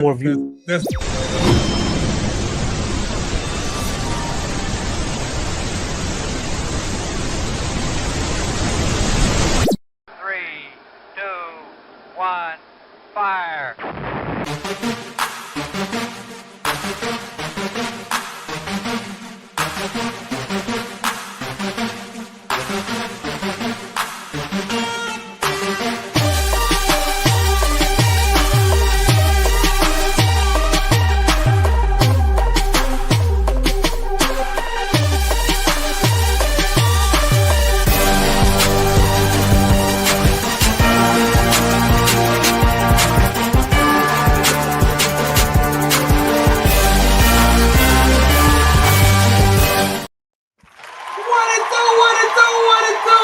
more views. That's 3, 2, 1, fire.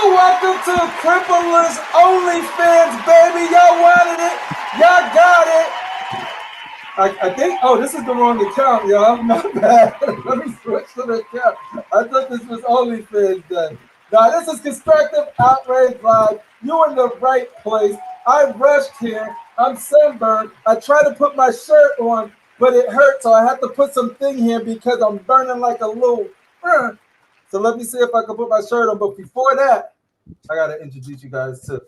Welcome to Cripplers OnlyFans, baby. Y'all wanted it. Y'all got it. I think, oh, this is the wrong account, y'all. My bad. Let me switch to the account. I thought this was OnlyFans then. Now, this is Constructive Outrage Live. You in the right place. I rushed here. I'm sunburned. I tried to put my shirt on, but it hurt, so I had to put some thing here because I'm burning like a little... So let me see if I can put my shirt on. But before that, I got to introduce you guys to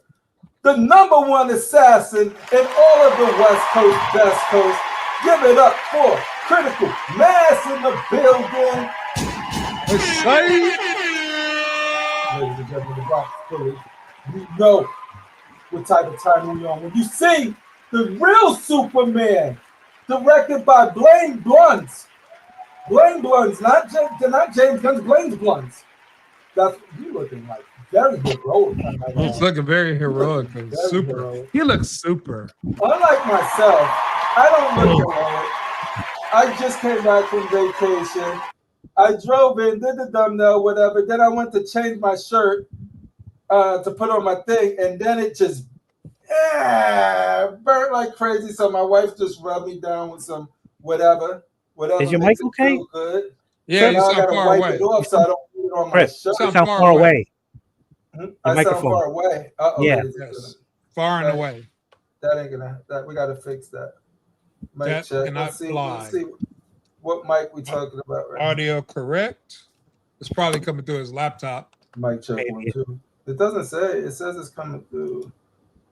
the #1 assassin in all of the West Coast, Best Coast. Give it up for Critical Mass in the building. Ladies and gentlemen, the Bronx Phillies, you know what type of time we're on. When you see the real Superman, directed by Blaine Blunt. Blaine Blunt, not James Gunn's, Blaine Blunt. That's what you looking like. Very heroic. He's looking very heroic and super. Heroic. He looks super. Unlike myself, I don't look heroic. I just came back from vacation. I drove in, did the thumbnail, whatever. Then I went to change my shirt to put on my thing, and then it just burnt like crazy. So my wife just rubbed me down with some whatever. Is your mic okay? Good. Yeah, you I sound gotta far wipe away. it off so I don't put it on my shirt. You sound far away. I sound far away. Yeah. Yes. Far and away. That ain't gonna. That we gotta fix that. Mic That check. cannot fly. Let's see what mic we talking about right Audio correct. It's probably coming through his laptop. now. Mic check 1 2. It doesn't say. It says it's coming through.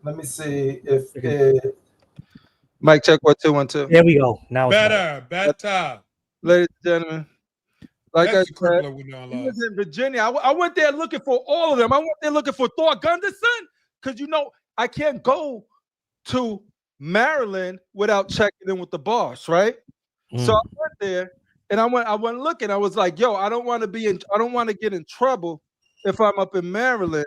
Let me see if it. Mic check 1 2 1 2. There we go. Now it's Better. Ladies and gentlemen, like That's I the crippler said, we know and he love. was in Virginia. I went there looking for all of them. I went there looking for Thor Gunderson because I can't go to Maryland without checking in with the boss, right? So I went there and I went looking. I was like, yo, I don't want to get in trouble if I'm up in Maryland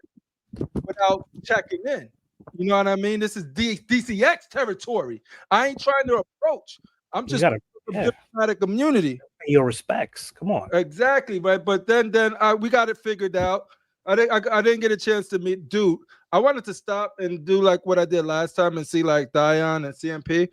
without checking in. You know what I mean? This is DCX territory. I ain't trying to approach. I'm just a diplomatic immunity. Your respects. Come on. Exactly, right. But then we got it figured out. I didn't get a chance to meet Dude. I wanted to stop and do like what I did last time and see like Dion and CMP.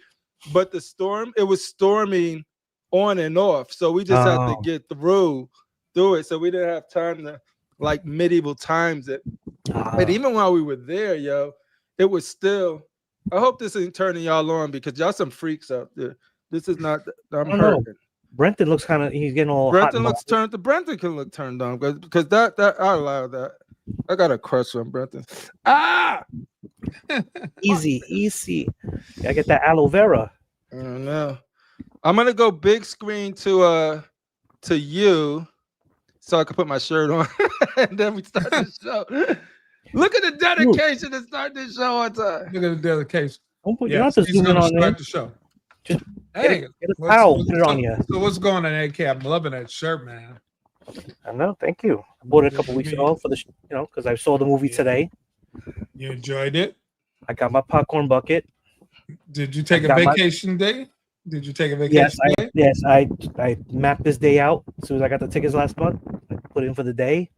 But it was storming on and off. So we just had to get through it. So we didn't have time to like medieval times it. But even while we were there, yo, it was still. I hope this ain't turning y'all on because y'all some freaks out there. This is not. I'm hurting. Brenton looks kind of. He's getting all. Brenton looks turned. Brenton can look turned on because that I allow that. I got a crush on Brenton. Easy. Gotta get that aloe vera. I don't know. I'm gonna go big screen to you, so I can put my shirt on, and then we start the show. Look at the dedication to start this show on time. Look at the dedication. You don't have to zoom in on start the show. Just Hey, get a towel, put it on you. So what's going on, AK? I'm loving that shirt, man. I know. Thank you. I bought it a couple weeks ago for the, because I saw the movie today. You enjoyed it? I got my popcorn bucket. Did you take a vacation day? Did you take a vacation day? Yes, I mapped this day out as soon as I got the tickets last month. I put in for the day.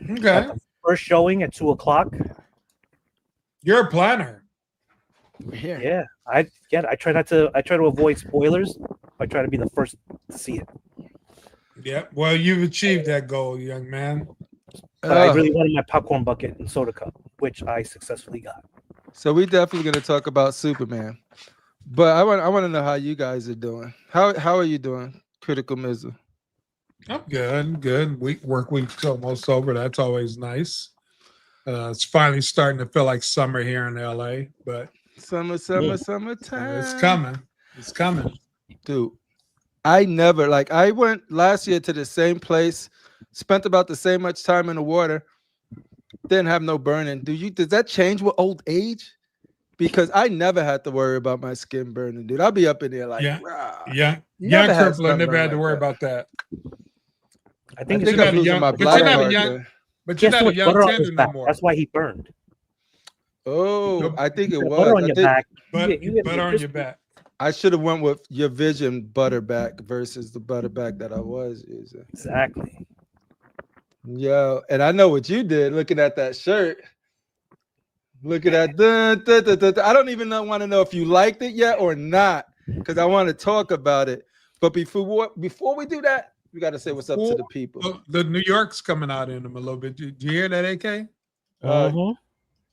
Okay. First showing at 2:00. You're a planner. Yeah. I try to avoid spoilers. I try to be the first to see it. Yeah. Well, you've achieved that goal, young man. But I really wanted my popcorn bucket and soda cup, which I successfully got. So we definitely going to talk about Superman. But I want to know how you guys are doing. How are you doing, Critical Mizzle? I'm good. Work week's almost over. That's always nice. It's finally starting to feel like summer here in LA, but Summertime. It's coming. Dude, I went last year to the same place, spent about the same much time in the water, didn't have no burning. Does that change with old age? Because I never had to worry about my skin burning, dude. I'll be up in there like, yeah. Young Cripple, I never had to worry about that. I think I'm losing my black card. But you're not a young tender no more. That's why he burned. Oh, I think it was. Butter on your back. Butter on your back. I should have went with your Vision Butterback versus the Butterback that I was using. Exactly. Yo, and I know what you did looking at that shirt. Look at that. I don't even want to know if you liked it yet or not, because I want to talk about it. But before we do that, we got to say what's up to the people. The New York's coming out in them a little bit. Did you hear that, AK?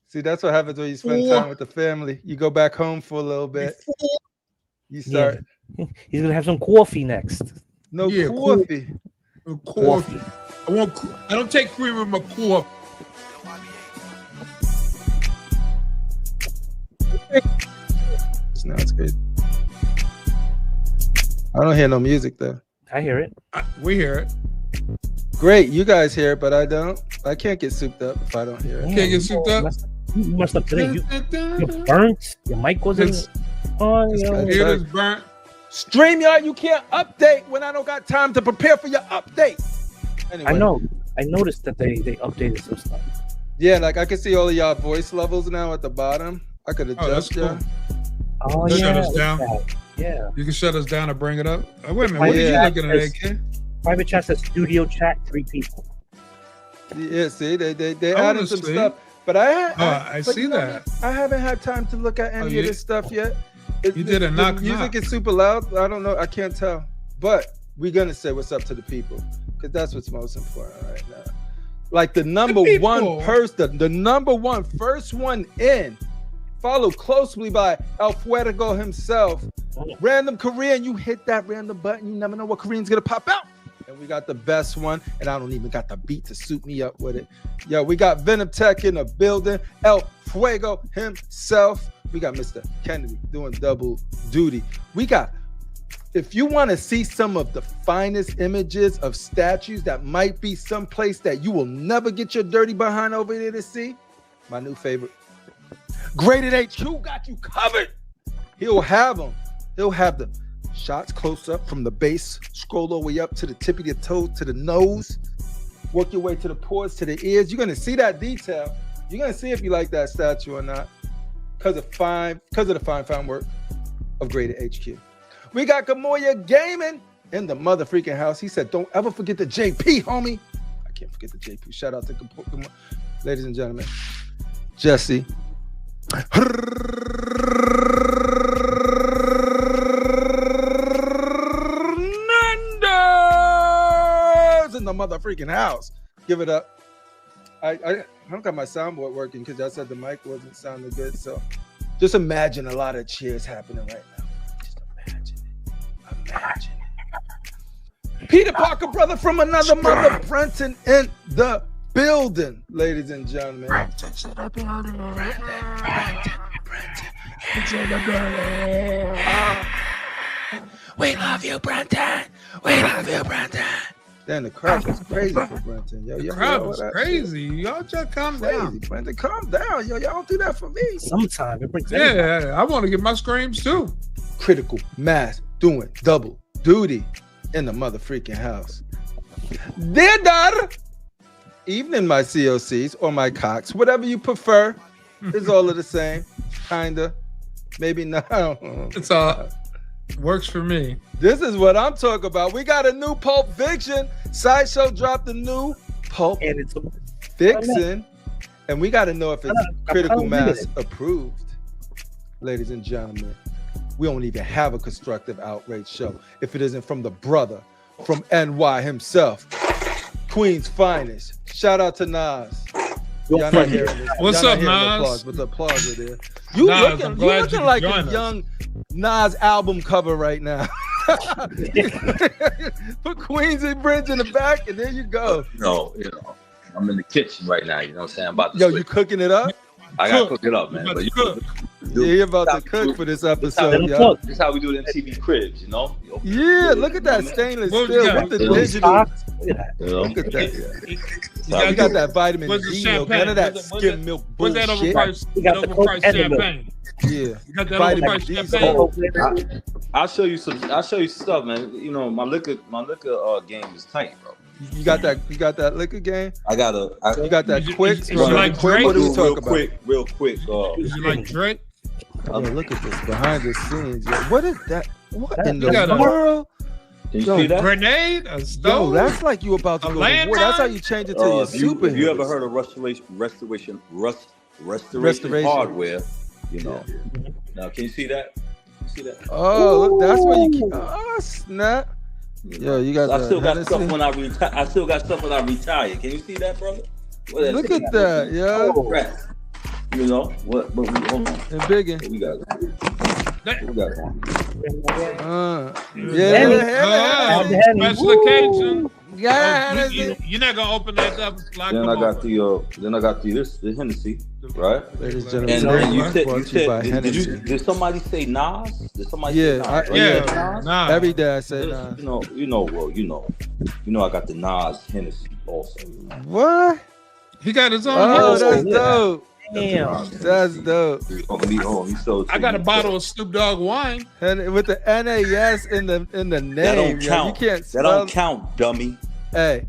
See, that's what happens when you spend time with the family. You go back home for a little bit. You start. Yeah. He's gonna have some coffee next. No coffee. Coffee. I don't take cream in my coffee. No, it's good. I don't hear no music though. I hear it. We hear it. Great, you guys hear it, but I don't. I can't get souped up if I don't hear it. Can't get souped up. You messed up today. You're burnt. Your mic wasn't on. Computer's burnt. StreamYard, you can't update when I don't got time to prepare for your update. Anyway. I know. I noticed that they updated some stuff. Yeah, like I can see all of y'all voice levels now at the bottom. I could adjust y'all. Oh, yeah. Shut us down. Yeah. You can shut us down and bring it up. Wait a minute. What are you looking at, AK? Private chat says studio chat, 3 people. Yeah, see, they added some stuff. But I see that. I haven't had time to look at any of this stuff yet. You did a knock. Music is super loud. I don't know. I can't tell. But we're gonna say what's up to the people, because that's what's most important right now. Like the number one person, the number one first one in, followed closely by El Fuego himself. Random Korean, you hit that random button, you never know what Korean's gonna pop out. And we got the best one, and I don't even got the beat to suit me up with it. Yo, we got Venom Tech in the building, El Fuego himself. We got Mr. Kennedy doing double duty. We got, if you want to see some of the finest images of statues that might be someplace that you will never get your dirty behind over there to see, my new favorite, Graded HQ got you covered. He'll have them. He'll have the shots close up from the base, scroll all the way up to the tip of your toe, to the nose, work your way to the pores, to the ears. You're going to see that detail. You're going to see if you like that statue or not, because of the fine work of Graded HQ. We got Gamoya Gaming in the mother freaking house. He said, don't ever forget the JP, homie. I can't forget the JP. Shout out to Gamoya. Ladies and gentlemen, Jesse Hernandez in the mother freaking house. Give it up. I don't got my soundboard working because I said the mic wasn't sounding good. So just imagine a lot of cheers happening right now. Just imagine it. Peter Parker, brother from another mother, Brenton in the building, ladies and gentlemen. Brenton's in the building. Brenton in the building. We love you, Brenton. We love you, Brenton. Then the crowd was crazy for Brenton. Yo, the crowd was crazy. Y'all just calm down. Brenton, calm down. Yo, y'all don't do that for me. Sometimes it brings I want to get my screams too. Critical Mass doing double duty in the mother freaking house. Dear daughter, evening, my COCs or my cocks, whatever you prefer, is all of the same. Kinda. Maybe not. It's all works for me. This is what I'm talking about. We got a new Pulp Vixen. Sideshow dropped a new Pulp Vixen. And we got to know if it's Critical Mass approved. Ladies and gentlemen, we don't even have a Constructive Outrage show if it isn't from the brother from NY himself, Queen's finest. Shout out to Nas. Y'all not friend. hearing this. What's Y'all up, not hearing the Nas? applause, but the applause are there. You Nas, I'm looking glad you could like join a us. young Nas album cover right now. Put Queensbridge in the back, and there you go. No, I'm in the kitchen right now. You know what I'm saying? I'm about to Yo, you switch. cooking it up? I gotta cook it up, man. about But to you cook. Yeah, you're about to cook for this episode, Look, yo. This is how we do the MTV cribs, you know? Yeah, look at that stainless What you steel got? with the Look digital. Look at that. You know? Look at that. How You we got do that vitamin What's the D milk, champagne? none of that What's skim milk What's that bullshit. overpriced? We got That the Coke overpriced and the milk. champagne. Yeah, You got that Vitamin overpriced D champagne. I'll show you some stuff, man. You know, my liquor game is tight, bro. you got that liquor game. I gotta You got that Is- quick. is You want like the quick? Drake? What are we real talking about? quick, real quick. Is you like Drake? Yo, look at this behind the scenes. Yo. What is that? What in You the got a- world? Can you Yo, see that? Grenade? A Yo, stove? that's like you about to A go to war. That's how landmine? you change it to your If you superhero. ever heard of restoration Restoration. hardware, you know. Now, can you see that? You see that? Oh, look, that's where you keep. Oh, snap. Yo, you got I the still got Hennessy? stuff when I retire. I still got stuff when I retire. Can you see that, brother? What Look at that, yo. Crap. You know what? But we hold on. And biggin'. What we got? What we got on? Yeah, Hennessy. Special occasion. Yeah, Oh, Hennessy. you're not gonna open that up. Like, Then I got the Hennessy, right? Ladies And and Sorry, gentlemen, you said, brought to you by Hennessy. did somebody say Nas? Did somebody Yeah, say Nas? Yeah, nah. Every day I say nah. You know, I got the Nas Hennessy also. What? He got his own. Oh, Hennessy. that's dope. Damn. That's dope. I I got a bottle of Snoop Dogg wine. And with the NAS in the name, That don't yo, count. you can't That spell. don't count, dummy. Hey,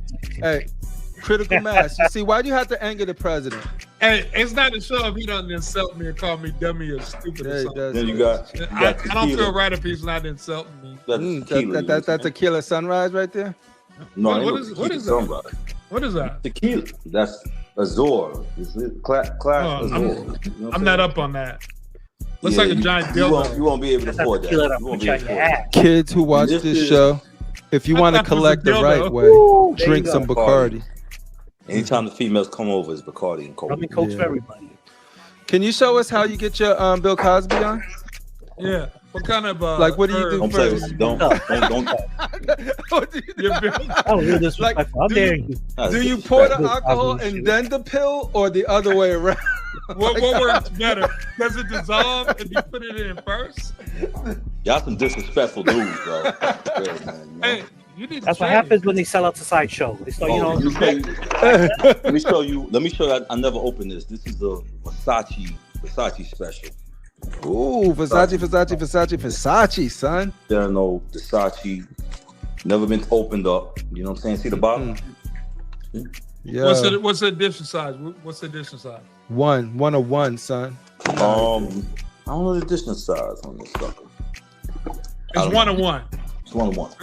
critical mass. You see, why do you have to anger the president? Hey, it's not a show if he doesn't insult me or call me dummy or stupid Yeah, or he something. does. Then you got I don't tequila. feel right if he's not insulting me. That's tequila. That's tequila sunrise right there. No, What- ain't what no is- tequila what is that? sunrise. What is that? Tequila. That's Azor. Is it class Oh, Azor? I'm- You know what I'm not saying? up on that. Looks Yeah, like a you- giant You dildo. won't be able to afford that. Tequila You won't put be you able on to your afford ass. that. Kids who watch This this is- show, if you I want to thought it was collect a the right dildo. way, Woo, there drink you some go. Bacardi. Anytime the females come over, it's Bacardi and Coke. Rubbing Cokes Yeah. for everybody. Can you show us how you get your Bill Cosby on? Yeah. What kind of Like, what do you herb- do Don't play first? with me. Don't. What do you do? Your Bill- That was really disrespectful. How do dare you- you? Do you pour the Bill alcohol Cosby and shit. then the pill, or the other way around? what works better? Does it dissolve if you put it in first? Y'all some disrespectful dudes, bro. Yeah, man, you know? Hey, you need to That's what change. happens when they sell out to Sideshow. They start, Oh, you know, let me show you. I never opened this. This is a Versace special. Ooh, Versace, son. There are no Versace. Never been opened up. You know what I'm saying? See the bottom? Yeah. What's the edition size? What's the edition size? One of one, son. I don't know the distance size on this sucker. It's 1-on-1. It's 1-on-1.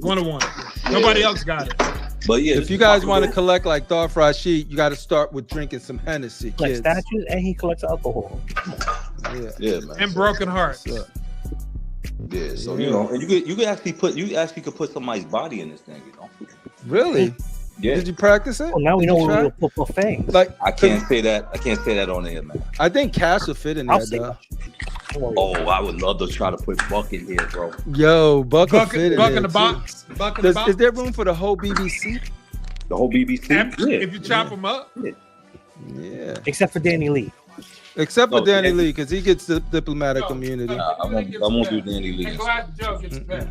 1-on-1. Nobody else got it. But yeah, If you guys want to collect like Darth Rashid, you got to start with drinking some Hennessy, like kids. statues, and he collects alcohol. Yeah. yeah, man. And broken hearts. So, Yeah, so Yeah. you know, and you could put somebody's body in this thing, you know. really? Yeah, Did you practice it? Well, now we Did know you where try? we'll put fangs. Like, I can't say that on air, man. I think Cash will fit in I'll there, say though. Don't worry. Oh, I would love to try to put Buck in here, bro. Yo, Buck will fit in Buck there, in the too. box. Buck in the box. Is there room for the whole BBC? The whole BBC. If you chop them up. Yeah. Except for Danny Lee. Except for No, Danny yeah. Lee, because he gets the diplomatic immunity. I won't do Danny Lee. Hey, go out, Joe. Get the pen.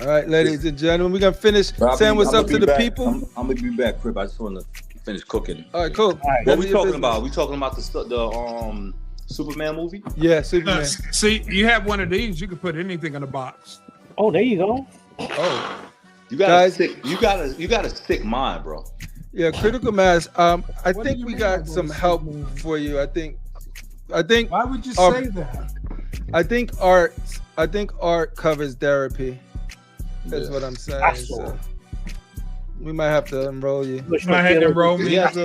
All right, ladies and gentlemen, we're going to finish saying what's up to the people. I'm gonna be back, Crip. I just want to finish cooking. All right, cool. All right. What Go we to your talking business. about? We talking about the Superman movie? Yeah, Superman. See, you have one of these, you can put anything in a box. Oh, there you go. Oh, You got Guys- you got a sick mind, bro. yeah, critical mass. I What do think you we mean got by some this? help for you. I think Why would you Oh. say that? I think art covers therapy. That's Yeah. what I'm saying. That's So all. we might have to enroll you. Which I had to roll He me. has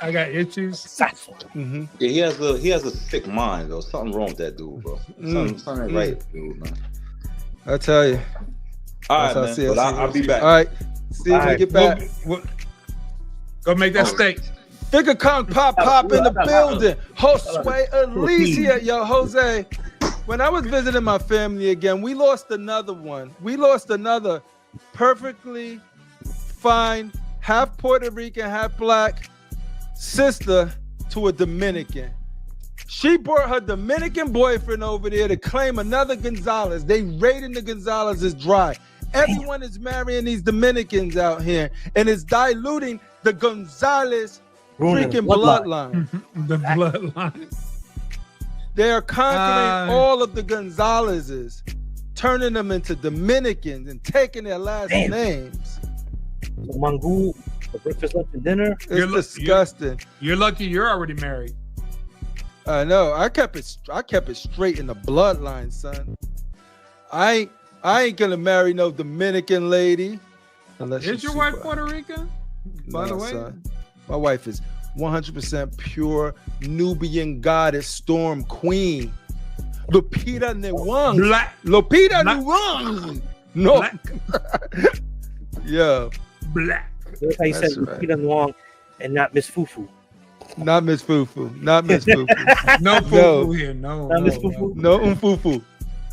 I got issues. That's all. Hmm. Yeah, he has a sick mind, though. Something wrong with that dude, bro. Something ain't right, dude, man. I tell you. All That's how right, man. CLC But I'll be back. All right. See you when All we right. get back. Go make that steak. Figure Kong pop in the building. Josue Alicia, yo, Jose. When I was visiting my family again, we lost another one. We lost another perfectly fine, half Puerto Rican, half black sister to a Dominican. She brought her Dominican boyfriend over there to claim another Gonzalez. They raiding the Gonzalez's dry. Everyone is marrying these Dominicans out here, and it's diluting the Gonzalez freaking bloodline. The bloodline. They are conquering all of the Gonzalezes, turning them into Dominicans and taking their last names. So Mangu, for breakfast, lunch, and dinner. It's disgusting. You're lucky you're already married. I know. I kept it straight in the bloodline, son. I ain't gonna marry no Dominican lady. Is your wife Puerto Rican? By the way, son. My wife is 100% pure Nubian goddess, storm queen. Lupita Nyong'o. Black. Lupita Nyong'o. No. Black. Yeah. Black. That's how you said Lupita Nyong'o and not Miss Fufu. Not Miss Fufu. Not Miss Fufu. No Fufu here. No. Not Miss Fufu. No Fufu.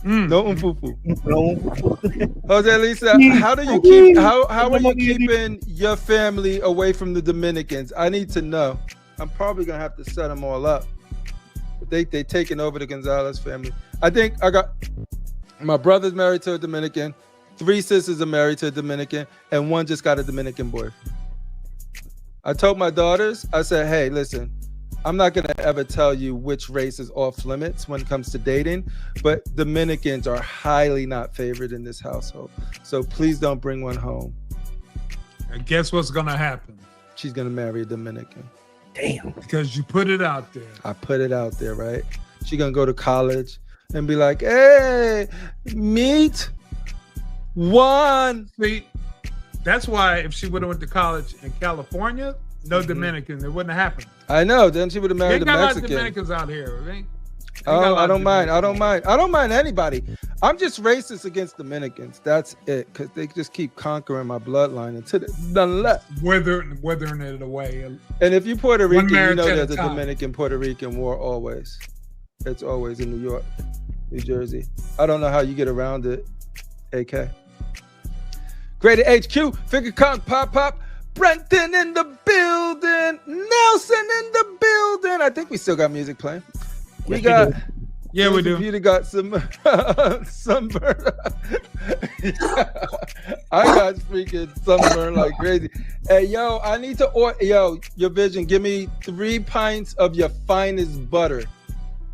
No Fufu. No. Jose Lisa, how do you keep how are you keeping your family away from the Dominicans? I need to know. I'm probably gonna have to set them all up. But they taking over the Gonzalez family. I think I got my brother's married to a Dominican, 3 sisters are married to a Dominican, and 1 just got a Dominican boyfriend. I told my daughters, I said, hey, listen, I'm not going to ever tell you which race is off limits when it comes to dating, but Dominicans are highly not favored in this household. So please don't bring one home. And guess what's going to happen? She's going to marry a Dominican. Damn. Because you put it out there. I put it out there, right? She's going to go to college and be like, hey, meet one. See, that's why if she would have went to college in California, no Dominican, it wouldn't have happened. I know. Then she would have married a Mexican. Got a lot of Dominicans out here, right? Oh, I don't mind. I don't mind anybody. I'm just racist against Dominicans. That's it. Because they just keep conquering my bloodline until none left. Withering it away. And if you're Puerto Rican, you know there's a Dominican-Puerto Rican war always. It's always in New York, New Jersey. I don't know how you get around it, AK. Greater HQ, Figure Kong, Pop. Brenton in the building. Nelson in the building. I think we still got music playing. We got... Yeah, we do. You got some sunburn. I got freaking sunburn like crazy. Hey, yo, I need to order. Yo, your vision, give me 3 pints of your finest butter,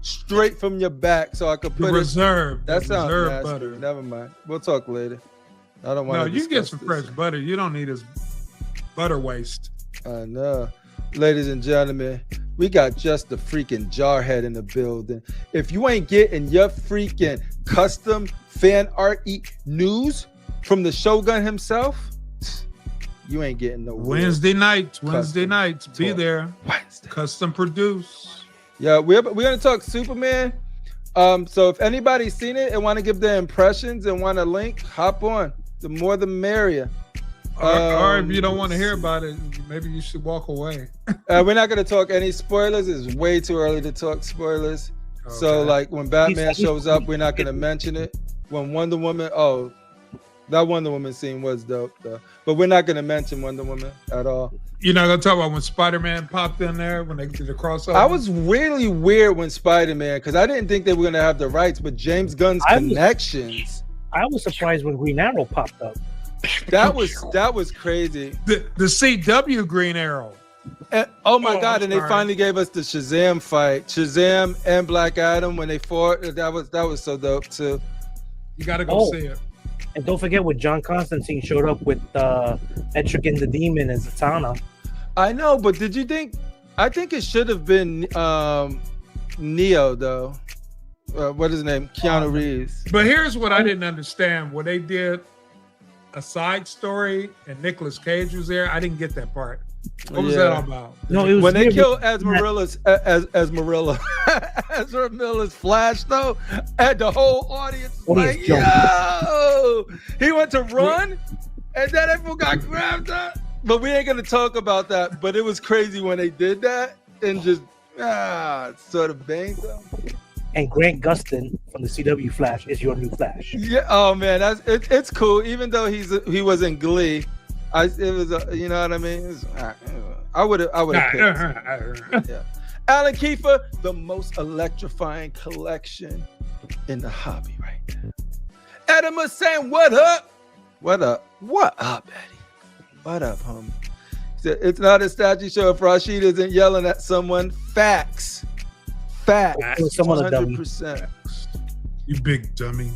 straight from your back, so I could put reserve. That sounds nasty. Butter. Never mind. We'll talk later. I don't want. No, you get some fresh butter. You don't need this butter waste. I know, ladies and gentlemen. We got just the freaking jarhead in the building. If you ain't getting your freaking custom fan art news from the Shogun himself, you ain't getting no Wednesday nights. Be there. Wednesday. Custom produce. Yeah, we're gonna talk Superman. So if anybody's seen it and want to give their impressions and want a link, hop on. The more the merrier. Or if you don't want to hear about it, maybe you should walk away. We're not going to talk any spoilers. It's way too early to talk spoilers. Okay. So like when Batman shows up, we're not going to mention it. When Wonder Woman, that Wonder Woman scene was dope though. But we're not going to mention Wonder Woman at all. You're not going to talk about when Spider-Man popped in there, when they did the crossover? I was really weird when Spider-Man, because I didn't think they were going to have the rights, but James Gunn's connections. I was surprised when Green Arrow popped up. That was crazy. The CW Green Arrow. And, oh my God! And they finally gave us the Shazam fight. Shazam and Black Adam when they fought. That was so dope too. You gotta go see it. And don't forget when John Constantine showed up with Etrigan the Demon as Zatanna. I know, but did you think? I think it should have been Neo though. What is his name? Keanu Reeves. But here's what I didn't understand: when they did a side story and Nicolas Cage was there, I didn't get that part. What was that all about? No, it was when they killed Ezra Miller's Flash though, and the whole audience was like, yo, he went to run, and then everyone got grabbed up. But we ain't gonna talk about that. But it was crazy when they did that and just sort of banged them. And Grant Gustin from the CW Flash is your new Flash. Yeah. Oh man, it's cool. Even though he was in Glee, you know what I mean. I would have picked. Yeah. Alan Kiefer, the most electrifying collection in the hobby right now. Adam is saying, "What up? What up? What up, Eddie? What up, homie?" He said, "It's not a statue show if Rashid isn't yelling at someone." Facts. Someone a dummy. 100%. You big dummy.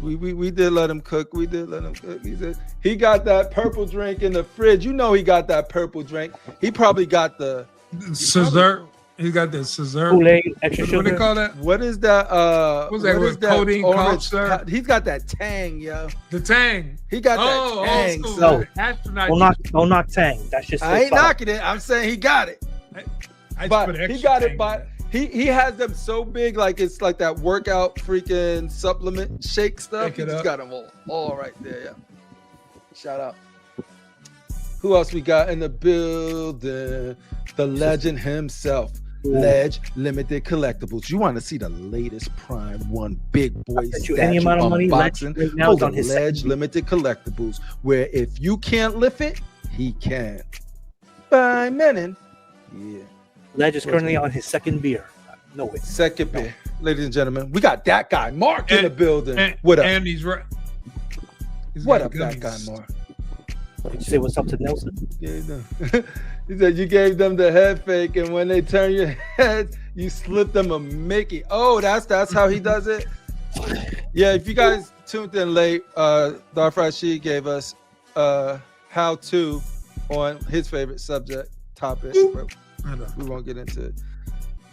We did let him cook. He said he got that purple drink in the fridge. You know he got that purple drink. He probably got the Scissor. He got the scissor. Kool-Aid, extra sugar. What do they call that? What is that? What is that? Codeine orange? culture? He's got that tang, yo. The tang. He got that tang. School. So Don't knock Tang. That's just. I ain't knocking it. I'm saying he got it. But he got it. But he has them so big, like it's like that workout freaking supplement shake stuff. He just got them all right there. Yeah. Shout out. Who else we got in the building? The legend himself. Ledge Limited Collectibles. You want to see the latest Prime 1 big boy statue any amount of money unboxing? right now is on his Ledge Limited Collectibles, where if you can't lift it, he can. By Menon. Yeah. Ledge is currently on his second beer. No, it's second beer. Ladies and gentlemen, we got that guy Mark in the building. What up? And he's right. What up, that guy Mark? Did you say what's up to Nelson? He said you gave them the head fake, and when they turn your head, you slip them a Mickey. Oh, that's how he does it. Yeah, if you guys tuned in late, Darth Rashid gave us how to on his favorite subject topic. We won't get into it.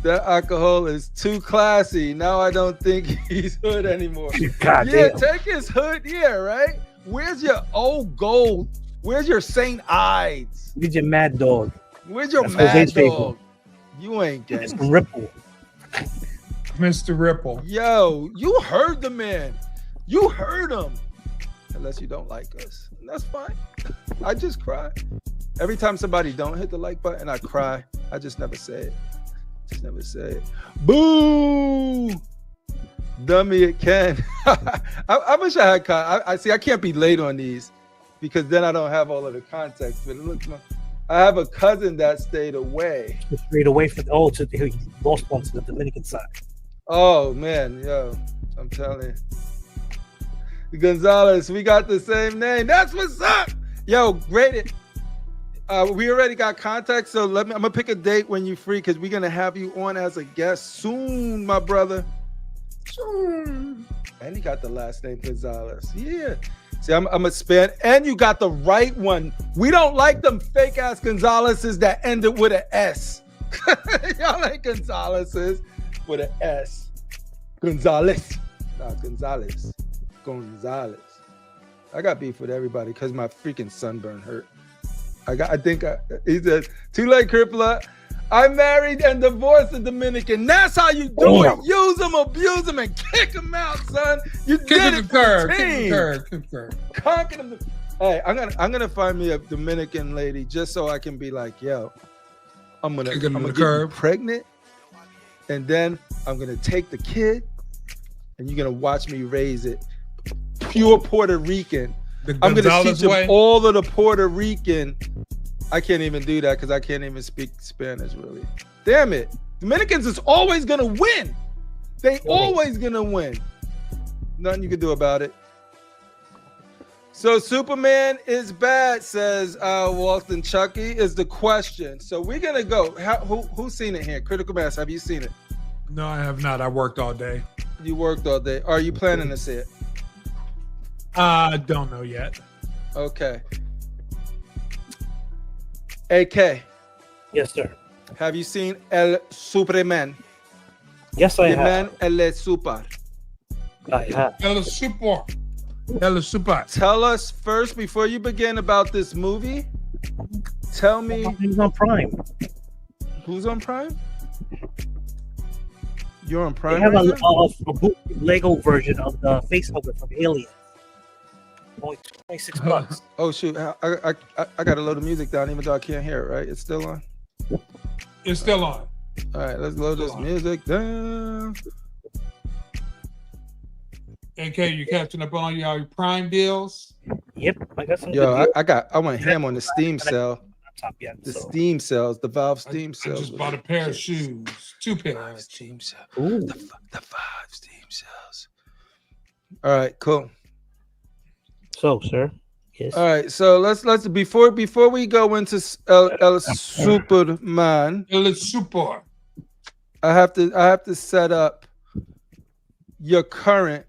That alcohol is too classy. Now I don't think he's hood anymore. God yeah, damn. take his hood. Yeah, right. Where's your old gold? Where's your St. Ides? Where's your Mad Dog? Where's your That's Mad Jose's Dog? You ain't It's getting Ripple. Mr. Ripple. Yo, you heard the man. You heard him. Unless you don't like us. That's fine. I just cry. Every time somebody don't hit the like button, I cry. I just never say it. Boo! Dummy it can. I wish I had I see I can't be late on these because then I don't have all of the context. But it looks I have a cousin that stayed away. Straight away from he lost one to the Dominican side. Oh man, yo, I'm telling you. Gonzalez, we got the same name. That's what's up. Yo, rate it. We already got contact, so I'm gonna pick a date when you're free because we're gonna have you on as a guest soon, my brother. Soon. And he got the last name Gonzalez. Yeah. See, I'm a span, and you got the right one. We don't like them fake ass Gonzalez's that ended with an S. Y'all like Gonzalez's with an S. Gonzalez. Not Gonzalez. Gonzalez. I got beef with everybody because my freaking sunburn hurt. He said, too late, Crippler. I married and divorced a Dominican. That's how you do it. Use them, abuse them, and kick them out, son. You did it for the team. Conquer them. Hey, I'm gonna find me a Dominican lady just so I can be like, yo, I'm gonna get you pregnant, and then I'm gonna take the kid, and you're gonna watch me raise it. Pure Puerto Rican. I'm gonna teach him all of the Puerto Rican. I can't even do that because I can't even speak Spanish really. Damn it. Dominicans is always gonna win. They always gonna win. Nothing you can do about it. So Superman is bad, says Walton Chucky, is the question. So we're gonna go. Who's seen it here? Critical Mass, have you seen it? No, I have not. I worked all day. You worked all day. Are you planning to see it? I don't know yet. Okay. AK. Yes, sir. Have you seen El Superman? Yes, I have. Man El Super. I have. El Super. Tell us first, before you begin, about this movie. Tell me. Who's on Prime? Who's on Prime? You're on Prime? They have a Lego version of the face hugger from Alien. Only $26. Oh shoot! I got to load the music down, even though I can't hear it. Right? It's still on. It's still on. All right, let's load this music down. AK, you catching up on your Prime deals? Yep, I got some. Yo, I went ham on the Steam sale. Top yet, The so. Steam sales, the Valve Steam I sales. just bought a pair of shoes, 2 Five pairs. Steam sales. Ooh. The 5 Steam sales. All right, cool. So, sir. Yes. All right, so let's before we go into El Superman, El Super. I have to set up your current.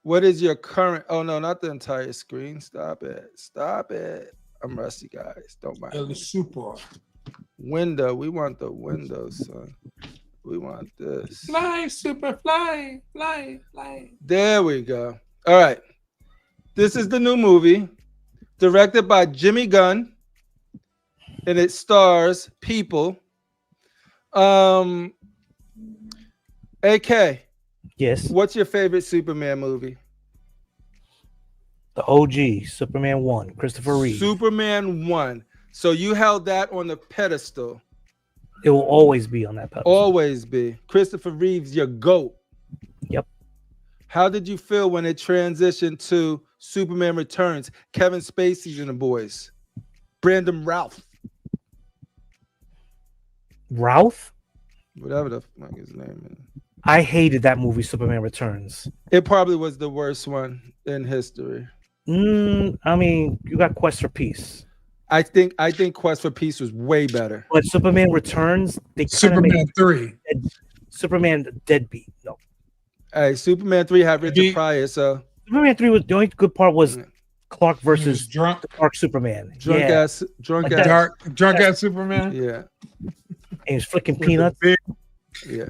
What is your current? Oh no, not the entire screen. Stop it. Stop it. I'm rusty, guys. Don't mind El me. Super. Window. We want the window, son. We want this. Fly, super, fly, fly, fly. There we go. All right. This is the new movie, directed by Jimmy Gunn, and it stars people. AK, Yes. what's your favorite Superman movie? The OG, Superman 1, Christopher Reeve. Superman 1. So you held that on the pedestal. It will always be on that pedestal. Always be. Christopher Reeve's your GOAT. Yep. How did you feel when it transitioned to Superman Returns? Kevin Spacey's in the boys. Brandon Ralph. Ralph? Whatever the fuck his name is. I hated that movie, Superman Returns. It probably was the worst one in history. I mean, you got Quest for Peace. I think Quest for Peace was way better. But Superman Returns, they kind of Superman made 3. Superman deadbeat. No. Hey, Superman 3 had Richard He- Pryor, so Superman 3 was the only good part was Clark He was versus drunk, the Clark Superman. drunk yeah. ass. drunk ass Superman. Yeah, And he was flicking With the peanuts. big- yeah.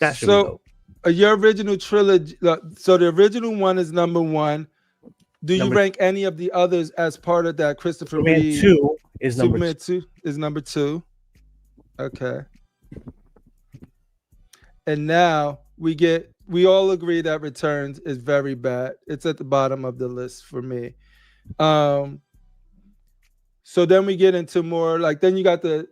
That should So your original trilogy. So the original one is number 1. Do you Number- rank any of the others as part of that Christopher Superman Reeve? 2 is number Superman 2. 2 is number 2. Okay. And now we all agree that Returns is very bad. It's at the bottom of the list for me. So then we get into more like then you got the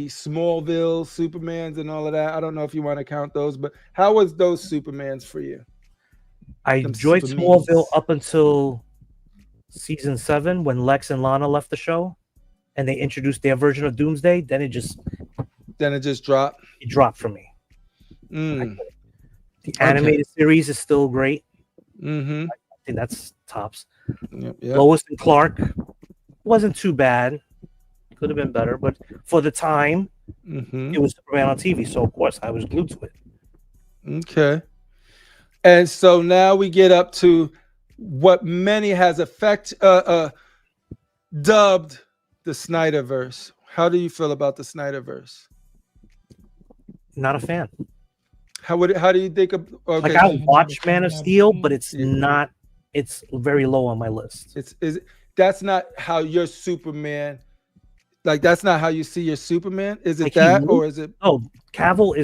Smallville Supermans and all of that. I don't know if you want to count those, but how was those Supermans for you? I Them enjoyed Supermans. Smallville up until season 7 when Lex and Lana left the show and they introduced their version of Doomsday. Then it Then it dropped. dropped for me. Mm. The animated series is still great. Mm-hmm. I think that's tops. Yep, yep. Lois and Clark wasn't too bad. Could have been better, but for the time, Mm-hmm. it was Superman on TV, so of course I was glued to it. Okay. And so now we get up to what many has dubbed the Snyderverse. How do you feel about the Snyderverse? Not a fan. How do you think of okay, Like I watch Man of Steel, but it's Yeah. not. It's very low on my list. that's not how your Superman, like that's not how you see your Superman? Is it Like, he that looks- or is it Oh, Cavill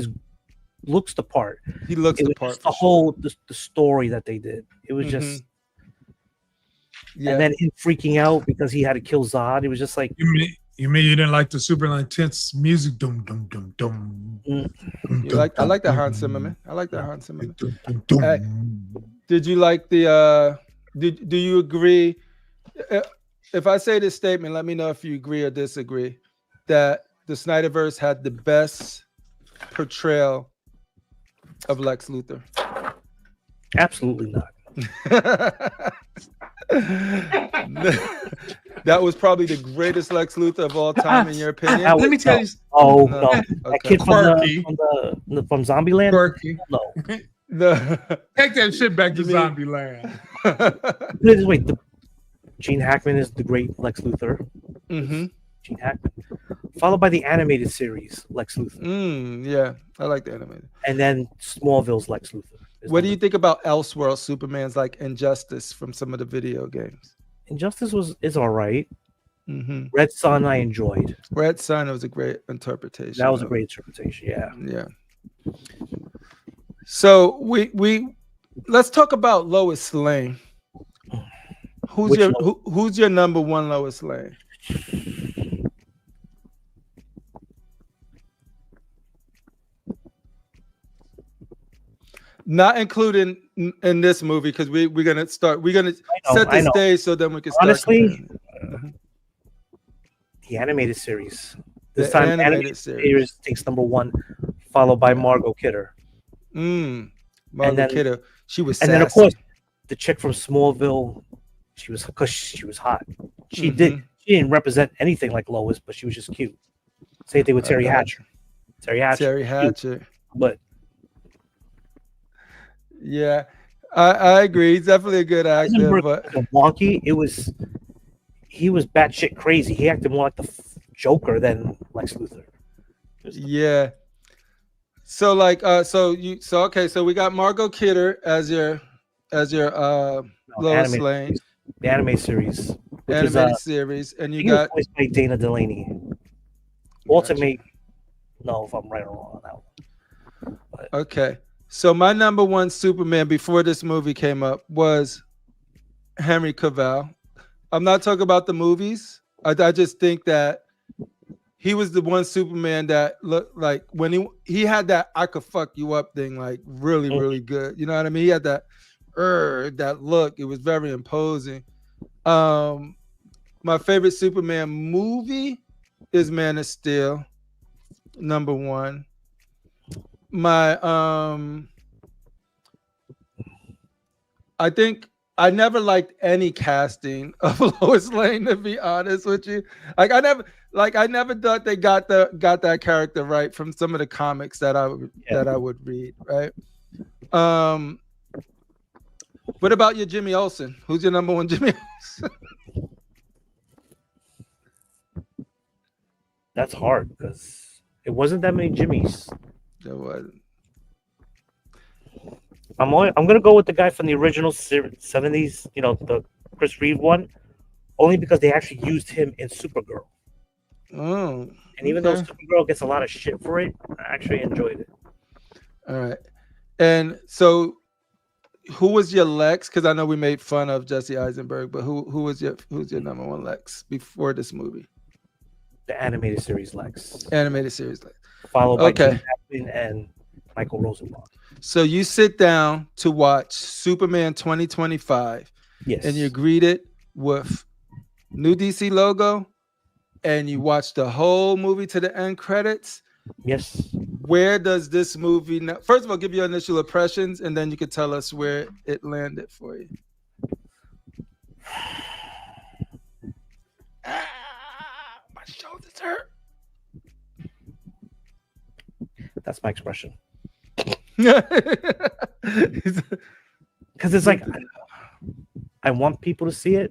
looks the part. he looks It the was part? just the whole the story that they did. It was just, Yeah. and then him freaking out because he had to kill Zod. It was just like, You mean you didn't like the super intense music? Dum dum dum dum. I like that Hans Zimmerman. I like that Hans Zimmerman. Dum, dum, dum. Hey. Did you like the do you agree if I say this statement, let me know if you agree or disagree that the Snyderverse had the best portrayal of Lex Luthor? absolutely not. That was probably the greatest Lex Luthor of all time in your opinion. Let me tell you- Oh No. no, Okay. that kid Quirky. from Zombieland. Quirky. No, Take that shit back to You mean- Zombieland. wait. Gene Hackman is the great Lex Luthor. Mm-hmm. Gene Hackman, followed by the animated series Lex Luthor, Yeah, I like the animated. and then Smallville's Lex Luthor. What do you think about Elseworld Superman's like Injustice from some of the video games? Injustice is all right. Mm-hmm. Red Sun I enjoyed. Red Sun was a great interpretation. That was a of great interpretation. Yeah. it. Yeah. So we let's talk about Lois Lane. Who's Which your Lois? who's your number one Lois Lane? Not including in this movie because we're gonna set I the know. stage so then we can start. Honestly, comparing. the animated series. The This time, animated series. takes number one, followed by Margot Kidder. Margot then- Kidder. She was And sassy. then, of course, the chick from Smallville, she was hot. She didn't represent anything like Lois, but she was just cute. Same thing with Terry Hatcher. Terry Terry cute, Hatcher. but Yeah, I agree. He's definitely a good actor, Eisenberg but was wonky. He was batshit crazy. He acted more like the Joker than Lex Luthor. yeah. So so we got Margot Kidder as your Lois animated Lane series. The anime series, which animated is series, and I you think it was got voiced by Dana Delaney. Walter may know if I'm right or wrong on that one. okay. So my number one Superman before this movie came up was Henry Cavill. I'm not talking about the movies. I just think that he was the one Superman that looked like when he had that I could fuck you up thing, like really, really good. You know what I mean? He had that look. It was very imposing. My favorite Superman movie is Man of Steel, number one. My I think I never liked any casting of Lois Lane, to be honest with you. I never thought they got that character right from some of the comics that I would read, right? What about your Jimmy Olsen? Who's your number one Jimmy Olsen? That's hard because it wasn't that many Jimmys. There wasn't. I'm gonna go with the guy from the original 70s, the Chris Reeve one, only because they actually used him in Supergirl. Oh, And even though Supergirl gets a lot of shit for it, I actually enjoyed it. all right. And so, who was your Lex? Because I know we made fun of Jesse Eisenberg, but who's your number one Lex before this movie? The animated series Lex, Animated series Lex. followed by Okay. Jim Hackman and Michael Rosenbaum. So you sit down to watch Superman 2025, Yes, and you greet it with new DC logo, and you watch the whole movie to the end credits. yes. Where does this movie now? First of all, give your initial impressions, and then you can tell us where it landed for you. My shoulders hurt. That's my expression. He's- Because it's like I want people to see it.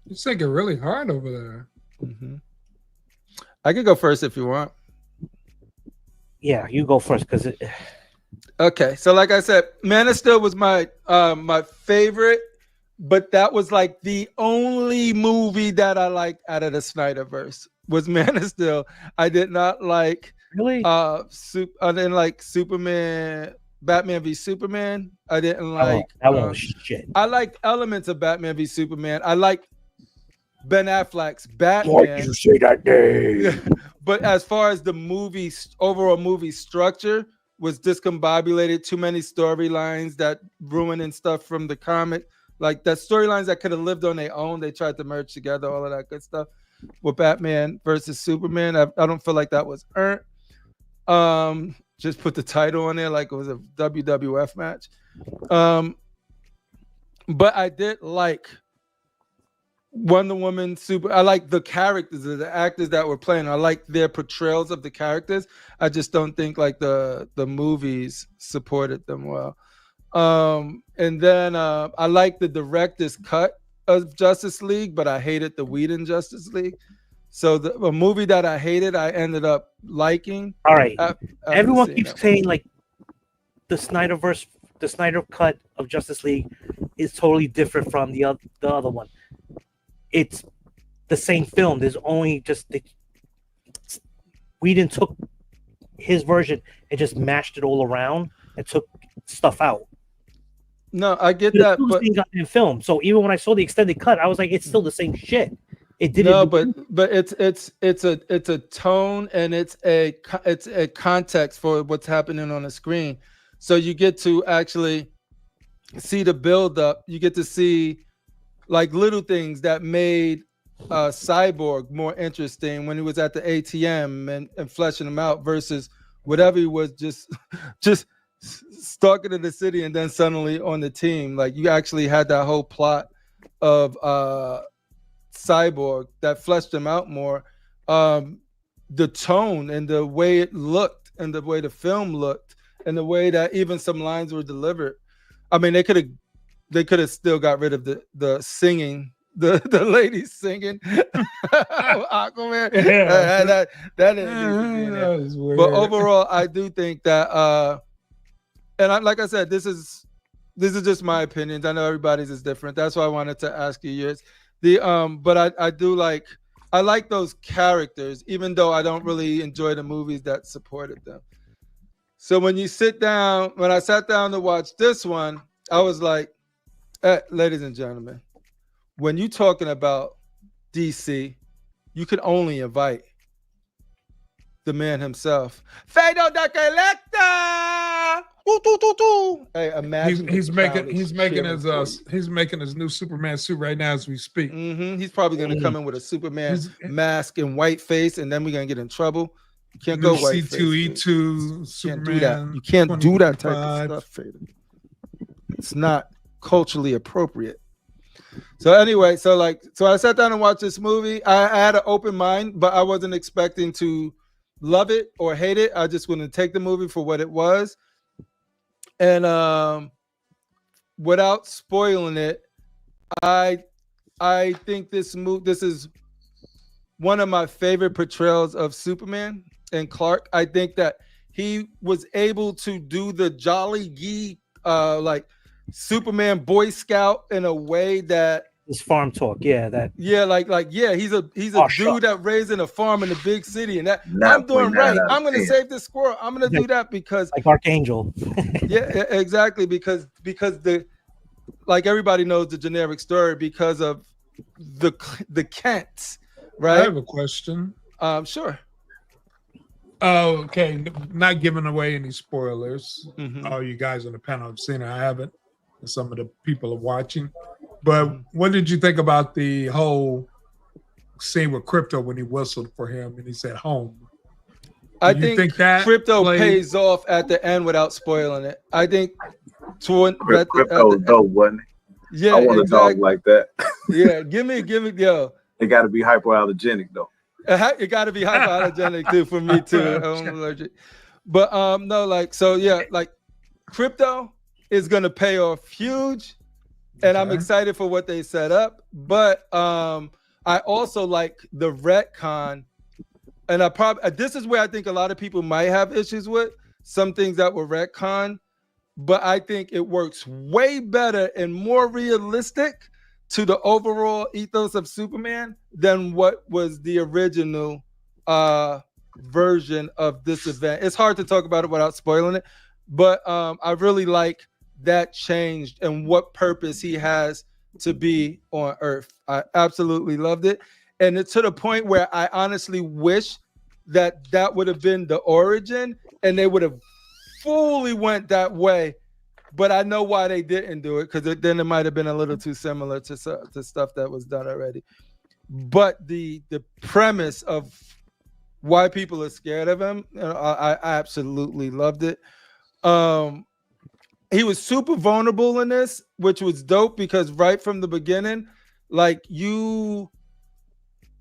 You think it really hard over there. Mhm. I could go first if you want. Yeah, you go first because it. Okay, so like I said, Man of Steel was my my favorite, but that was like the only movie that I liked out of the Snyderverse was Man of Steel. I did not like Really? I didn't like Superman, Batman v Superman. I didn't like that one was shit. I liked elements of Batman v Superman. I liked Ben Affleck's Batman. say that name? But as far as the overall movie structure was discombobulated, too many storylines that ruining stuff from the comic, like that storylines that could have lived on their own. They tried to merge together, all of that good stuff. With Batman versus Superman, I don't feel like that was earned. Just put the title on there like it was a WWF match. But I did like Wonder Woman, I like the characters, the actors that were playing. I like their portrayals of the characters. I just don't think like the movies supported them well. And then I like the director's cut of Justice League, but I hated the Whedon Justice League. So a movie that I hated, I ended up liking. All right. after Everyone seeing keeps that saying like the Snyderverse, the Snyder cut of Justice League is totally different from the other one. It's the same film. There's only just Whedon took his version and just mashed it all around and took stuff out. No, I get But it's that, still the but same goddamn film. So even when I saw the extended cut, I was like, it's still the same shit. It didn't. no, but it's a tone and it's a context for what's happening on the screen. So you get to actually see the build up. You get to see like little things that made Cyborg more interesting when he was at the ATM and fleshing him out versus whatever he was just stalking in the city and then suddenly on the team. Like you actually had that whole plot of Cyborg that fleshed him out more. The tone and the way it looked and the way the film looked and the way that even some lines were delivered. I mean, they could have still got rid of the singing, the ladies singing. Aquaman. Yeah. That didn't need to be in there. That was weird. But overall, I do think that like I said, this is just my opinions. I know everybody's is different. That's why I wanted to ask you yours. But I like those characters, even though I don't really enjoy the movies that supported them. So when I sat down to watch this one, I was like, ladies and gentlemen, when you're talking about DC, you can only invite the man himself. Fado the Collector! Hey, imagine he's making his new Superman suit right now as we speak. Mm-hmm. He's probably gonna come in with a Superman mask and white face, and then we're gonna get in trouble. You can't go white C2E2 Superman. You can't do that type of stuff, Fader. It's not culturally appropriate. So anyway, so I sat down and watched this movie. I had an open mind, but I wasn't expecting to love it or hate it. I just wanted to take the movie for what it was. And without spoiling it, I think this is one of my favorite portrayals of Superman and Clark. I think that he was able to do the jolly gee like Superman Boy Scout in a way that this farm talk, he's a dude that raised in a farm in a big city, and that I'm doing right. I'm gonna save this squirrel. I'm gonna do that because like Archangel. Yeah, exactly. Because like everybody knows the generic story because of the Kents, right? I have a question. Sure. Oh, okay. Not giving away any spoilers. Mm-hmm. All you guys on the panel have seen it. I haven't. And some of the people are watching. But what did you think about the whole scene with Crypto when he whistled for him and he said home? I think that Crypto pays off at the end without spoiling it. I think Crypto dope, wasn't it? Yeah, I want a dog like that. Yeah, give me, yo. It got to be hypoallergenic though. It got to be hypoallergenic too for me too. I'm allergic. But no, like Crypto is gonna pay off huge, and I'm excited for what they set up. But I also like the retcon, and this is where I think a lot of people might have issues with some things that were retcon, but I think it works way better and more realistic to the overall ethos of Superman than what was the original version of this event. It's hard to talk about it without spoiling it, but I really like that changed and what purpose he has to be on Earth. I absolutely loved it. And it's to the point where I honestly wish that would have been the origin and they would have fully went that way. But I know why they didn't do it, because then it might have been a little too similar to stuff that was done already. But the premise of why people are scared of him, I absolutely loved it. He was super vulnerable in this, which was dope, because right from the beginning, I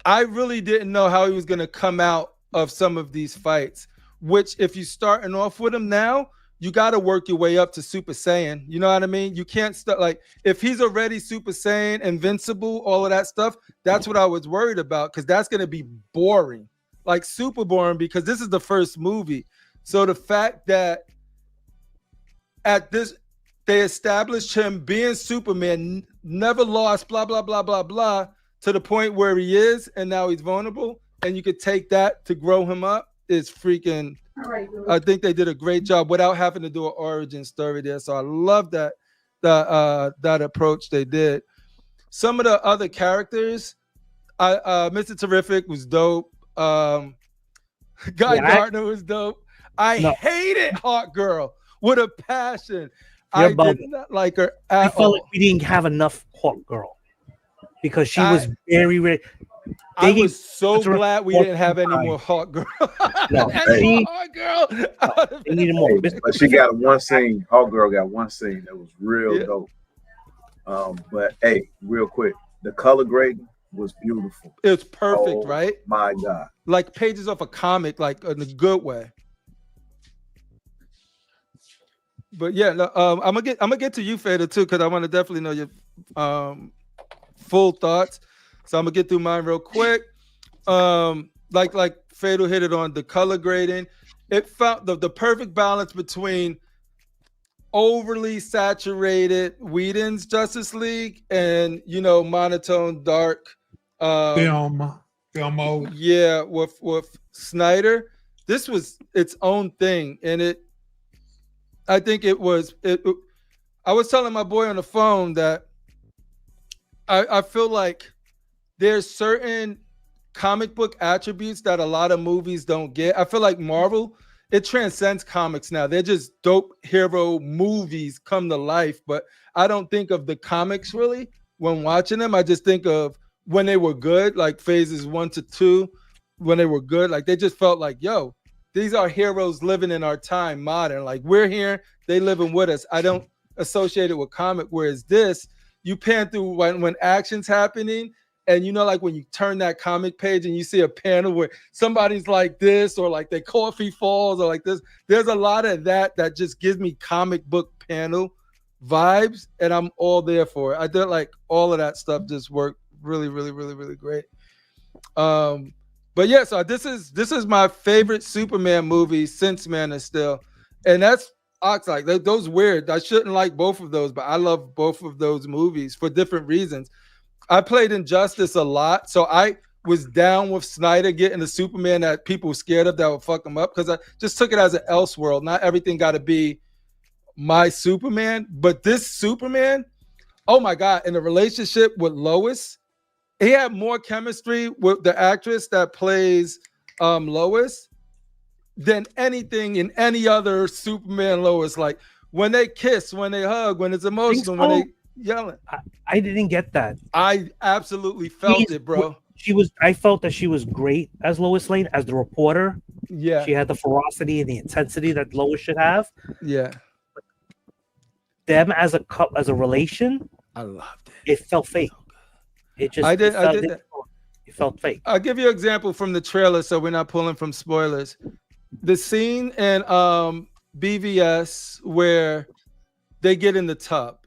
really didn't know how he was going to come out of some of these fights, which if you're starting off with him now, you got to work your way up to Super Saiyan. You know what I mean? You can't start if he's already Super Saiyan, invincible, all of that stuff. That's what I was worried about, because that's going to be boring, super boring, because this is the first movie. So the fact that they established him being Superman, never lost, blah, blah, blah, blah, blah, to the point where he is, and now he's vulnerable, and you could take that to grow him up is freaking I think they did a great job without having to do an origin story there. So I love that approach they did. Some of the other characters, Mr. Terrific was dope. Guy Gardner was dope. I hated Hawk Girl with a passion. I did not like her at all. I felt like we didn't have enough Hawk Girl because she was very ready. I was so glad we didn't have any more Hawk Girl. Hawk Girl. They needed more. But she got one scene. Hawk Girl got one scene that was real dope. But hey, real quick, the color grading was beautiful. It's perfect, right? My God. Like pages off a comic, like in a good way. But yeah, I'm gonna get to you, Fader, too, because I want to definitely know your full thoughts. So I'm gonna get through mine real quick. Like Fader hit it on the color grading. It felt the perfect balance between overly saturated Whedon's Justice League and monotone dark film mode. Yeah, with Snyder. This was its own thing, and I think it was. I was telling my boy on the phone that I feel like there's certain comic book attributes that a lot of movies don't get. I feel like Marvel, it transcends comics now. They're just dope hero movies come to life, but I don't think of the comics really when watching them. I just think of when they were good, like phases 1 to 2, when they were good. Like they just felt like, yo, these are heroes living in our time, modern. Like we're here, they living with us. I don't associate it with comic. Whereas this, you pan through when action's happening, and like when you turn that comic page and you see a panel where somebody's like this, or like their coffee falls, or like this. There's a lot of that just gives me comic book panel vibes, and I'm all there for it. I did like all of that stuff just worked really, really, really, really great. But yeah, so this is my favorite Superman movie since Man of Steel, and that's like those weird. I shouldn't like both of those, but I love both of those movies for different reasons. I played Injustice a lot, so I was down with Snyder getting the Superman that people were scared of that would fuck him up, because I just took it as an Elseworld. Not everything got to be my Superman, but this Superman, oh my God, in the relationship with Lois, he had more chemistry with the actress that plays Lois than anything in any other Superman Lois. Like when they kiss, when they hug, when it's emotional, when they yelling. I didn't get that. I absolutely felt it, bro. I felt that she was great as Lois Lane, as the reporter. Yeah. She had the ferocity and the intensity that Lois should have. Yeah. Them as a relation, I loved it. It felt fake. It just I did that. It felt fake. I'll give you an example from the trailer so we're not pulling from spoilers. The scene in BVS where they get in the tub.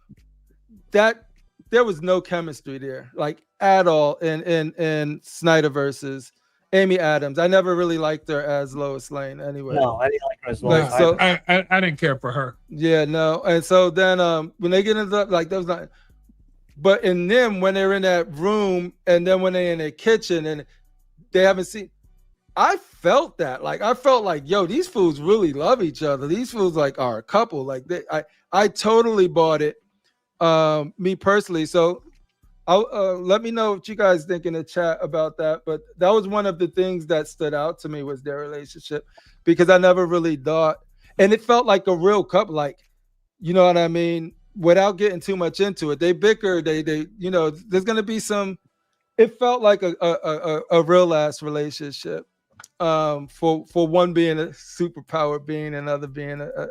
That there was no chemistry there, like at all in Snyder versus Amy Adams. I never really liked her as Lois Lane anyway. No, I didn't like her as Lois. Like, so I didn't care for her. Yeah, no. And so then when they get into the, like those not, but in them when they're in that room and then when they're in their kitchen and they haven't seen, I felt that. Like I felt like, yo, these fools really love each other. These fools like are a couple. Like I totally bought it. Me personally, so I'll let me know what you guys think in the chat about that. But that was one of the things that stood out to me was their relationship, because I never really thought, and it felt like a real couple, like, you know what I mean, without getting too much into it. They bicker, they there's gonna be some. It felt like a real ass relationship, for one being a superpower being, another being a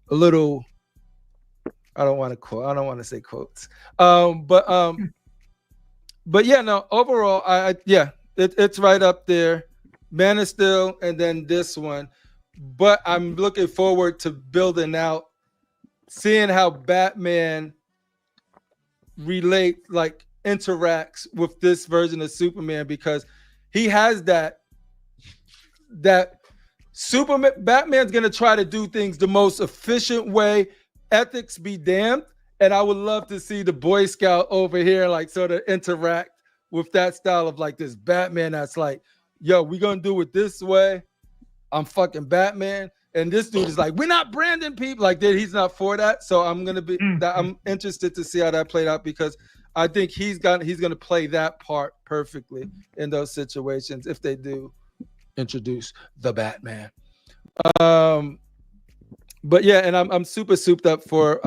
little. I don't want to say quotes. But yeah, no, overall, it's right up there. Man of Steel and then this one. But I'm looking forward to building out, seeing how Batman interacts with this version of Superman, because he has that Superman. Batman's gonna try to do things the most efficient way. Ethics be damned, and I would love to see the Boy Scout over here like sort of interact with that style of like this Batman that's like, yo, we're gonna do it this way, I'm fucking Batman. And this dude is like, we're not branding people like that. He's not for that. So I'm interested to see how that played out, because I think he's gonna play that part perfectly in those situations if they do introduce the Batman. But yeah, and I'm super souped up for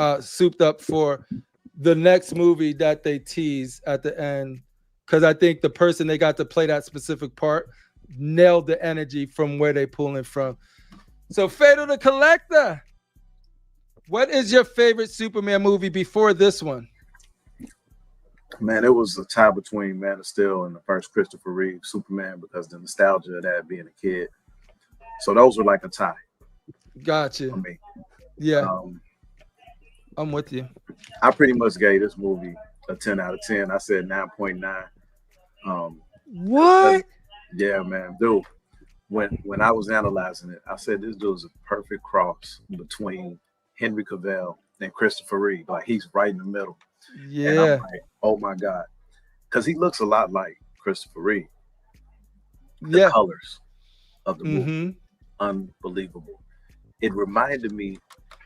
the next movie that they tease at the end, because I think the person they got to play that specific part nailed the energy from where they pulling from. So, Fatal the Collector, what is your favorite Superman movie before this one? Man, it was a tie between Man of Steel and the first Christopher Reeve Superman, because the nostalgia of that being a kid. So those were like a tie. Gotcha. For me. Yeah. I'm with you. I pretty much gave this movie a 10 out of 10. I said 9.9. What? Yeah, man, dude. When I was analyzing it, I said this dude's a perfect cross between Henry Cavill and Christopher Reeve. Like, he's right in the middle. Yeah. And I'm like, oh my God. Because he looks a lot like Christopher Reeve. The colors of the movie, unbelievable. It reminded me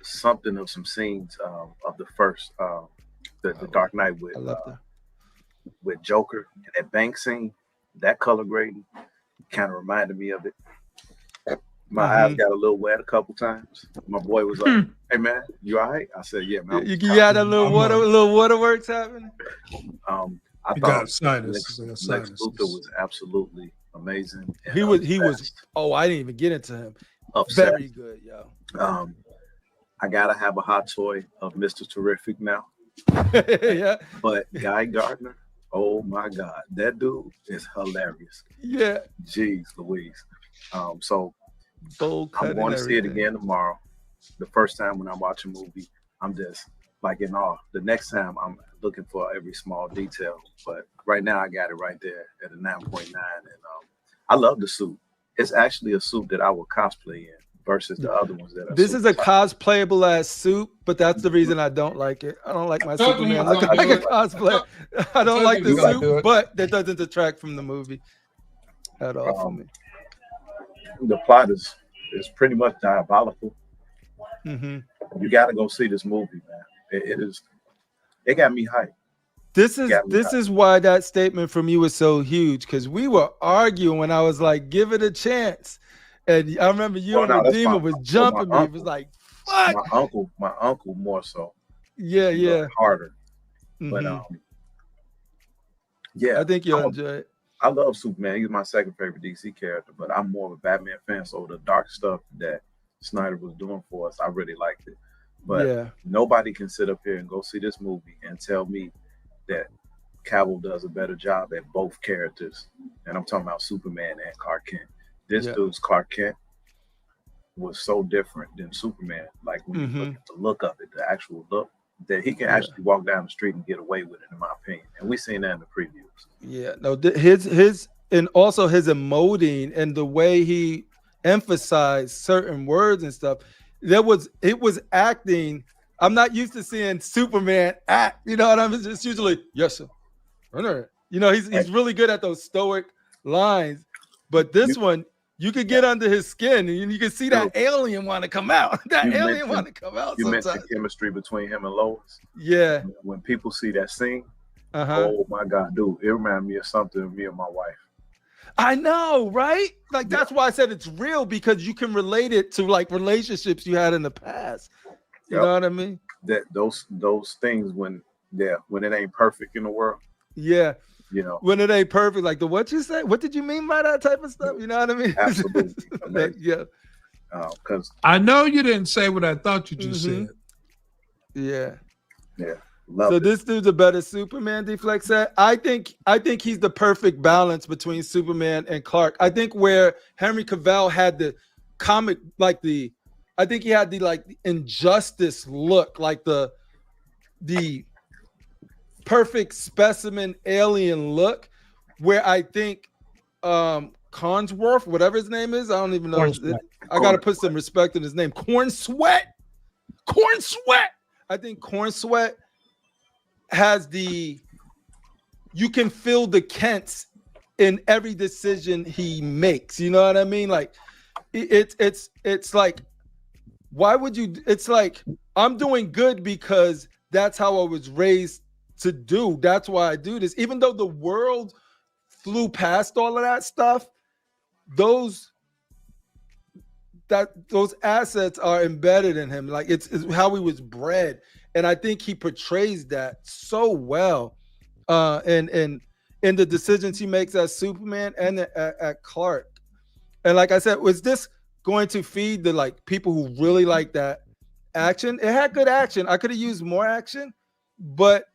something of some scenes of the first, the Dark Knight with Joker, and that bank scene, that color grading kind of reminded me of it. My eyes got a little wet a couple times. My boy was like, "Hey man, you all right?" I said, "Yeah, man." You got a little waterworks happening. I thought Lex Luthor was absolutely amazing. He was. Oh, I didn't even get into him. Upset. Very good, yo. I gotta have a hot toy of Mr. Terrific now. Yeah. But Guy Gardner, oh my God, that dude is hilarious. Yeah. Jeez Louise. So I'm going to see it again tomorrow. The first time when I watch a movie, I'm just like in awe. The next time I'm looking for every small detail. But right now I got it right there at a 9.9. And I love the suit. It's actually a suit that I would cosplay in versus the other ones that are. This is a cosplayable ass suit, but that's the reason I don't like it. I don't like my Superman looking like a cosplay. I don't like the suit, but that doesn't detract from the movie at all for me. The plot is pretty much diabolical. You got to go see this movie, man. It got me hyped. This is why that statement from you was so huge, because we were arguing when I was like, give it a chance. And I remember you and Redeemer was jumping me. It was like, fuck. My uncle more so. Yeah. Harder. But yeah. I think you'll enjoy it. I love Superman. He's my second favorite DC character, but I'm more of a Batman fan. So the dark stuff that Snyder was doing for us, I really liked it. But nobody can sit up here and go see this movie and tell me that Cavill does a better job at both characters. And I'm talking about Superman and Clark Kent. This dude's Clark Kent was so different than Superman. Like when you look at the look of it, the actual look, that he can actually walk down the street and get away with it, in my opinion. And we seen that in the previews. Yeah, no, his and also his emoting and the way he emphasized certain words and stuff. It was acting. I'm not used to seeing Superman act. You know what I mean? It's usually yes sir. You know, he's really good at those stoic lines. But this one, you could get under his skin and you can see that alien want to come out. You mentioned the chemistry between him and Lois. Yeah. When people see that scene, oh my God, dude, it reminded me of something of me and my wife. I know, right? Like that's why I said it's real, because you can relate it to like relationships you had in the past. You know what I mean? That those things when it ain't perfect in the world. Yeah. You know, when it ain't perfect, like what you say? What did you mean by that type of stuff? You know what I mean? Absolutely. Yeah. Because I know you didn't say what I thought you just said. Yeah. Yeah. So this dude's a better Superman, D-Flex said. I think he's the perfect balance between Superman and Clark. I think where Henry Cavill had the comic, I think he had the injustice look, like the perfect specimen alien look, where I think Consworth, whatever his name is, I don't even know. I got to put some respect in his name. Corn Sweat. I think Corn Sweat has you can feel the Kents in every decision he makes. You know what I mean? Like it's like, why would you? It's like, I'm doing good because that's how I was raised to do. That's why I do this. Even though the world flew past all of that stuff, those assets are embedded in him. Like it's how he was bred, and I think he portrays that so well. And in the decisions he makes as Superman and at Clark. And like I said, was this going to feed the like people who really like that action? It had good action. I could have used more action, but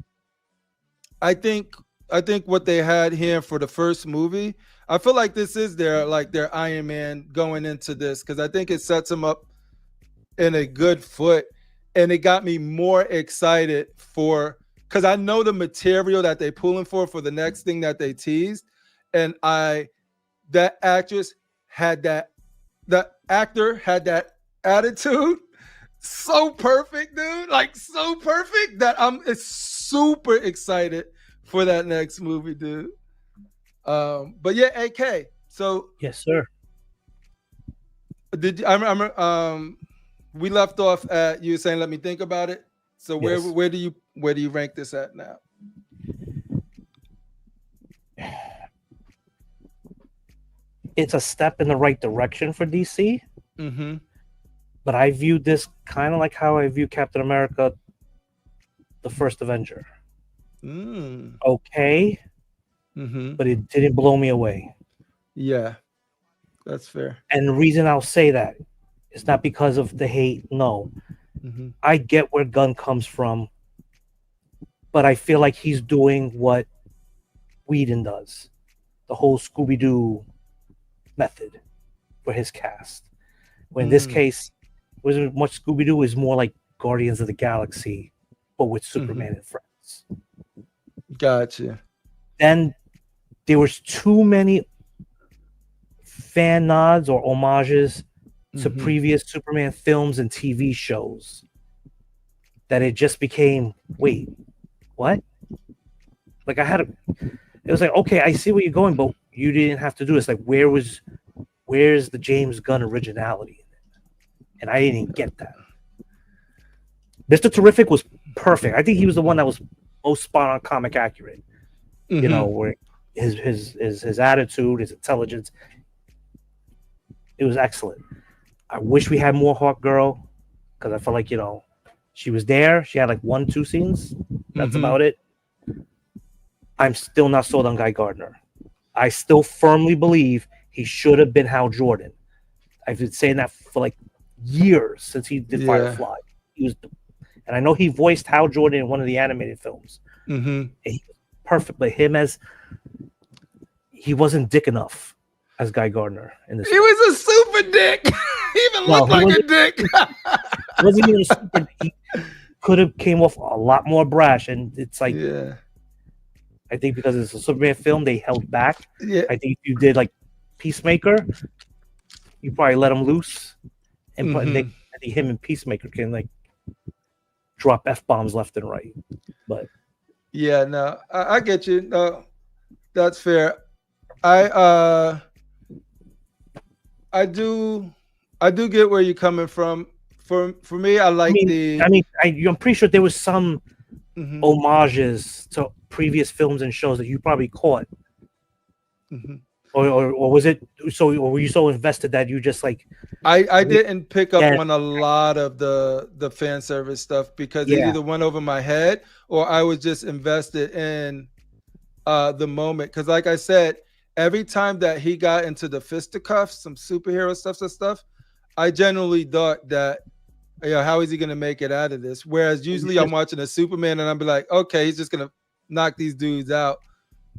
I think what they had here for the first movie, I feel like this is their Iron Man going into this, because I think it sets him up in a good foot, and it got me more excited for, because I know the material that they pulling for the next thing that they teased, and that actress had that, the actor had that attitude so perfect, dude, like so perfect that I'm super excited for that next movie, dude. But yeah, AK. So yes, sir. I remember we left off at you saying, "Let me think about it." So Yes. where do you rank this at now? It's a step in the right direction for DC. Mm-hmm. But I viewed this kind of like how I view Captain America, the first Avenger. Okay, but it didn't blow me away. Yeah, that's fair. And the reason I'll say that is not because of the hate. No, I get where Gunn comes from, but I feel like he's doing what Whedon does, the whole Scooby-Doo method for his cast. When in this case, it wasn't much Scooby-Doo, is more like Guardians of the Galaxy, but with Superman and friends. Gotcha. Then there was too many fan nods or homages to previous Superman films and TV shows that it just became, wait, what? Like it was like, okay, I see where you're going, but you didn't have to do this. Like, where's the James Gunn originality in it? And I didn't get that. Mr. Terrific was perfect. I think he was the one that was most spot on comic accurate. You know, where his attitude, his intelligence, it was excellent. I wish we had more Hawk Girl, because I felt like, she was there. She had like 1-2 scenes. That's about it. I'm still not sold on Guy Gardner. I still firmly believe he should have been Hal Jordan. I've been saying that for like years since he did Firefly. And I know he voiced Hal Jordan in one of the animated films. And he was perfect, but he wasn't dick enough as Guy Gardner in this. He was a super dick. He even looked like a dick. He wasn't even a super. He could have came off a lot more brash, and it's like, I think because it's a Superman film, they held back. I think if you did like Peacemaker, you probably let him loose, and I think him and Peacemaker can like drop F-bombs left and right. But yeah, no, I get you. No, that's fair. I do get where you're coming from. For me, I like I'm pretty sure there was some homages to previous films and shows that you probably caught. Or was it so? Or were you so invested that you just like? I didn't pick up on a lot of the fan service stuff because it either went over my head or I was just invested in the moment. Because, like I said, every time that he got into the fisticuffs, some superhero stuff, I generally thought that, how is he going to make it out of this? Whereas usually I'm watching a Superman and I'm be like, okay, he's just going to knock these dudes out.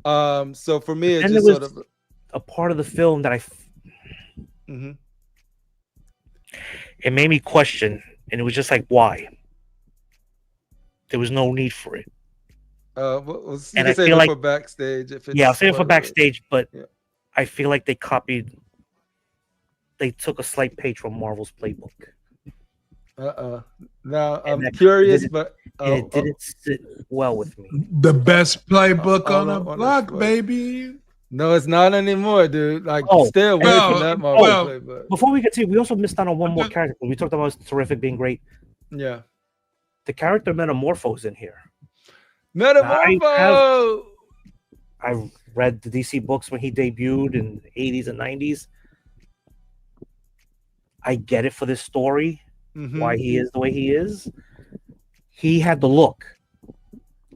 So for me, it's just sort of a part of the film that it made me question, and it was just like, why? There was no need for it. And I feel like for backstage. I'll say it for backstage, but I feel like they took a slight page from Marvel's playbook. Now I'm curious, but it didn't sit well with me. The best playbook on the block, baby. No, it's not anymore, dude. Like, Oh, stay away well, from that Marvel well, playbook. Before we continue, we also missed out on one more Okay. character. We talked about Terrific being great. Yeah. The character Metamorpho's in here. Metamorpho. I've read the DC books when he debuted in the 80s and 90s. I get it for this story, why he is the way he is. He had the look.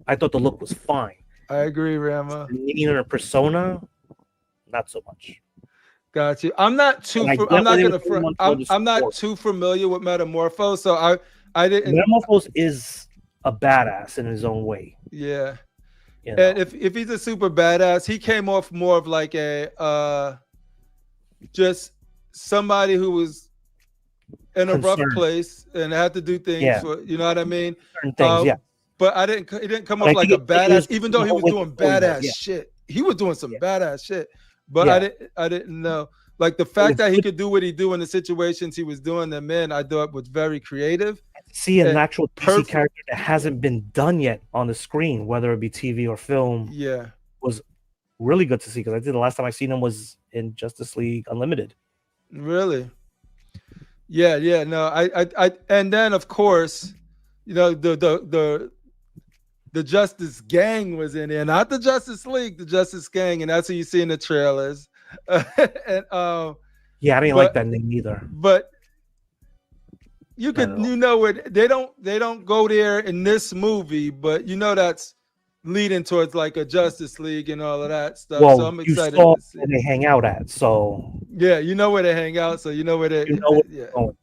I thought the look was fine. I agree, Rama. Meaning in a persona, not so much. Got you. I'm not too. I'm not gonna. I'm not too familiar with Metamorpho, so I didn't. Metamorphose is a badass in his own way. Yeah. You know? And if he's a super badass, he came off more of like a just somebody who was in a rough place and had to do things. For, you know what I mean? Certain things, yeah. But it didn't come off like a badass, even though he was doing badass shit. He was doing some badass shit. But I didn't know. Like the fact that he could do what he do in the situations he was doing them in, I thought was very creative. See an actual DC character that hasn't been done yet on the screen, whether it be TV or film, was really good to see, because I think the last time I seen him was in Justice League Unlimited. Really? Yeah. No, I and then of course, you know, the Justice Gang was in there, not the Justice League, the Justice Gang, and that's what you see in the trailers. And I didn't like that name either. But you could, you know, what they don't go there in this movie, but you know that's leading towards like a Justice League and all of that stuff. Well, so I'm excited. You saw where they hang out at, so yeah, you know where they hang out, so you know where they. Going.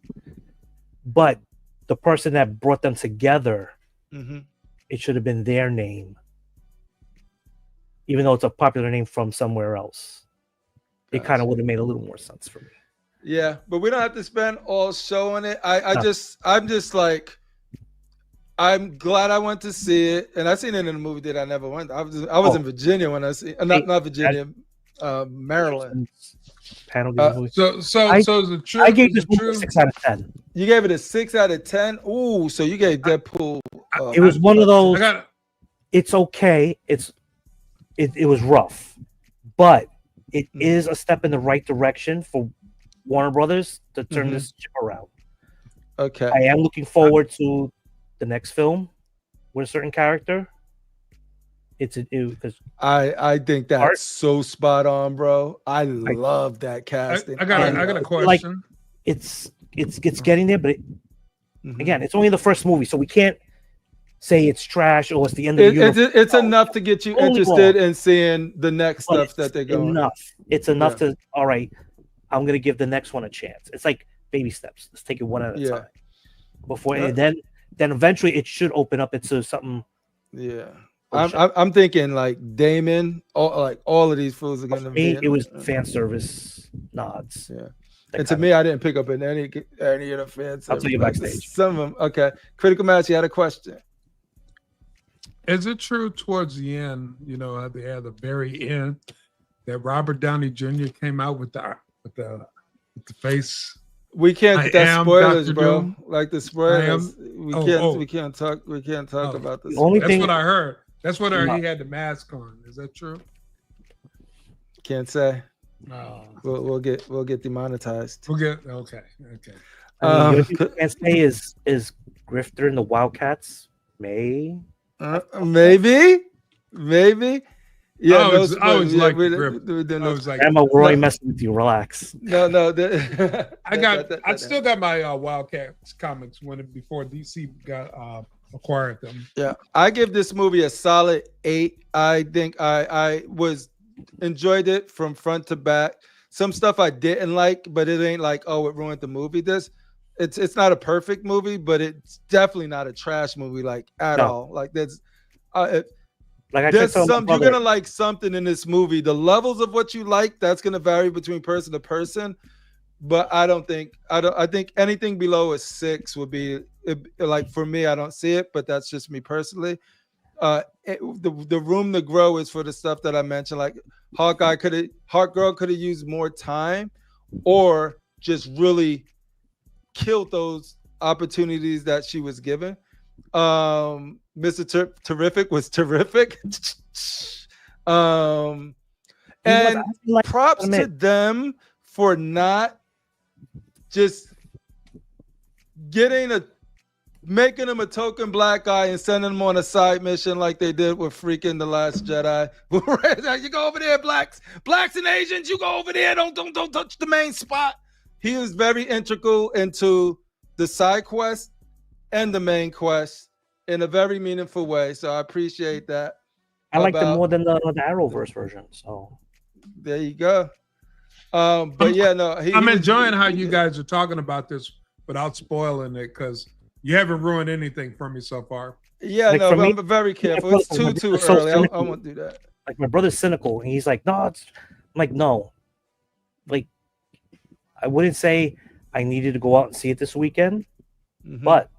But the person that brought them together, it should have been their name, even though it's a popular name from somewhere else. It kind of would have made a little more sense for me. Yeah, but we don't have to spend all show on it. I'm just like, I'm glad I went to see it, and I seen it in a movie that I never went. I was in Virginia when I see, not Virginia, Maryland. So is it true? I gave this movie a 6 out of 10. You gave it a 6 out of 10. Ooh, so you gave Deadpool. It was one of those. It's okay. It was rough, but it is a step in the right direction for Warner Brothers to turn this ship around. Okay. I am looking forward to the next film with a certain character. Because I think that's so spot on, bro. I love that casting. I got a question. Like, it's getting there, but again, it's only the first movie, so we can't say it's trash or it's the end of the universe. It's enough to get you interested in seeing the next stuff that they're going. It's enough to, all right, I'm gonna give the next one a chance. It's like baby steps. Let's take it one at a time. Before and then eventually it should open up into something. Yeah. I'm thinking like Damon, all of these fools are gonna be. It was fan service nods. Yeah. And to me, I didn't pick up in any of the fan service. I'll tell you backstage. Some of them. Okay. Critical Match, you had a question. Is it true towards the end, you know, at the very end, that Robert Downey Jr. came out with the face? We can't. That's spoilers, bro. Doom. Like the spoilers. We can't talk about this. That's what I heard. That's what he had the mask on. Is that true? Can't say. No. We'll get demonetized. Okay. What can't say is Grifter and the Wildcats maybe. Yeah, I was like, Emma, we're only messing with you. Relax. No. I still got my Wildcats comics before DC got acquired them. Yeah, I give this movie a solid 8. I think I enjoyed it from front to back. Some stuff I didn't like, but it ain't like, oh, it ruined the movie. It's not a perfect movie, but it's definitely not a trash movie at all. Like there's you're gonna like something in this movie. The levels of what you like, that's gonna vary between person to person. But I think anything below a 6 would be like, for me, I don't see it, but that's just me personally. The room to grow is for the stuff that I mentioned, like Hawkgirl could have used more time, or just really killed those opportunities that she was given. Mr. Terrific was terrific. And And props to them for not just making him a token black guy and sending him on a side mission like they did with freaking The Last Jedi. You go over there, blacks and Asians, you go over there, don't touch the main spot. He was very integral into the side quest and the main quest in a very meaningful way. So I appreciate that. I like them more than the Arrowverse version. So there you go. But yeah, no, I'm enjoying how you guys are talking about this without spoiling it, because you haven't ruined anything for me so far. Yeah, like, no, but I'm very careful. It's too early. I won't do that. Like, my brother's cynical, and he's like, no, I'm like, no. Like, I wouldn't say I needed to go out and see it this weekend, but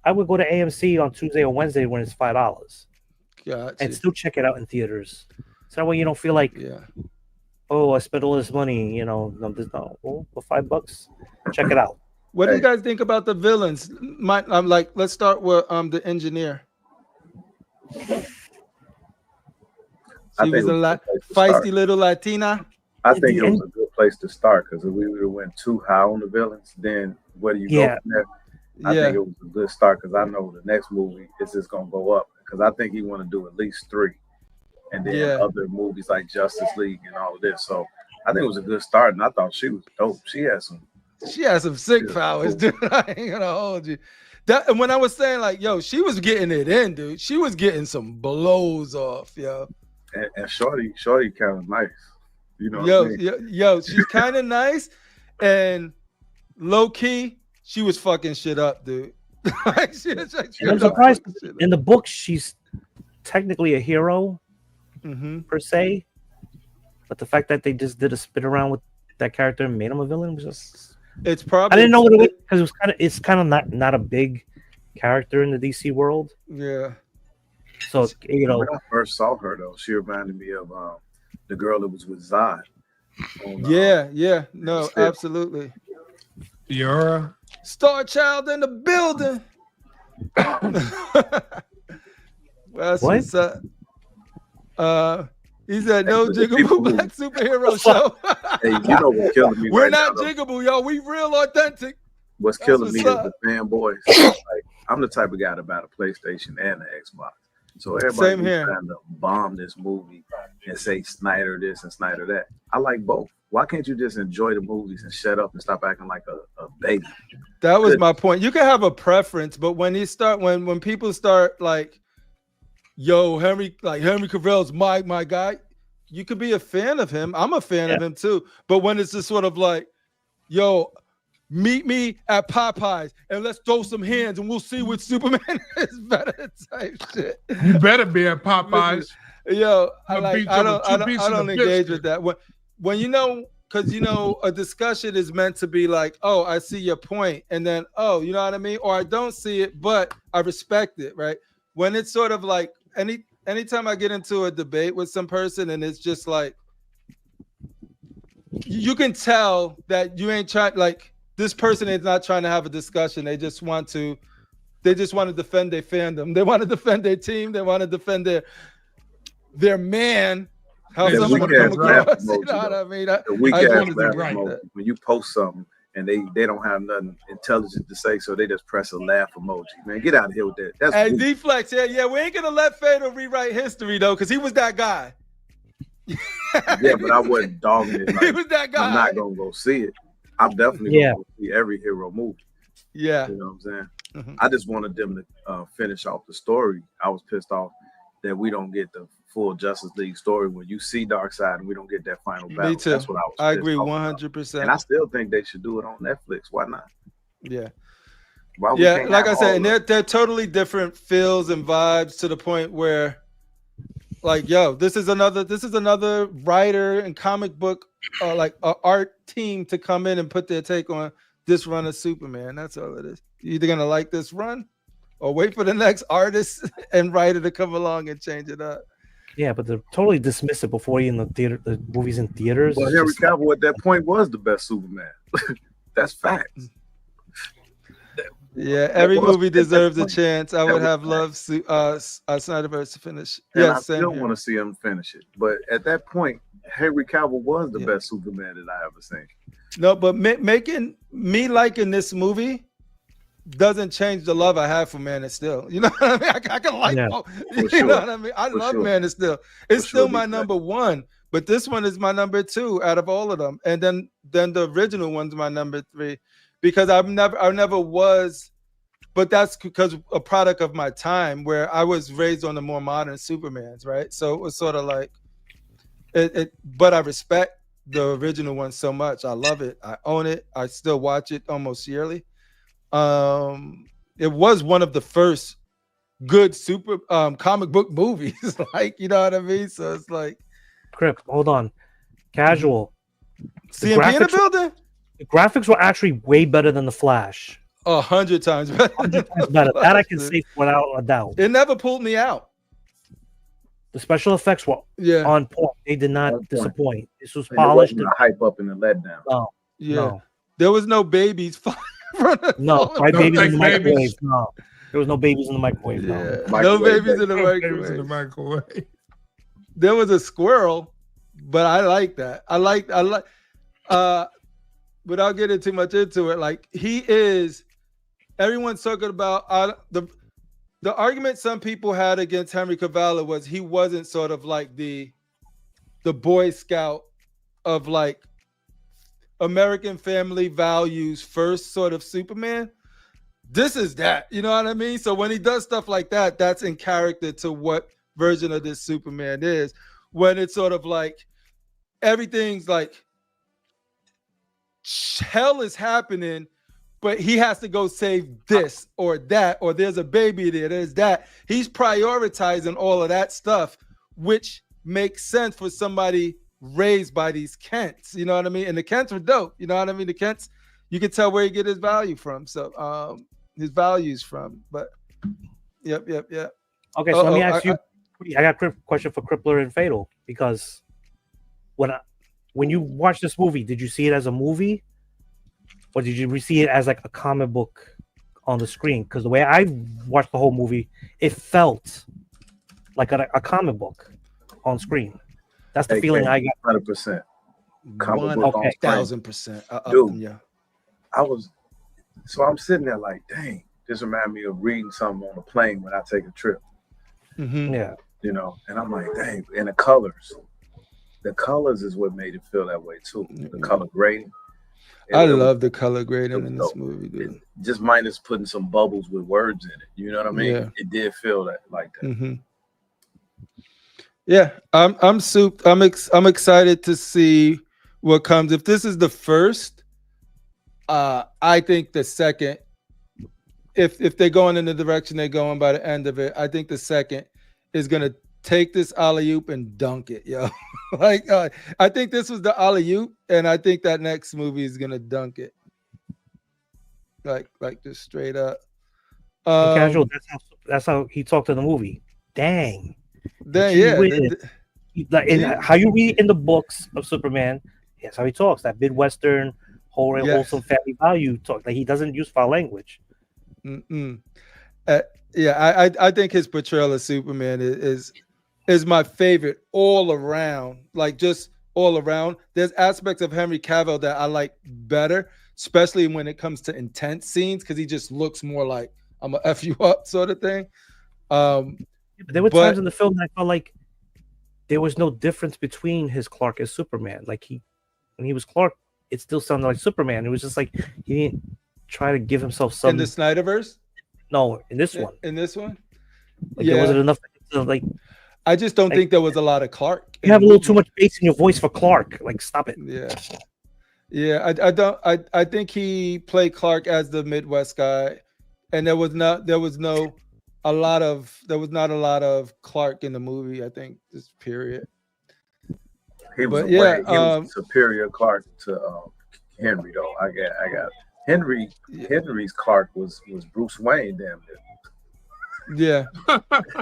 I would go to AMC on Tuesday or Wednesday when it's $5. And still check it out in theaters. So that way you don't feel like, oh, I spent all this money, well, for $5, check it out. What do you guys think about the villains? Let's start with the engineer. She was a feisty little Latina. I think it was a good place to start, because if we would have went too high on the villains, then where do you go from there? I think it was a good start, because I know the next movie is just going to go up, because I think he want to do at least 3. And then other movies like Justice League and all of this. So I think it was a good start, and I thought she was dope. She had some sick powers, dude. I ain't gonna hold you. And when I was saying, like, yo, she was getting it in, dude. She was getting some blows off, yo. And Shorty kind of nice. You know what I mean? Yo, she's kind of nice. And low key, she was fucking shit up, dude. I'm surprised. In the book, she's technically a hero, per se. But the fact that they just did a spit around with that character and made him a villain was just... It's probably... I didn't know what it was, because it's kind of not a big character in the DC world. Yeah. So, when I first saw her, though, she reminded me of the girl that was with Zod. No, absolutely. Yara. Star Child in the building. Well, what? He said, no jiggable black superhero show. Hey, you know what's killing me? We're not jiggable, y'all. We real authentic. What's killing me is the fanboys. Like, I'm the type of guy to buy the PlayStation and the Xbox. So everybody trying to bomb this movie and say Snyder this and Snyder that. I like both. Why can't you just enjoy the movies and shut up and stop acting like a baby? That was my point. You can have a preference, but when people start like, yo, Henry Cavill's my guy, you could be a fan of him. I'm a fan of him too. But when it's just sort of like, yo, meet me at Popeyes and let's throw some hands and we'll see what Superman is better type shit. You better be at Popeyes. Yo, I don't engage with that. When because a discussion is meant to be like, oh, I see your point, and then, oh, you know what I mean? Or I don't see it, but I respect it, right? When it's sort of like anytime I get into a debate with some person and it's just like, you can tell that you ain't trying, like, this person is not trying to have a discussion. They just want to defend their fandom. They want to defend their team. They want to defend their man. How someone come across, you know what I mean? When you post something and they don't have nothing intelligent to say, so they just press a laugh emoji. Man, get out of here with that. That's D-Flex, we ain't gonna let Fader rewrite history though, because he was that guy. Yeah, but I wasn't dogging it. Like, he was that guy. I'm not gonna go see it. I'm definitely gonna go see every hero movie. Yeah, you know what I'm saying. Mm-hmm. I just wanted them to finish off the story. I was pissed off that we don't get the full Justice League story when you see Darkseid and we don't get that final battle. Me too. That's what I agree 100%. And I still think they should do it on Netflix. Why not? Yeah. Like I said, and they're totally different feels and vibes to the point where, like, yo, this is another writer and comic book art team to come in and put their take on this run of Superman. That's all it is. You're either gonna like this run or wait for the next artist and writer to come along and change it up. Yeah, but they're totally dismiss it before the movie's in theaters. Well, Henry Cavill at that point was the best Superman. That's fact. Yeah, every movie deserves a chance. I would have loved Snyderverse to finish. Yeah, I still want to see him finish it. But at that point, Henry Cavill was the Yeah. best Superman that I ever seen. No, but making me liking this movie doesn't change the love I have for Man of Steel. You know what I mean? I can like, Yeah. you sure. know what I mean? I For love sure. Man of Steel. It's For still sure, my exactly. number one, but this one is my number two out of all of them. And then the original one's my number three, because I never was, but that's because a product of my time where I was raised on the more modern Supermans, right? So it was sort of like but I respect the original one so much. I love it. I own it. I still watch it almost yearly. It was one of the first good super comic book movies. Like, you know what I mean? So it's like, Crip, hold on. Casual. CMP in the building? The graphics were actually way better than the Flash. 100 times better. 100 times better. That I can say without a doubt. It never pulled me out. The special effects were on point. They did not disappoint. This was And polished. It wasn't a hype up and a letdown. No, Yeah. no, There was no babies flying from the no. phone. My babies in the babies. microwave. No, there was no babies in the microwave. Yeah. No. No Microwave babies in the Babies in the microwave. microwave. There was a squirrel, but I like that. I like without getting too much into it, like he is, everyone's talking about the argument some people had against Henry Cavill was he wasn't sort of like the Boy Scout of like American family values first sort of Superman. This is that, you know what I mean? So when he does stuff like that, that's in character to what version of this Superman is. When it's sort of like everything's like hell is happening, but he has to go save this or that, or there's a baby there, there's that. He's prioritizing all of that stuff, which makes sense for somebody raised by these Kents, you know what I mean? And the Kents were dope, you know what I mean? The Kents, you can tell where he get his value from. So his values from, but yep. Okay, so let me ask you. I got a question for Crippler and Fatal, because when you watch this movie, did you see it as a movie, or did you see it as like a comic book on the screen? Because the way I watched the whole movie, it felt like a comic book on screen. That's the feeling I got. 100%. Comic book on screen. 1,000%. Dude, Yeah. I'm sitting there like, dang, this reminds me of reading something on a plane when I take a trip. Mm-hmm. Yeah. You know, and I'm like, dang, and the colors is what made it feel that way too. The color grading. I love the color grading in this movie, dude. Just minus putting some bubbles with words in it. You know what I mean? Yeah. It did feel like that. Mm-hmm. Yeah, I'm excited to see what comes. If this is the first, I think the second, if they're going in the direction they're going by the end of it, I think the second is gonna take this alley-oop and dunk it, yo. Like I think this was the alley-oop, and I think that next movie is gonna dunk it. Like just straight up. Casual. That's how he talked in the movie. Dang. And how you read it in the books of Superman, that's how he talks. That Midwestern, wholesome family value talk. Like he doesn't use foul language. I think his portrayal of Superman is my favorite all around. Like just all around. There's aspects of Henry Cavill that I like better, especially when it comes to intense scenes, because he just looks more like I'm gonna F you up sort of thing. But there were times in the film that I felt like there was no difference between his Clark and Superman. Like when he was Clark, it still sounded like Superman. It was just like he didn't try to give himself some. In the Snyderverse? No, in this one. In this one? Like, there wasn't enough to, like. I just don't think there was a lot of Clark. You have a little too much bass in your voice for Clark. Like, stop it. Yeah. I think he played Clark as the Midwest guy, and there was not a lot of Clark in the movie. I think this period. He was superior Clark to Henry though. I got Henry. Henry's Clark was Bruce Wayne, damn near. Yeah,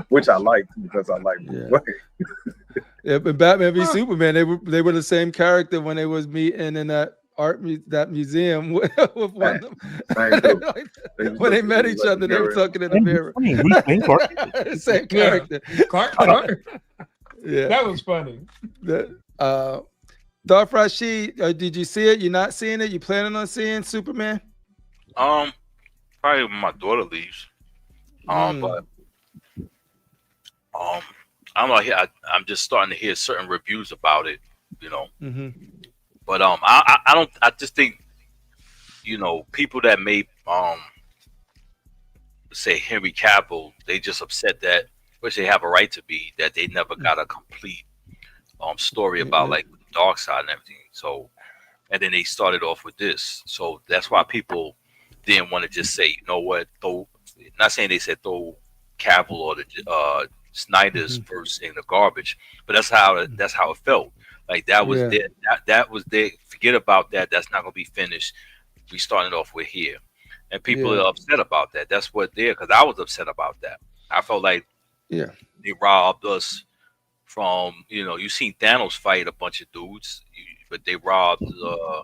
which I liked because I like Bruce Wayne. Yeah, but Batman v Superman, they were the same character when they was meeting in that museum with one of them. When they met each other, they were talking in the mirror. Same character. Clark. Yeah, that was funny. Darth Rashid, did you see it? You're not seeing it? You planning on seeing Superman? Probably when my daughter leaves. But I'm not here. I'm just starting to hear certain reviews about it, you know. But I don't. I just think, you know, people that may say Henry Cavill, they just upset that, which they have a right to be, that they never got a complete story about like the dark side and everything. So, and then they started off with this. So that's why people didn't want to just say, you know what, throw. Not saying they said throw Cavill or the Snyder's verse in the garbage, but that's how it felt. Like that was there. That was there. Forget about that. That's not gonna be finished. We started off with here, and people are upset about that. That's what they're. Because I was upset about that. I felt like they robbed us from. You know, you seen Thanos fight a bunch of dudes, but they robbed the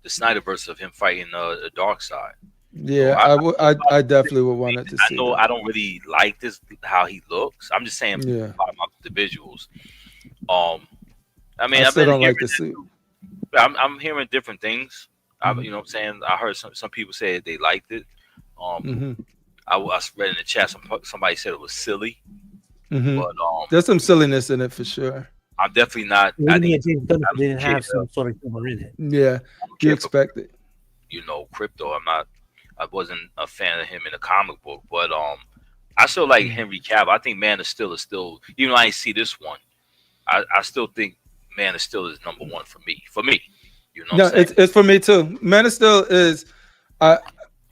Snyderverse of him fighting the dark side. Yeah, So I definitely would want it to see. I know that. I don't really like this how he looks. I'm just saying about the visuals. I mean, I still don't like the suit. I'm hearing different things. You know what I'm saying? I heard some people say they liked it. I read in the chat somebody said it was silly. But there's some silliness in it for sure. I'm definitely not. I didn't have some sort of humor in it. Yeah, you expect it. You know, Crypto. I wasn't a fan of him in the comic book, but I still like Henry Cavill. I think Man of Steel is still, even though I didn't see this one, I still think Man of Steel is number one for me. You know, it's for me too. Man of Steel is, and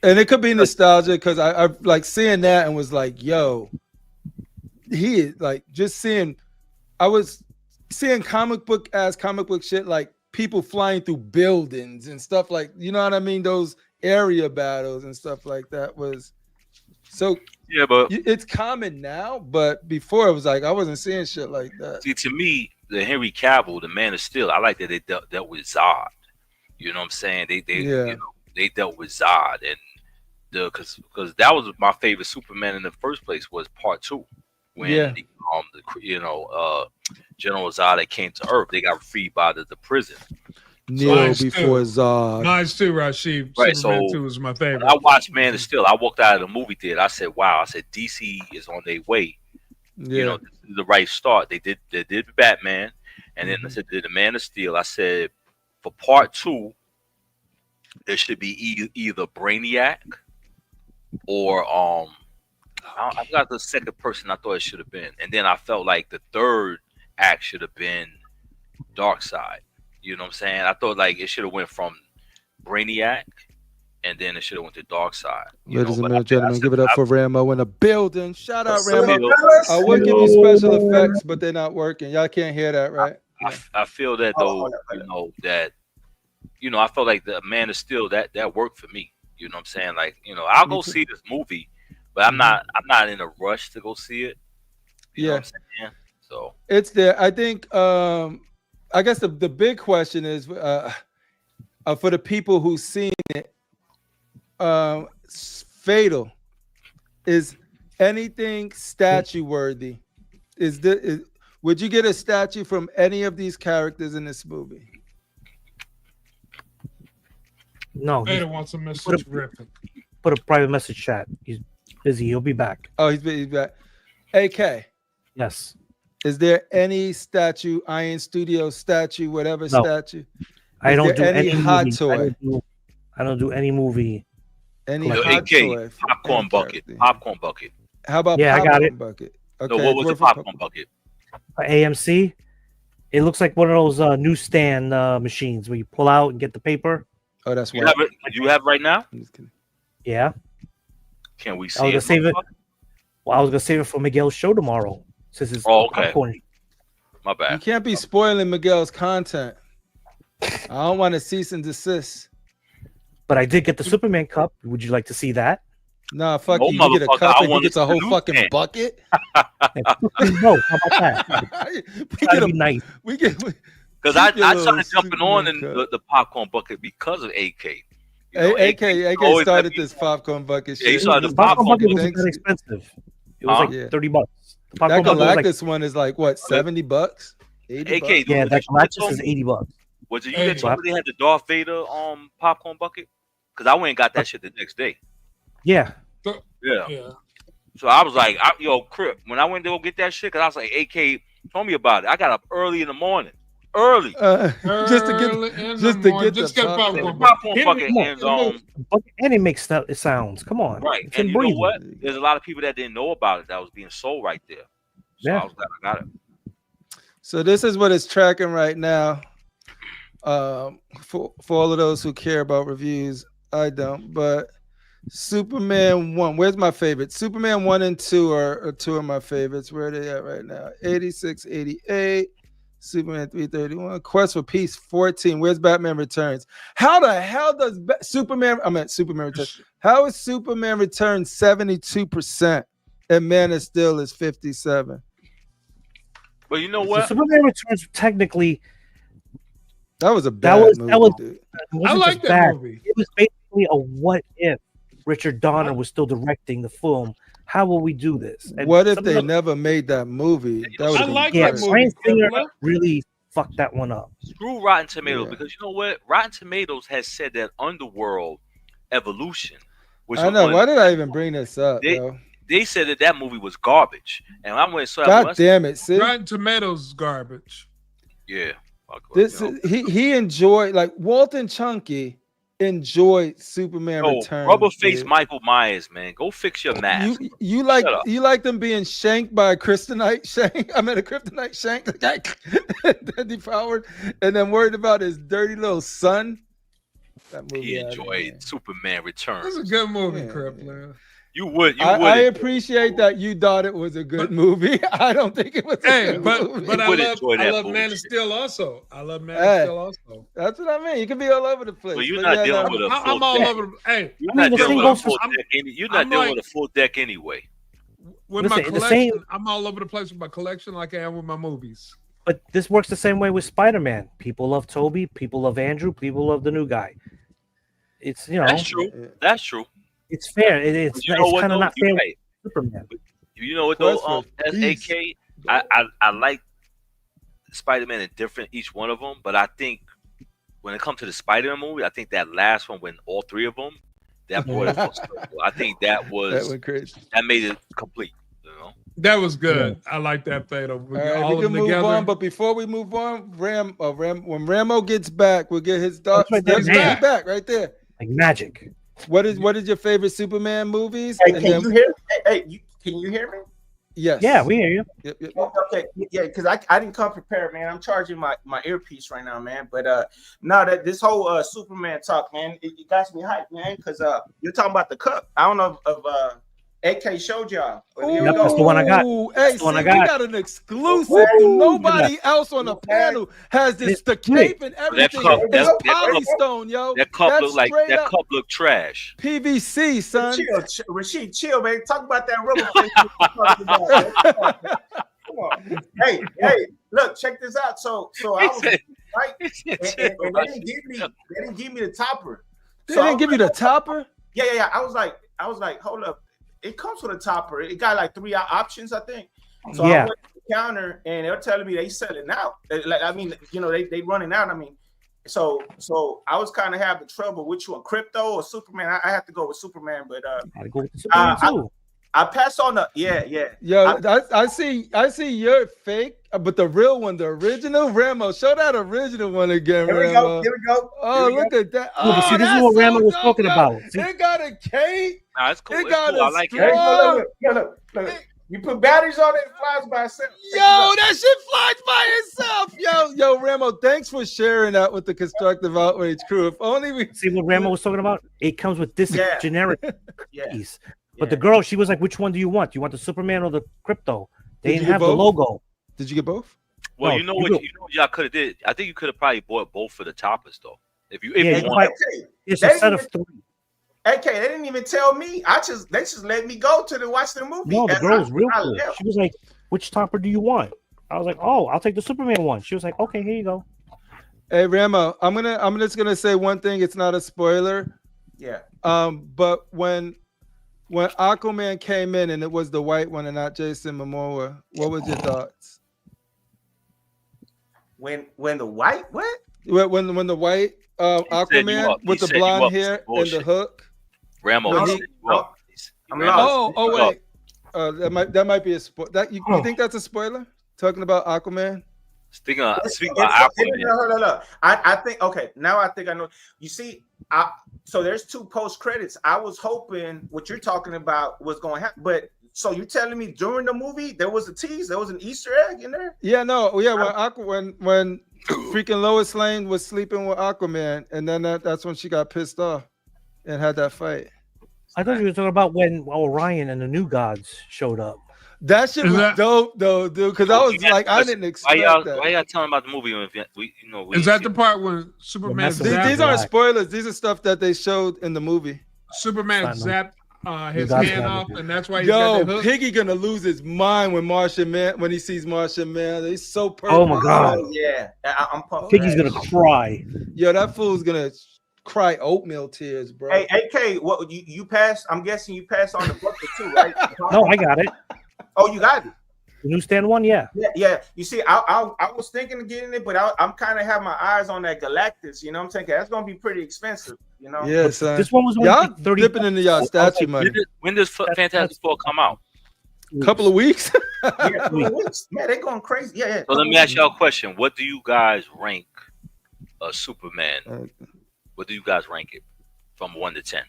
it could be nostalgia because I like seeing that and was like, yo, he is like just seeing. I was seeing comic book shit like people flying through buildings and stuff like, you know what I mean? Those area battles and stuff like that was so. Yeah, but it's common now. But before it was like I wasn't seeing shit like that. See, to me, the Henry Cavill, the Man of Steel, I like that they dealt with Zod. You know what I'm saying? They you know, they dealt with Zod and because that was my favorite Superman in the first place was part 2 when General Zod came to Earth. They got freed by the prison. Before Zod. Mine's too, Rashid. Right, Superman so 2 was my favorite. I watched Man of Steel. I walked out of the movie theater. I said, "Wow!" I said, "DC is on their way." You know, this is the right start. They did Batman, and then I said, "Did the Man of Steel?" I said, "For part 2, there should be either Brainiac or I got the second person I thought it should have been, and then I felt like the third act should have been Darkseid. You know what I'm saying? I thought like it should have went from Brainiac, and then it should have went to Darkseid. Ladies and gentlemen, give it up for Rambo in the building. Shout out Rambo. I would give you special effects, but they're not working. Y'all can't hear that, right? I feel that though, I felt like the Man of Steel that worked for me. You know what I'm saying? Like, I'll go see this movie, but I'm not in a rush to go see it. You know what I'm saying? So it's there. I think I guess the big question is for the people who've seen it, Fatal, is anything statue worthy? Would you get a statue from any of these characters in this movie? No. Fatal wants a message. Put a private message chat. He's busy. He'll be back. Oh, he's back. AK. Yes. Is there any statue, Iron Studio statue, whatever statue? I don't do any hot movie. toy. I don't do any movie. Any hot toy? Popcorn bucket. Popcorn bucket. How about I got it. Bucket? Okay, no, what was the popcorn bucket? AMC. It looks like one of those newsstand machines where you pull out and get the paper. Oh, that's what you have right now. Yeah. Can we see I was gonna save it. Well, I was gonna save it for Miguel's show tomorrow. Since it's popcorn. My bad. You can't be spoiling Miguel's content. I don't want to cease and desist. But I did get the Superman cup. Would you like to see that? Nah, fuck you. You get a cup and he gets a whole fucking bucket. No, how about that? We get be nice. We get because I started jumping on in the popcorn bucket because of AK. AK started this popcorn bucket shit. Yeah, he started the popcorn bucket wasn't that expensive. It was like $30. That Galactus one is like what, $70? AK, Yeah, that you Galactus is $80. Was it you that told me they had the Darth Vader popcorn bucket? Because I went and got that shit the next day. Yeah. Yeah. So I was like, yo, Crip, when I went to go get that shit, because I was like, AK told me about it. I got up early in the morning. Early. Just to get the popcorn bucket. And it makes sounds. Come on. Right. It's And you know breathing. what? There's a lot of people that didn't know about it that was being sold right there. So I was glad I got it. So this is what it's tracking right now. For all of those who care about reviews, I don't, but Superman 1, where's my favorite? Superman 1 and 2 are two of my favorites. Where are they at right now? 86, 88, Superman 331, Quest for Peace 14. Where's Batman Returns? How the hell does Superman Returns? How is Superman Returns 72% and Man of Steel is 57? But you know what? So Superman Returns technically. That was a bad movie, dude. I like that movie. It was basically a what if Richard Donner was still directing the film. How will we do this? And what if they never made that movie? I like that movie. Singer really fucked that one up. Screw Rotten Tomatoes, because you know what? Rotten Tomatoes has said that Underworld Evolution. I know. Why did I even bring this up? They said that movie was garbage, and I went. So God damn it, Sid. Rotten Tomatoes garbage. Yeah. He enjoyed, like Walton Chunky enjoyed Superman Returns. Rubber face Michael Myers, man. Go fix your mask. You like them being shanked by a kryptonite shank. I mean a kryptonite shank that devoured, and then worried about his dirty little son. That movie he enjoyed Superman Returns. That's a good movie, Crip, man. You would. I appreciate that you thought it was a good movie. I don't think it was. A good movie. But I love Man of Steel also. I love Man of Steel also. That's what I mean. You can be all over the place. Well, you're not dealing with a full I'm all deck. over. Hey, you're not dealing with a full deck. You're not dealing with a full deck anyway. With my collection, I'm all over the place with my collection, like I am with my movies. But this works the same way with Spider-Man. People love Toby. People love Andrew. People love the new guy. It's That's true. That's true. It's fair. It's kind of not fair. Right. Superman. You know what though? As AK, I like Spider-Man and different each one of them, but I think when it comes to the Spider-Man movie, I think that last one when all three of them, that brought it full circle. I think that went crazy. That made it complete. You know? That was good. Yeah. I like that fatal. We can move on, but before we move on, when Ramo gets back, we'll get his thoughts. He's back right there, like magic. What is your favorite Superman movies? Hey, can you hear? Can you hear me? Yes. Yeah, we hear you. Yep. Okay. Yeah, because I didn't come prepared, man. I'm charging my earpiece right now, man. But now that this whole Superman talk, man, it got me hyped, man. Because you're talking about the cup. I don't know if AK showed y'all. Yep, that's the one I got. Hey, we got an exclusive. Nobody else on the panel has this. The cape and everything. It's polystone, yo. That cup look like that cup look trash. PVC, son. Rashid, chill, man. Talk about that rubber. Come on. Hey, look, check this out. So I was right, and they didn't give me the topper. They didn't give you the topper? Yeah. I was like, hold up. It comes with a topper. It got like 3 options, I think. So I went to the counter and they're telling me they selling out. Like, I mean, they running out. I mean, so I was kind of having trouble. Which one, Crypto or Superman? I have to go with Superman, but I go with Superman too. I pass on the yeah. Yo, I see your fake, but the real one, the original Ramo. Show that original one again, Ramo. Here we go. Oh, look at that. Oh, see, this is what Ramo was talking about. See? It got a cape. Nah, it's cool. It got cool. I like it. Look. You put batteries on it, it flies by itself. Yo, that shit flies by itself. Yo, Ramo, thanks for sharing that with the Constructive Outrage crew. If only we see what Ramo was talking about. It comes with this generic piece. But the girl, she was like, which one do you want? Do you want the Superman or the Crypto? They didn't have the logo. Did you get both? Well, you know what y'all could have did? I think you could have probably bought both for the toppers, though. If you wanted. It's a set of 3. AK, they didn't even tell me. They just let me go to watch the movie. No, the girl was real cool. She was like, which topper do you want? I was like, oh, I'll take the Superman one. She was like, okay, here you go. Hey, Ramo, I'm just gonna say one thing. It's not a spoiler. Yeah. But when Aquaman came in and it was the white one and not Jason Momoa, what was your thoughts? When the white what? When the white Aquaman with the blonde hair and the hook. Rambo. No, I'm lost. Oh wait. That might be a spoiler. That you think that's a spoiler? Talking about Aquaman. Speaking about Aquaman. I think okay. Now I think I know. You see, so there's 2 post credits. I was hoping what you're talking about was going to happen, but so you're telling me during the movie there was a tease, there was an Easter egg in there? Yeah, no, yeah. When freaking Lois Lane was sleeping with Aquaman, and then that's when she got pissed off and had that fight. I thought you were talking about when Orion and the New Gods showed up. That shit was dope, though, dude. Because I was like, I didn't expect that. Why y'all telling about the movie? Is that the part when Superman? These aren't spoilers. These are stuff that they showed in the movie. Superman zapped his hand off, and that's why. Piggy gonna lose his mind when he sees Martian Man. He's so perfect. Oh my god! Oh, yeah, I'm pumped. Piggy's gonna cry. Yo, that fool's gonna cry oatmeal tears, bro. Hey, AK, what you passed? I'm guessing you passed on the bucket too, right? No, I got it. Oh, you got it. The newsstand one, yeah. Yeah. You see, I was thinking of getting it, but I'm kind of have my eyes on that Galactus. You know, what I'm thinking that's gonna be pretty expensive. You know. Yeah, son. This one was only y'all 30. dipping into y'all statue money. When does Fantastic Four come out? Couple of weeks. Yeah, weeks. Man, they're going crazy. Yeah. So let me ask y'all a question. What do you guys rank Superman? What do you guys rank it from 1 to 10?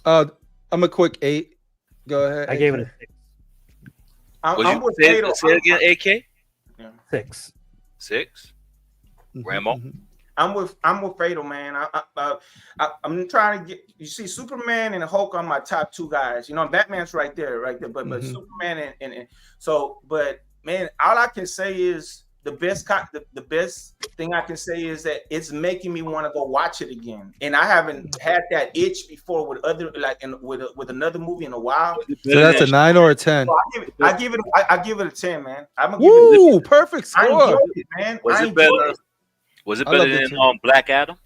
I'm a quick 8. Go ahead. I gave it a 6. I'm with say it again, AK? Yeah. 6. 6? Rambo? I'm with Fatal, man. I'm trying to get. You see, Superman and Hulk are my top 2 guys. You know, Batman's right there. But Superman and so. But man, all I can say is the best thing I can say is that it's making me want to go watch it again. And I haven't had that itch before with other with another movie in a while. So that's a 9 or a 10. So I give it a 10, man. I'm gonna give it perfect score. I enjoyed it, man. Was it better than Black Adam?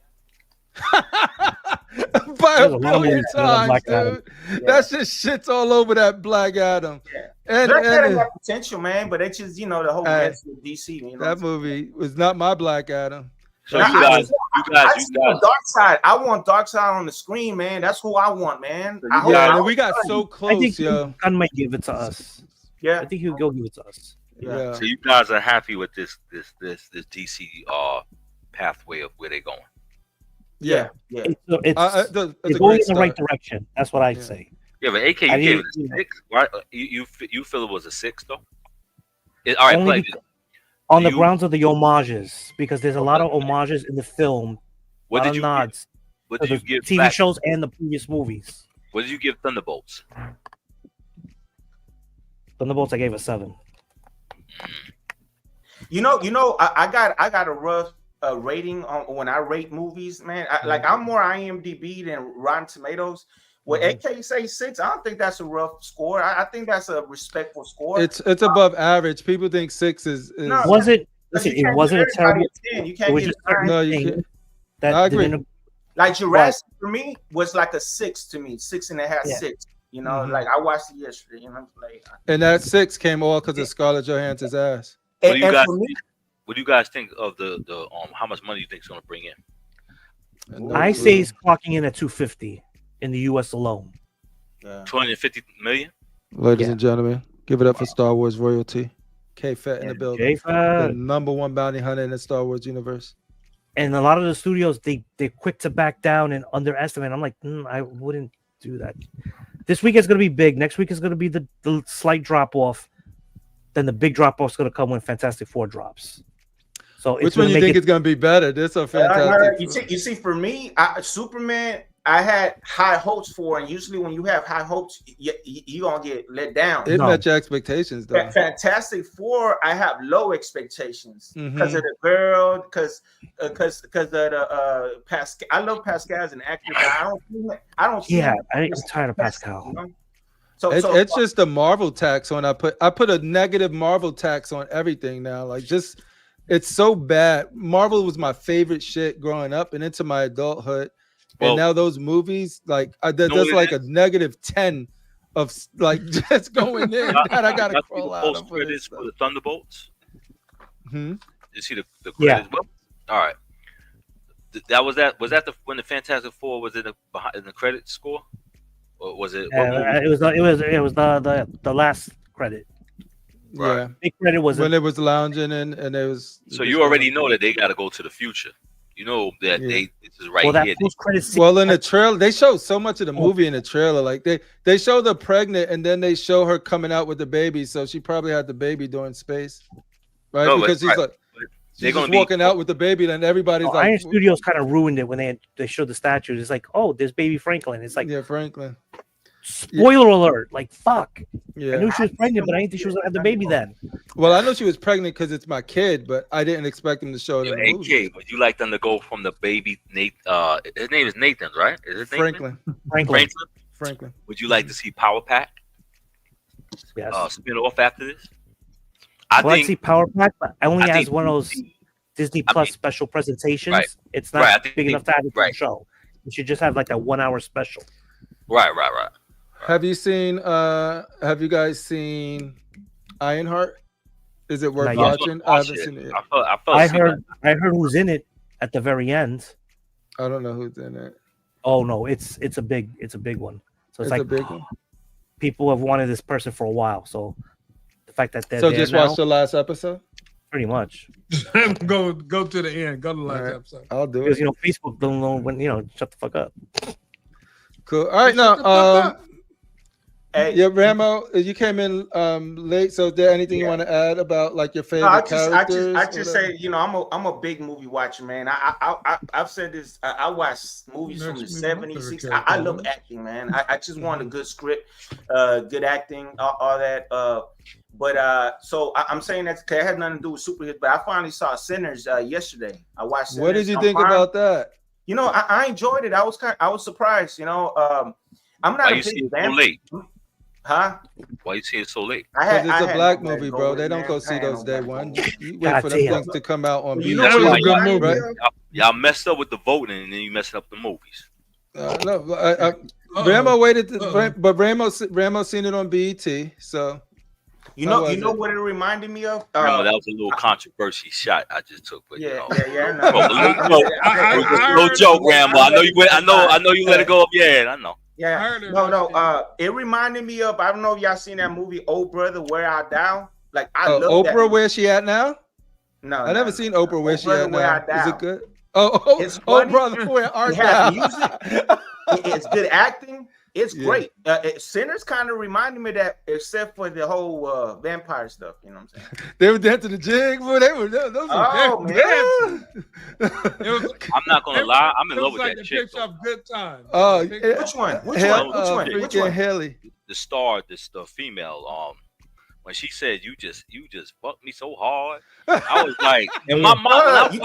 By a million times, dude. Yeah. That shit shits all over that Black Adam. Yeah. And that potential, man, but it's just, you know, the whole rest of DC. You know, that movie was not my Black Adam. So you guys. Darkseid. I want Darkseid on the screen, man. That's who I want, man. We got so close. I think Gunn might give it to us. Yeah, I think he'll go give it to us. Yeah. So you guys are happy with this DC pathway of where they're going? Yeah. It's going in the right direction. That's what I'd say. Yeah, but AK, you gave it a 6. Why you feel it was a 6 though? All right, on the grounds of the homages, because there's a lot of homages in the film. What did you nods? What did you give TV shows and the previous movies? What did you give Thunderbolts? Thunderbolts, I gave a 7. You know, I got a rough rating on when I rate movies, man. I'm more IMDb than Rotten Tomatoes. Well, AK say 6. I don't think that's a rough score. I think that's a respectful score. It's above average. People think 6 is. No, was it? Listen, it wasn't a terrible. 10. You can't get no, you can't. I agree. Like Jurassic for me was like a 6 to me, 6.5, 6. You know, like I watched it yesterday. You know, like. And that 6 came all because of Scarlett Johansson's ass. What do you guys think of the how much money you think it's going to bring in? I say he's clocking in at 250 in the U.S. alone. 250 million. Ladies and gentlemen, give it up for Star Wars royalty. K-Fat in the building. K-Fat. The #1 bounty hunter in the Star Wars universe. And a lot of the studios, they're quick to back down and underestimate. I'm like, I wouldn't do that. This week is going to be big. Next week is going to be the slight drop off. Then the big drop off is going to come when Fantastic Four drops. So which one you think is going to be better? This or Fantastic? You see, for me, Superman, I had high hopes for, and usually when you have high hopes, you're going to get let down. It met your expectations, though. Fantastic Four, I have low expectations because of the girl, because of the Pascal. I love Pascal as an actor, but I don't. Yeah, I'm tired of Pascal. You know? So it's just a Marvel tax on. I put a negative Marvel tax on everything now. Like it's so bad. Marvel was my favorite shit growing up and into my adulthood. And now those movies, like there's like a -10 of like just going in that I gotta crawl out of. For the Thunderbolts. Did You see the Yeah. credits? Well, all right. Was that when the Fantastic Four was in the credit score, or was it? What movie? It was the last credit. Right. Yeah. Big credit was when it was lounging and it was. So you already know that they got to go to the future. You know that this is right that here. post-credit scene. Well, in the trailer, they show so much of the movie in the trailer. Like they show the pregnant, and then they show her coming out with the baby. So she probably had the baby during space, right? No, because she's like. She's just walking out with the baby, and everybody's like, Iron Studios kind of ruined it when they showed the statues. It's like, oh, there's baby Franklin. It's like, yeah, Franklin. Spoiler alert! Like, fuck. Yeah. I knew she was pregnant, but I didn't think she was gonna have the baby then. Well, I know she was pregnant because it's my kid, but I didn't expect them to show it in the movie. AK, would you like them to go from the baby Nate? His name is Nathan, right? Is it Franklin? Franklin. Would you like to see Power Pack? Yes. Spin off after this. I see Power Pack, but only as one of those Disney Plus special presentations. Right. It's not big enough to have a show. You should just have like a 1 hour special. Right. Have you guys seen Ironheart? Is it worth watching? I haven't seen it. I heard who's in it at the very end. I don't know who's in it. Oh no, it's a big one. So it's like a big one. People have wanted this person for a while. So the fact that they're just watch the last episode. Pretty much. go to the end. Go to the last episode. I'll do because it. Facebook don't know when shut the fuck up. Cool. All right, now yeah, Ramo, you came in late. So is there anything you want to add about like your favorite characters? I just say, I'm a big movie watcher, man. I've said this. I watch movies from the 70s, 60s. I love acting, man. I just want a good script, good acting, all that. So I'm saying that it had nothing to do with superheroes, but I finally saw Sinners yesterday. I watched Sinners. What did you think about that? I enjoyed it. I was surprised. I'm not Why a you see big it so late? Huh? Why you see it so late? Because it's a black movie, bro. They don't go see those day one. You wait for them things to come out on BET. That was a good movie. Right? Y'all messed up with the voting, and then you messed up the movies. Ramo waited, but Ramo seen it on BET, so. You know what it reminded me of? That was a little controversy shot I just took, but yeah. No joke, Rambo. I know you let it go up. Yeah, I know. Yeah, no. It reminded me of, I don't know if y'all seen that movie, Oh Brother, Where Art Thou? Like I love Oprah, that. Where She At Now? No, I never seen Oprah, Where She At Now. Is it good? It's Oh, brother, Where Art Thou? Music. It's good acting. It's great. Sinners kind of reminded me of that, except for the whole vampire stuff. You know what I'm saying? They were dancing the jig, but those I'm not gonna lie. I'm in love with that chick. Good time. Which one? Which one? Haley. The star, the female. When she said you just fucked me so hard, I was like, and my mom. You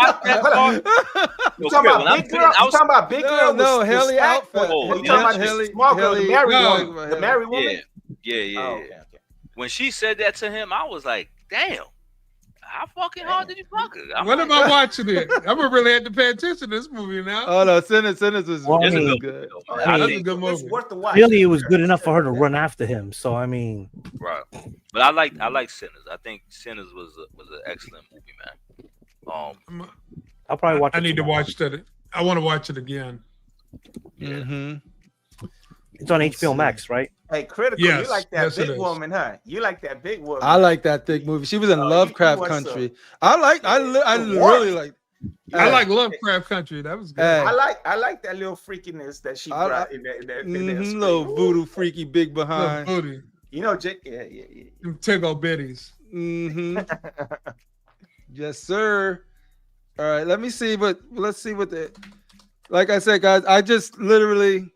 talking about Big Girl? No, Haley outfit. You talking about small girl, the married woman? Yeah. Oh, okay. When she said that to him, I was like, damn. How fucking hard did you fuck her? When am I watching it? I'm gonna really have to pay attention to this movie now. Oh no, Sinners was good. That's a good movie. It's worth the watch. Really, it was good enough for her to run after him. So I mean, right. But I like Sinners. I think Sinners was an excellent movie, man. I'll probably watch. I need to watch that. I want to watch it again. Yeah. Mm-hmm. It's on HBO Max, right? Hey, Critical, you like that big woman, huh? You like that big woman. I like that thick movie. She was in Lovecraft Country. I really like. I like Lovecraft Country. That was good. I like that little freakiness that she brought in that little voodoo freaky big behind. Booty. Jake. Yeah. Them tickle bitties. Mm-hmm. Yes, sir. All right, let's see what the. Like I said, guys, I just literally.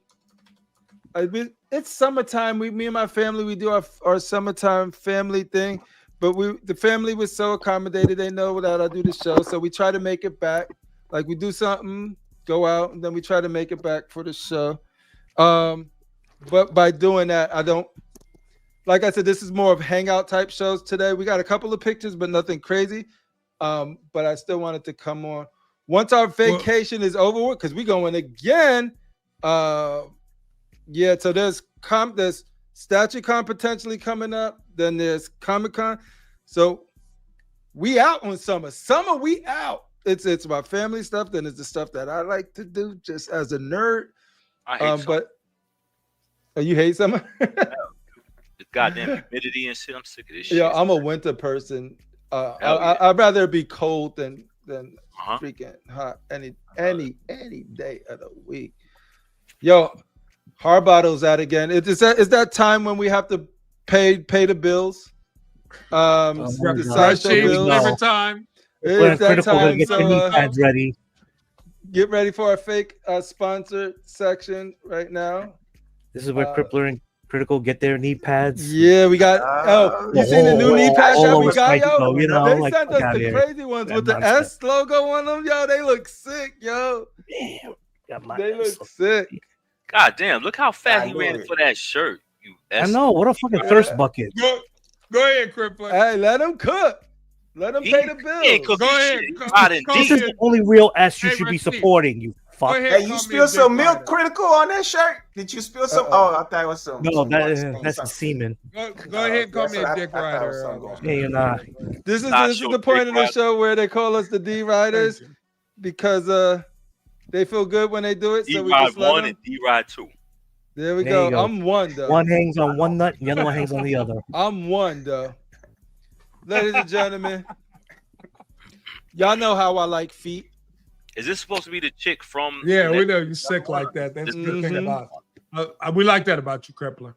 It's summertime. Me and my family, we do our summertime family thing. But the family was so accommodated. They know that I do the show. So we try to make it back. Like we do something, go out, and then we try to make it back for the show. But by doing that, I don't, like I said, this is more of hangout type shows today. We got a couple of pictures, but nothing crazy. But I still wanted to come on. Once our vacation is over with, because we're going again. Yeah, so there's StatueCon potentially coming up. Then there's Comic-Con. So We out on summer. Summer, we out. It's my family stuff. Then it's the stuff that I like to do just as a nerd. I hate summer. But you hate summer? The goddamn humidity and shit. I'm sick of this shit. Yeah, I'm a winter person. I'd rather be cold than freaking hot any day of the week. Yo, hard bottles out again. Is that time when we have to pay the bills? The Sideshow bills every time. It's that time. Get your knee pads ready. Get ready for our fake sponsored section right now. This is where Crippler and Critical get their knee pads. Yeah, we got. You seen the new knee pads that we got, yo? You know, they sent us the crazy ones with the S logo on them, yo. They look sick, yo. Damn, they look sick. God damn! Look how fat he ran for that shirt. I know. What a fucking thirst bucket. Go ahead, Crippler. Hey, let him cook. Let him pay the bills. Go ahead. This is the only real S you should be supporting, you fuck. Hey, you spilled some milk, Critical, on that shirt? Did you spill some? Oh, I thought it was some. No, that's a semen. Go ahead and call me a dick rider. Yeah, you're not. This is the point of the show where they call us the D Riders because they feel good when they do it. D Ride 1 and D Ride 2. There we go. I'm one though. One hangs on one nut, the other one hangs on the other. I'm one though. Ladies and gentlemen, y'all know how I like feet. Is this supposed to be the chick from? Yeah, we know you're sick like that. That's the good thing about it. We like that about you, Crippler.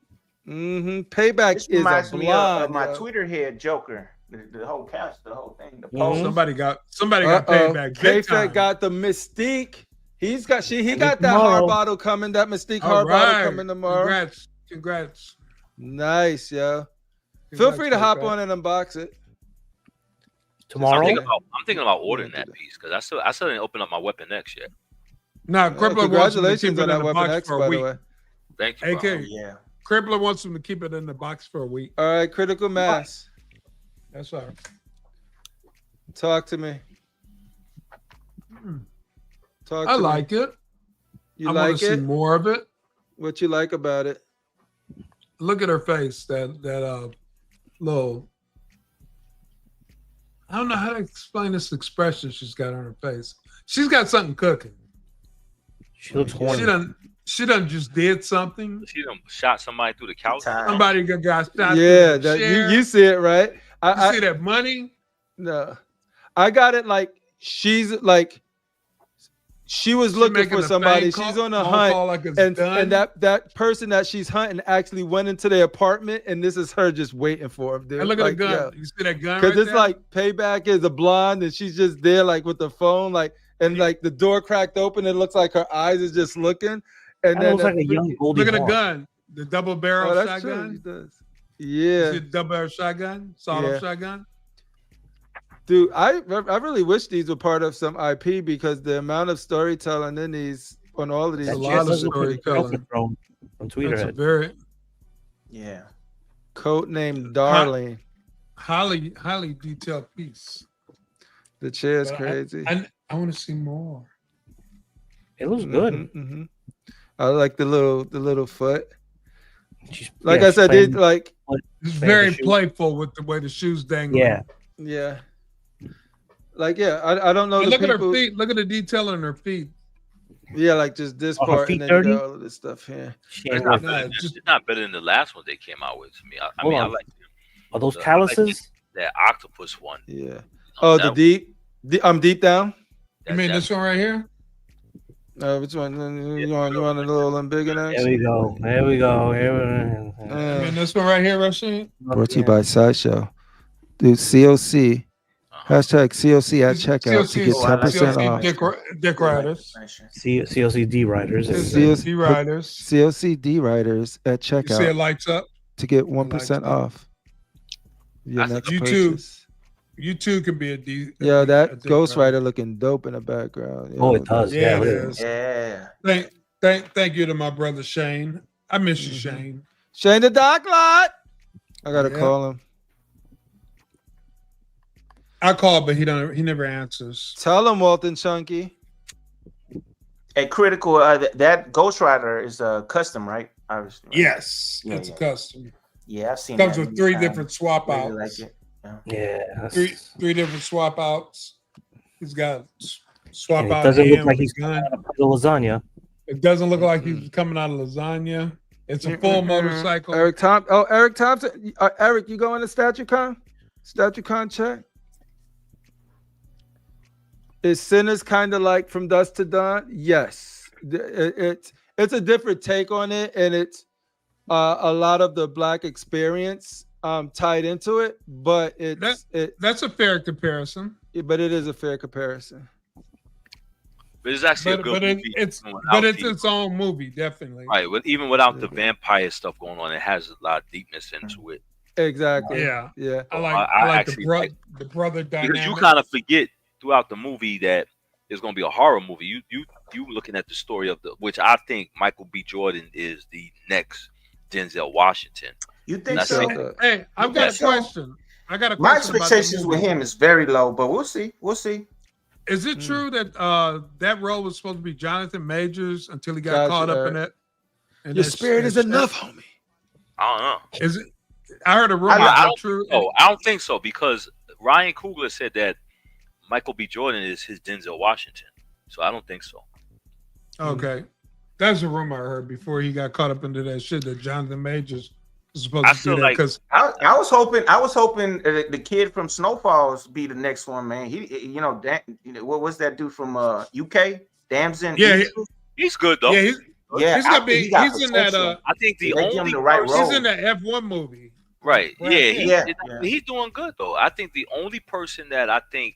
Payback this is reminds a me blonde, of my Twitter head Joker. The whole cast, the whole thing. The post. Somebody got payback. K-Fed got the Mystique. He got that hard bottle coming. That Mystique hard bottle coming tomorrow. Congrats. Nice, yo. Feel free to hop on and unbox it tomorrow. I'm thinking about ordering that piece because I still didn't open up my Weapon X yet. Nah, Crippler congratulations on that Weapon X, by the way. Thank you. AK, yeah. Crippler wants him to keep it in the box for a week. All right, Critical Mass. That's all right. Talk to me. I like it. You I like want to see more of it. What you like about it? Look at her face. That little. I don't know how to explain this expression she's got on her face. She's got something cooking. She looks horny. She done just did something. She done shot somebody through the couch. Somebody got shot. Yeah, you see it, right? I see that money. No, I got it. Like she was looking for somebody. She's on a hunt, and that person that she's hunting actually went into their apartment, and this is her just waiting for him. Dude. And look at the gun. Yeah. You see that gun? Because it's like Payback is a blonde, and she's just there, like with the phone, and the door cracked open. It looks like her eyes is just looking, and then looks like a young Goldie. Look at the gun, the double barrel shotgun. True, yeah, is it double barrel shotgun, sawed-off shotgun. Dude, I really wish these were part of some IP because the amount of storytelling in these on all of these. A lot of storytelling from Twitter. That's a very Coat named Darling. Highly detailed piece. The chair's crazy. I want to see more. It looks good. Mm-hmm. I like the little foot. Like I said, it's very playful with the way the shoes dangle. Yeah. Like, I don't know. Look at her feet. Look at the detail on her feet. Yeah, like just this part and then you got all of this stuff here. It's not better than the last one they came out with to me. I mean, I like them. Are those calluses? That octopus one. Yeah. Oh, the deep down. You mean this one right here? Which one? You want a little big in There we go. You mean this one right here, Rashid? Brought to you by Sideshow. Dude, COC. Hashtag COC at checkout to get 10% off. Dick Riders. COC D Riders. D Riders. COC D Riders at checkout. You see it lights up? To get 1% off. Your next purchase. You too can be a D. Yeah, that Ghost Rider looking dope in the background. Oh, it does. Yeah, it is. Yeah. Thank you to my brother Shane. I miss you, Shane. Shane the Doc Lot. I gotta call him. I call, but he never answers. Tell him, Walton Chunky. Hey, Critical. That Ghost Rider is a custom, right? Obviously. Right? Yes, it's a custom. Yeah, I've seen. Comes with 3 different swap outs. Like it. Yeah, three different swap outs. He's got swap and it out doesn't look hand like with he's a gun. coming out of the lasagna. It doesn't look like he's coming out of lasagna. It's a full motorcycle. Eric Thompson. Eric, you going to StatueCon? StatueCon check. Is Sinners kind of like From Dusk to Dawn? Yes. It's a different take on it, and it's a lot of the Black experience tied into it. But that's a fair comparison. But it is a fair comparison. But it's actually a good movie. It's its own movie, definitely. Right, but even without the vampire stuff going on, it has a lot of deepness into it. Exactly. Yeah. I like the brother dynamic. Because you kind of forget throughout the movie that it's going to be a horror movie. You looking at the story of which I think Michael B. Jordan is the next Denzel Washington. You think so? Hey, I've got a question. My expectations with him is very low, but we'll see. We'll see. Is it true that that role was supposed to be Jonathan Majors until he got caught up in it? Your spirit is enough, homie. I don't know. Is it? I heard a rumor. I don't think so because Ryan Coogler said that Michael B. Jordan is his Denzel Washington, so I don't think so. Okay, that's a rumor I heard before he got caught up into that shit that Jonathan Majors was supposed to do that. Because I was hoping the kid from Snowfalls be the next one, man. What was that dude from UK? Damson. Yeah, he's good though. Yeah, he's in that. I think the only he's in that F1 movie. Right. Yeah. He's doing good though. I think the only person that I think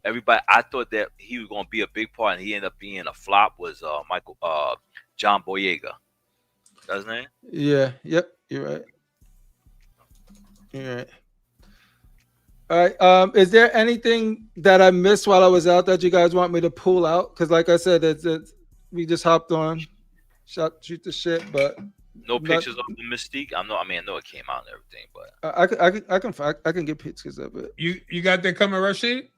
I thought that he was going to be a big part and he ended up being a flop was John Boyega. That's his name? Yeah. Yep. You're right. All right. Is there anything that I missed while I was out that you guys want me to pull out? Because like I said, we just hopped on, shoot the shit, but no pictures of the Mystique. I know it came out and everything, but I can get pictures of it. You got that coming, Rashid?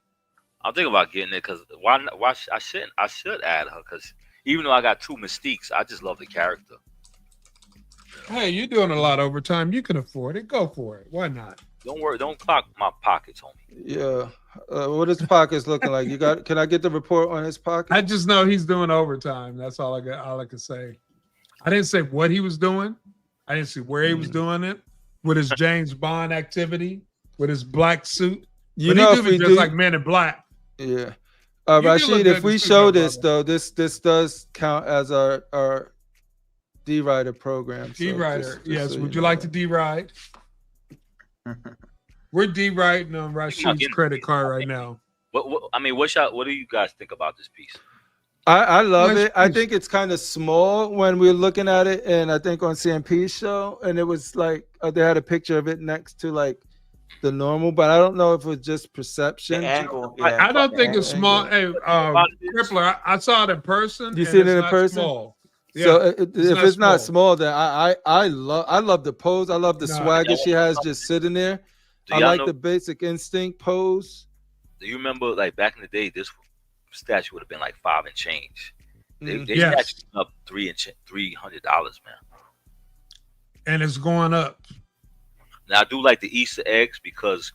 I'm thinking about getting it because why I should add her because even though I got 2 Mystiques, I just love the character. Hey, you're doing a lot of overtime. You can afford it. Go for it. Why not? Don't worry. Don't clock my pockets, homie. Yeah. What his pockets looking like? Can I get the report on his pocket? I just know he's doing overtime. That's all I can say. I didn't say what he was doing. I didn't see where he was doing it with his James Bond activity, with his black suit. But he do just like Men in Black. Yeah. Rashid, if we show this though, this does count as our D-Rider program. D-Rider, yes. Would you like to D-Ride? We're D-Riding on Rashid's credit card right now. What do you guys think about this piece? I love it. I think it's kind of small when we're looking at it, and I think on CMP's show, and it was like they had a picture of it next to like the normal, but I don't know if it was just perception. The angle, I don't think it's small. Hey, Crippler, I saw it in person. You seen it in person? Small. Yeah, so if it's not small, then I love the pose. I love the swagger she has just sitting there. I like the basic instinct pose. Do you remember like back in the day, this statue would have been like $5 and change. They statued up $300, man. And it's going up. Now I do like the Easter eggs because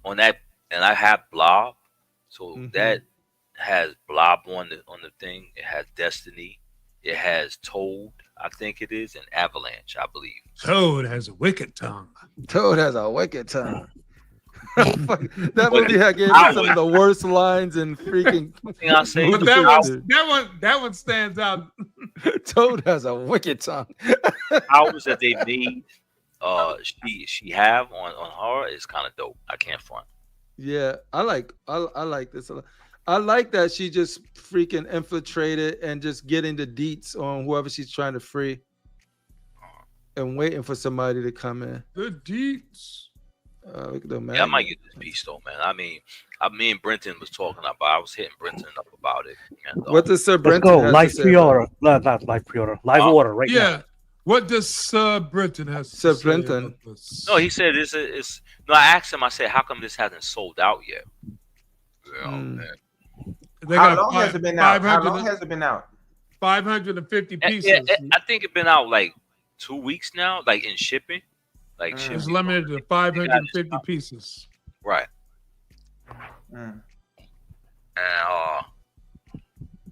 on that, and I have Blob, so that has Blob on the thing. It has Destiny. It has Toad, I think it is, and Avalanche, I believe. Toad has a wicked tongue. That movie gave me some of the worst lines in freaking. That one stands out. Toad has a wicked tongue. Powers that they made, she have on her is kind of dope. I can't front. Yeah, I like this a lot. I like that she just freaking infiltrated and just getting the deets on whoever she's trying to free and waiting for somebody to come in. The deets. Yeah, I might get this piece though, man. I mean, me and Brenton was talking about. I was hitting Brenton up about it. And, what does Sir Brenton have live to say pre-order? Not live pre-order. Live order right now. Yeah. What does Sir Brenton have to say? Sir Brenton. No, he said it's. No, I asked him. I said, "How come this hasn't sold out yet?" How long has it been out? 550 pieces. Yeah, I think it's been out like 2 weeks now, like in shipping. Like shit, It's limited to 550 pieces. right? Mm. And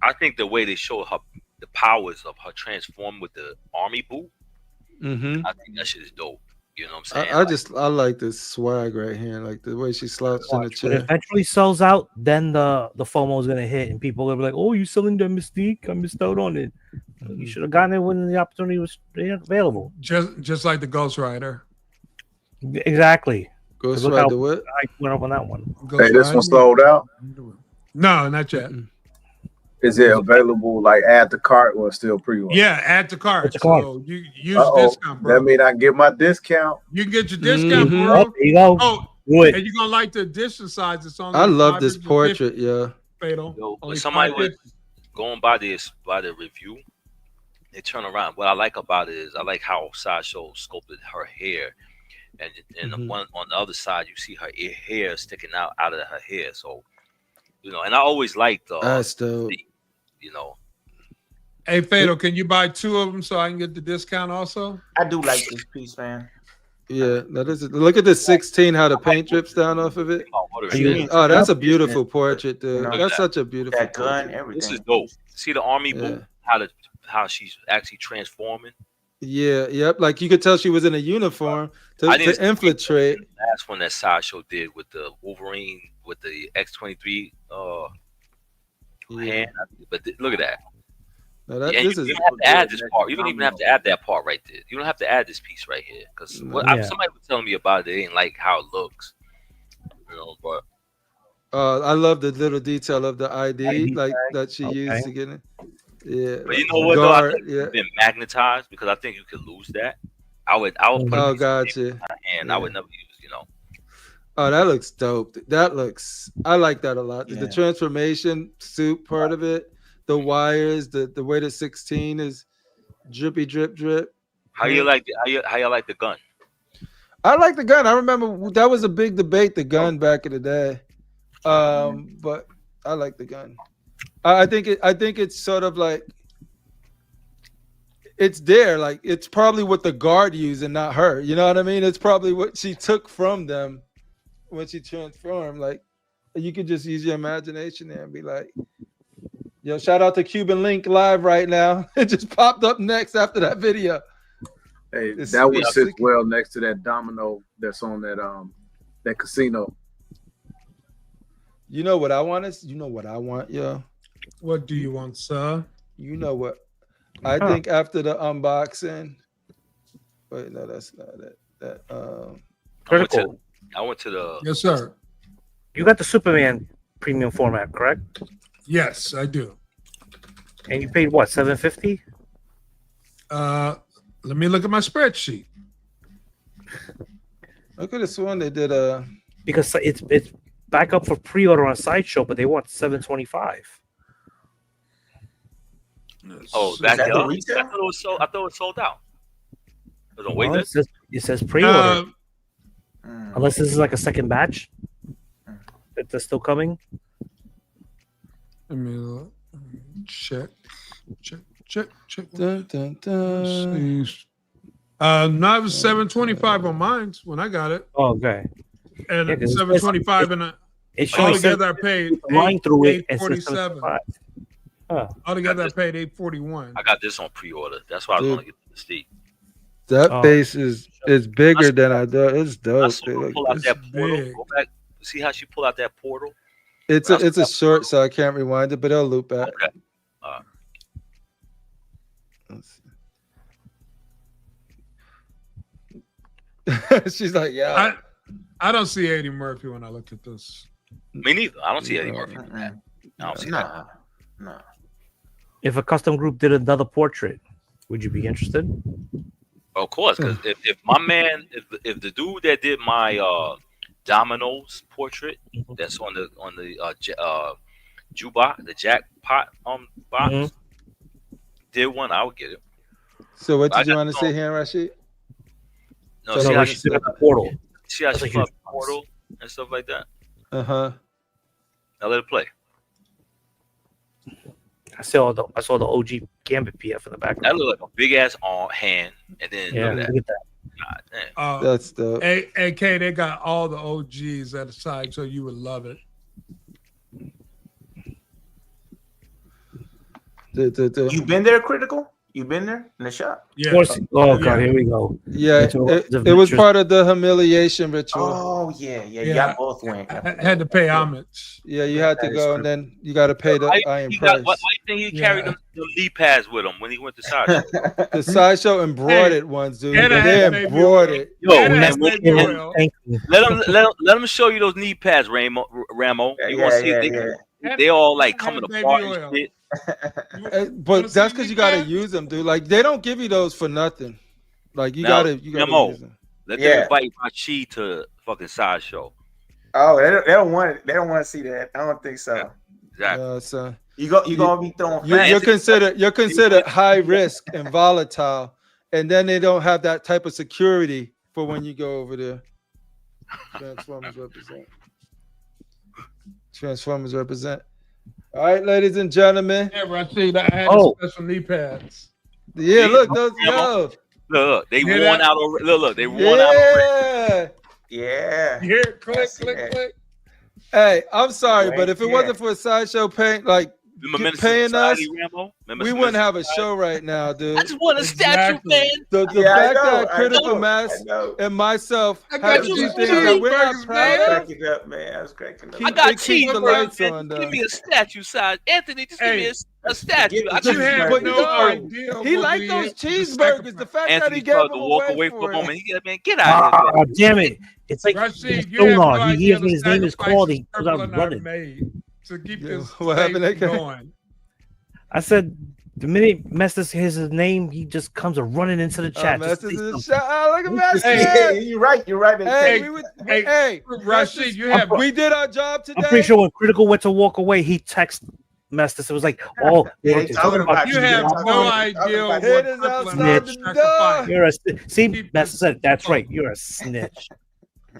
I think the way they show her the powers of her transform with the army boot, I think that shit is dope. You know what I'm saying? I like this swag right here, like the way she slouched in the When it chair. eventually sells out, then the FOMO is gonna hit, and people are gonna be like, "Oh, you selling the Mystique? I missed out on it. You should have gotten it when the opportunity was available." Just like the Ghost Rider. Exactly. Ghost Look Rider how what? I went up on that one. Hey, this one sold out. No, not yet. Is it available? Like add to cart or still pre-order? Yeah, add to cart. to cart. So you use discount, bro. That mean I can get my discount. You can get your discount, bro. Oh, there you go. Oh, Do it. and you're gonna like the edition size. It's only I love this portrait, yeah. Fatal. Yo, when Only somebody was 550. going by the review, they turn around. What I like about it is I like how Sideshow sculpted her hair, and the one on the other side you see her hair sticking out of her hair. So, you know, and I always liked That's dope. you know. Hey, Fatal, can you buy 2 of them so I can get the discount also? I do like this piece, man. Yeah, that is. Look at the 16, how the paint drips down off of it. Oh, that's a beautiful portrait, dude. You know, That's such a beautiful That gun, portrait. everything. This is dope. See the army boot, how she's actually transforming. Yeah, yep. Like you could tell she was in a uniform to infiltrate. The last one that Sideshow did with the Wolverine with the X-23 hand. But look at that. No, that And this you is. don't have to add this part. You don't even have to add that part right there. You don't have to add this piece right here because somebody was telling me about it. They didn't like how it looks. You know, but I love the little detail of the ID like that she used to get it. Yeah, but you know what? Though, I think it's been magnetized because I think you could lose that. I would put oh, gotcha. And I would never use, you know. Oh, that looks dope. I like that a lot. The transformation suit part of it, the wires, the way the 16 is drippy drip. How you like how you like the gun? I like the gun. I remember that was a big debate, the gun back in the day. But I like the gun. I think it's sort of like it's there, like it's probably what the guard used and not her. You know what I mean? It's probably what she took from them when she transformed. Like you could just use your imagination there and be like, yo, shout out to Cuban Link live right now. It just popped up next after that video. Hey, that would sit well next to that domino that's on that casino. You know what I want you know what I want, yo. What do you want, sir? You know what? I think after the unboxing. Wait, no, that's not it. Critical. I went to the. Yes, sir. You got the Superman premium format, correct? Yes, I do. And you paid what, $750? Let me look at my spreadsheet. I could have sworn they did because it's back up for pre-order on Sideshow, but they want $725. Oh, back up. I thought it was sold out. It was on wait list. It says pre-order. Unless this is like a second batch that they're still coming. Let me check. Dun, dun, dun. No, it was $725 on mine when I got it. Oh, okay. And $725 and altogether I paid $847. Altogether I paid $841. I got this on pre-order. That's why I was going to get the Mystique. That base is bigger than I thought. It's dope. Pull out that portal. Go back. See how she pull out that portal? It's a short, so I can't rewind it, but it'll loop back. Okay. She's like, yeah. I don't see Eddie Murphy when I look at this. Me neither. I don't see Eddie Murphy. I don't see that. No. If a custom group did another portrait, would you be interested? Of course, because if my man, if the dude that did my Domino's portrait, that's on the jukebox, the jackpot box, did one, I would get it. So what did you want to say here, Rashid? No, see how she put the portal. See how she put the portal and stuff like that. Now let it play. I saw the OG Gambit PF in the background. That looked like a big ass hand, and then look at that. That's dope. AK, they got all the OGs at the side, so you would love it. You been there, Critical? You been there in the shop? Yeah. Of course. Oh God, here we go. Yeah, it was part of the humiliation ritual. Oh yeah. Y'all both went. I had to pay homage. Yeah, you had to go, and then you got to pay the iron price. Why do you think he carried the knee pads with him when he went to Sideshow? The Sideshow embroidered ones, dude. And They embroidered. Yo, let him show you those knee pads, Ramo. You want to see they all like coming apart and shit. But that's because you gotta use them, dude. Like they don't give you those for nothing. Like you gotta use them. Let them invite Rashi to fucking Sideshow. Oh, they don't want to see that. I don't think so. Exactly. So you gonna be throwing. You're considered high risk and volatile, and then they don't have that type of security for when you go over there. Transformers represent. Transformers represent. All right, ladies and gentlemen. Yeah, Rashid, I had the special knee pads. Yeah, look, those Look, they worn out already. Look, they worn out already. Yeah. Here, click. Hey, I'm sorry, but if it wasn't for a Sideshow paying paying us, we wouldn't have a show right now, dude. I just want a statue, man. The fact that Critical Mass and myself have to do things that we're not proud of. I was cracking up. I got cheeseburgers, man. Give me a statue size. Anthony, just give me a statue. He liked those cheeseburgers. The fact that he gave them away for a moment. Man, get out of here. Damn it. It's like sonar. He hears me, his name is called. He goes out running. To keep this going. I said the minute Mestis hears his name, he just comes running into the chat. Look at Mestis. Hey, you're right. Hey, Rashid, we did our job today. I'm pretty sure when Critical went to walk away, he texted Mestis. It was like, oh, you have no idea what you're a see, Mestis said that's right. You're a snitch.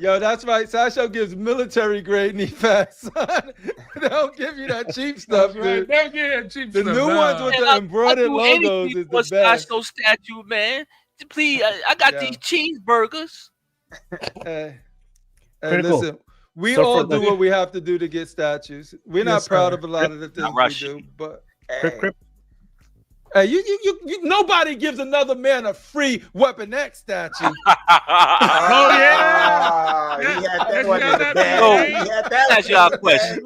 Yo, that's right. Sideshow gives military grade knee pads, son. They don't give you that cheap stuff, dude. Right. They don't give you that cheap the stuff. new ones with the embroidered logos is the best. Sideshow statue, man. Please, I got these cheeseburgers. Hey, listen, we all do what we have to do to get statues. We're not proud of a lot of the things we do, but hey, you nobody gives another man a free Weapon X statue. Oh yeah, that's your question.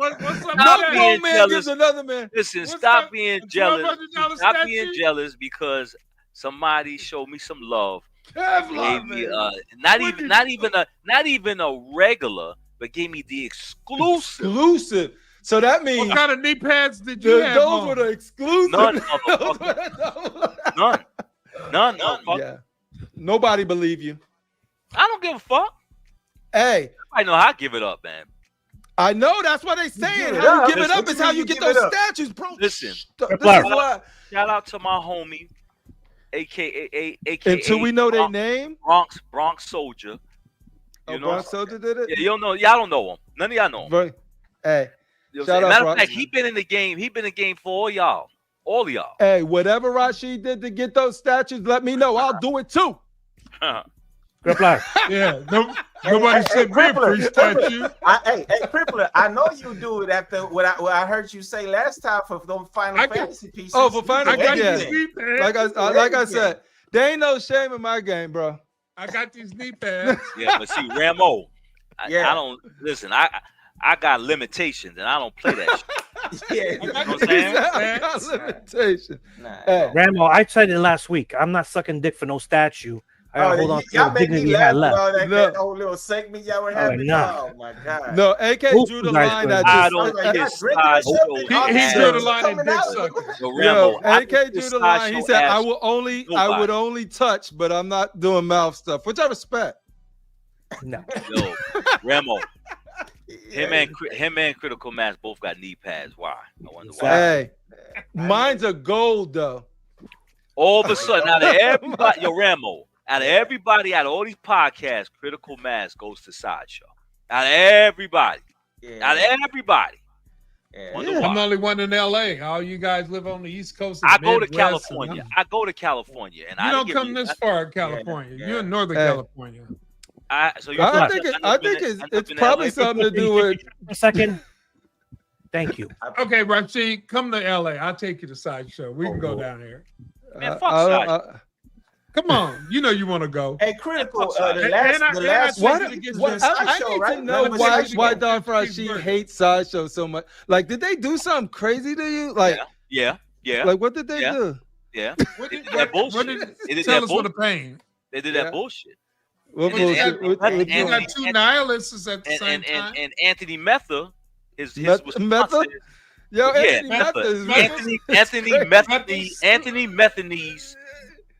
No man gives another man. Listen, stop being jealous. Stop being jealous because somebody showed me some love. Gave me not even a regular, but gave me the exclusive. So that means what kind of knee pads did you have? Those were the exclusive. None. Yeah. Nobody believe you. I don't give a fuck. Hey, I know how I give it up, man. I know that's what they saying. How you give it up is how you get those statues, bro. Listen, shout out to my homie, aka until we know their name, Bronx Soldier. You know, Bronx Soldier did it. Yeah, y'all don't know him. None of y'all know him. Right. Hey. Matter of fact, he been in the game. He been in the game for all of y'all. Hey, whatever Rashid did to get those statues, let me know. I'll do it too. Yeah, nobody said me a free statue. Hey, Crippler, I know you do it after what I heard you say last time for those Final Fantasy pieces. Oh, for Final Fantasy. Like I said, there ain't no shame in my game, bro. I got these knee pads. Yeah, but see, Ramo, I don't listen. I got limitations and I don't play that shit. You know what I'm saying? I got limitations. Hey. Rambo, I said it last week. I'm not sucking dick for no statue. I gotta hold on to the dignity I had left. That whole little segment y'all were having. Oh my god. No, AK drew the line that he drew the line at dick sucking. Yo, AK drew the line. He said, I would only touch, but I'm not doing mouth stuff, which I respect. No. Yo, Ramo. Him and Critical Mass both got knee pads. Why? I wonder why. Hey, mine's a gold though. All of a sudden, out of everybody, out of all these podcasts, Critical Mass goes to Sideshow. Out of everybody. Wonder I'm the why. only one in LA. All you guys live on the East Coast. I go to Midwest, California. and I go to California, and you I don't didn't come this far in California. You're in Northern California. So you I think it's probably something to do with a second. Thank you. Okay, Rashid, come to LA. I'll take you to Sideshow. We can go down here. Man, fuck Sideshow. Come on, you know you want to go. Hey, critical. I The need to know why Don Rashid hates Sideshow so much. Like, did they do something crazy to you? Like, yeah. Like, what did they do? Yeah. What They did that bullshit. Tell us what the pain. They did that bullshit. What bullshit? You got two nihilists at the same time. And Anthony Metha, his Metha? Yo,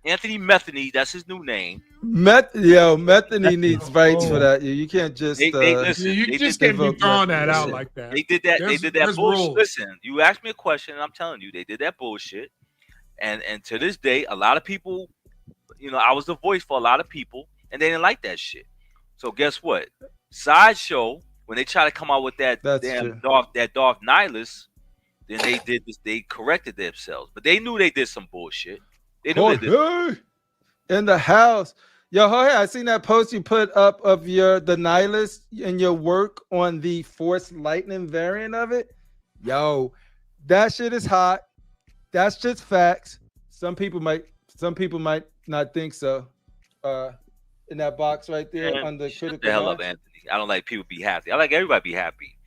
Anthony Metheny, that's his new name. Metheny needs rights for that. You can't just you just can't be throwing that out like that. They did that. They did that bullshit. Listen, you asked me a question, and I'm telling you, they did that bullshit. And to this day, a lot of people, I was the voice for a lot of people, and they didn't like that shit. So guess what? Sideshow, when they try to come out with that dark nihilist, then they did this. They corrected themselves, but they knew they did some bullshit. They knew they did. In the house. Yo, Jorge, I seen that post you put up of the nihilist and your work on the Force Lightning variant of it. Yo, that shit is hot. That's just facts. Some people might not think so. In that box right there on the critical. The hell up, Anthony. I don't like people be happy. I like everybody be happy.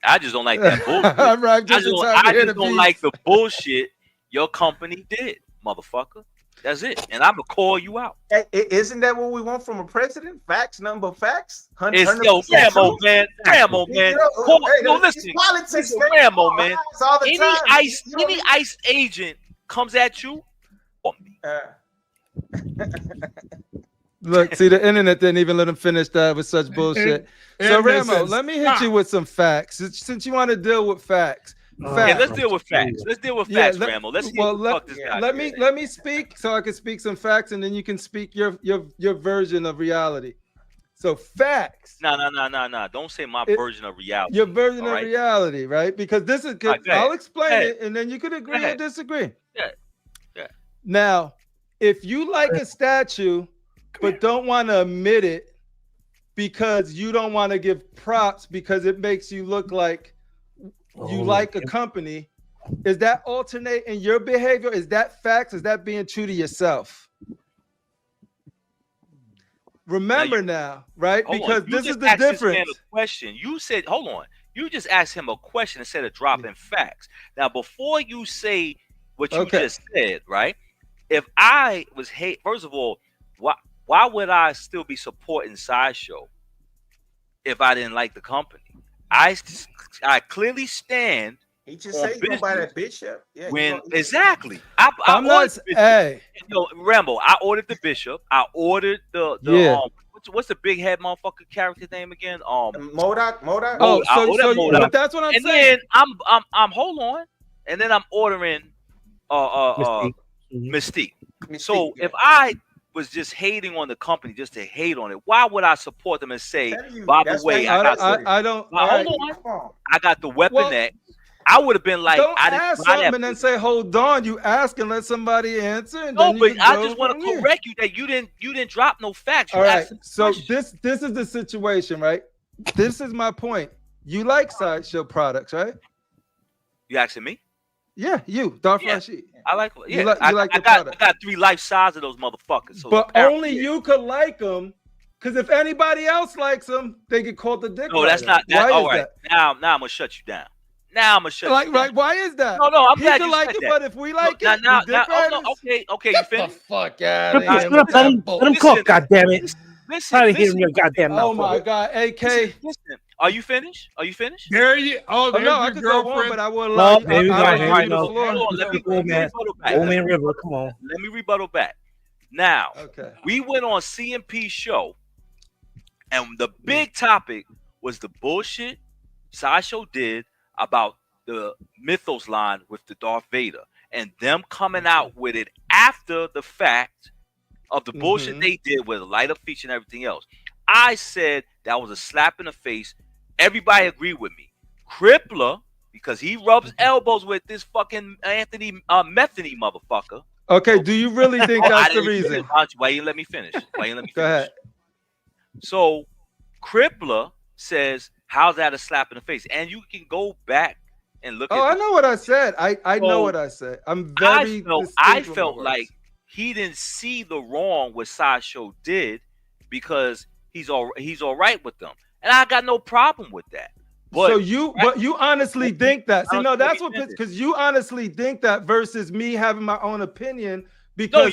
I just don't like that bullshit. I just don't like the bullshit your company did, motherfucker. That's it. And I'm gonna call you out. Hey, isn't that what we want from a president? Facts, number facts. It's Rambo, man. Rambo, man. Listen, Rambo, man. Any ICE agent comes at you. Look, see, the internet didn't even let him finish that with such bullshit. So, Rambo, let me hit you with some facts. Since you want to deal with facts. Yeah, let's deal with facts. Let's deal with facts, Rambo. Let's see what the fuck this guy let me speak so I can speak some facts, and then you can speak your version of reality. So facts. No. Don't say my version of reality. Your version of reality, right? Because this is good. I'll explain it, and then you can agree or disagree. Yeah. Now, if you like a statue but don't want to admit it because you don't want to give props because it makes you look like you like a company, is that alternate in your behavior? Is that facts? Is that being true to yourself? Remember now, right? Because this is the difference. This man a question. You said, hold on. You just asked him a question instead of dropping facts. Now, before you say what you just said, right? If I was first of all, why would I still be supporting Sideshow if I didn't like the company? I clearly stand. He just said you buy that bishop. Yeah, exactly. I'm not. Hey, Rambo. I ordered the bishop. I ordered the what's the big head motherfucker character name again? Modoc. Oh, so but that's what I'm saying. And then I'm hold on, and then I'm ordering Mystique. So if I was just hating on the company just to hate on it, why would I support them and say, by the way, I got the Weapon X. I would have been like, don't ask something and then say, hold on. You ask and let somebody answer. And no, but I just want to correct you that you didn't drop no facts. All right. So this is the situation, right? This is my point. You like Sideshow products, right? You asking me? Yeah, you, Darth Rashid. I like. Yeah, I got 3 life size of those motherfuckers. So but only you could like them, because if anybody else likes them, they get called the dick. No, that's not. That, all right. Now I'm gonna shut you down. Now I'm gonna shut you down. Right? Why is that? No, I'm glad you like said it, that. but if we like it, now, okay, you finished? Fuck out let him cook. God damn it! Listen. Your goddamn mouth. Oh my God, AK. Listen. Are you finished? There you. Oh, there's no, I your could girlfriend. go on, but I wouldn't lie. Let me rebuttal back. Let me rebuttal back. Now, we went on CMP show, and the big topic was the bullshit Sideshow did about the Mythos line with the Darth Vader, and them coming out with it after the fact of the bullshit they did with a light-up feature and everything else. I said that was a slap in the face. Everybody agreed with me. Crippler, because he rubs elbows with this fucking Anthony Metheny motherfucker. Okay, do you really think that's the reason? Why you let me finish? Why you let me finish? Go ahead. So Crippler says, how's that a slap in the face? And you can go back and look at I know what I said. I know what I said. I'm very I felt like he didn't see the wrong what Sideshow did because he's all right with them. And I got no problem with that. But so you honestly think that? See, no, that's what, because you honestly think that versus me having my own opinion. Because Our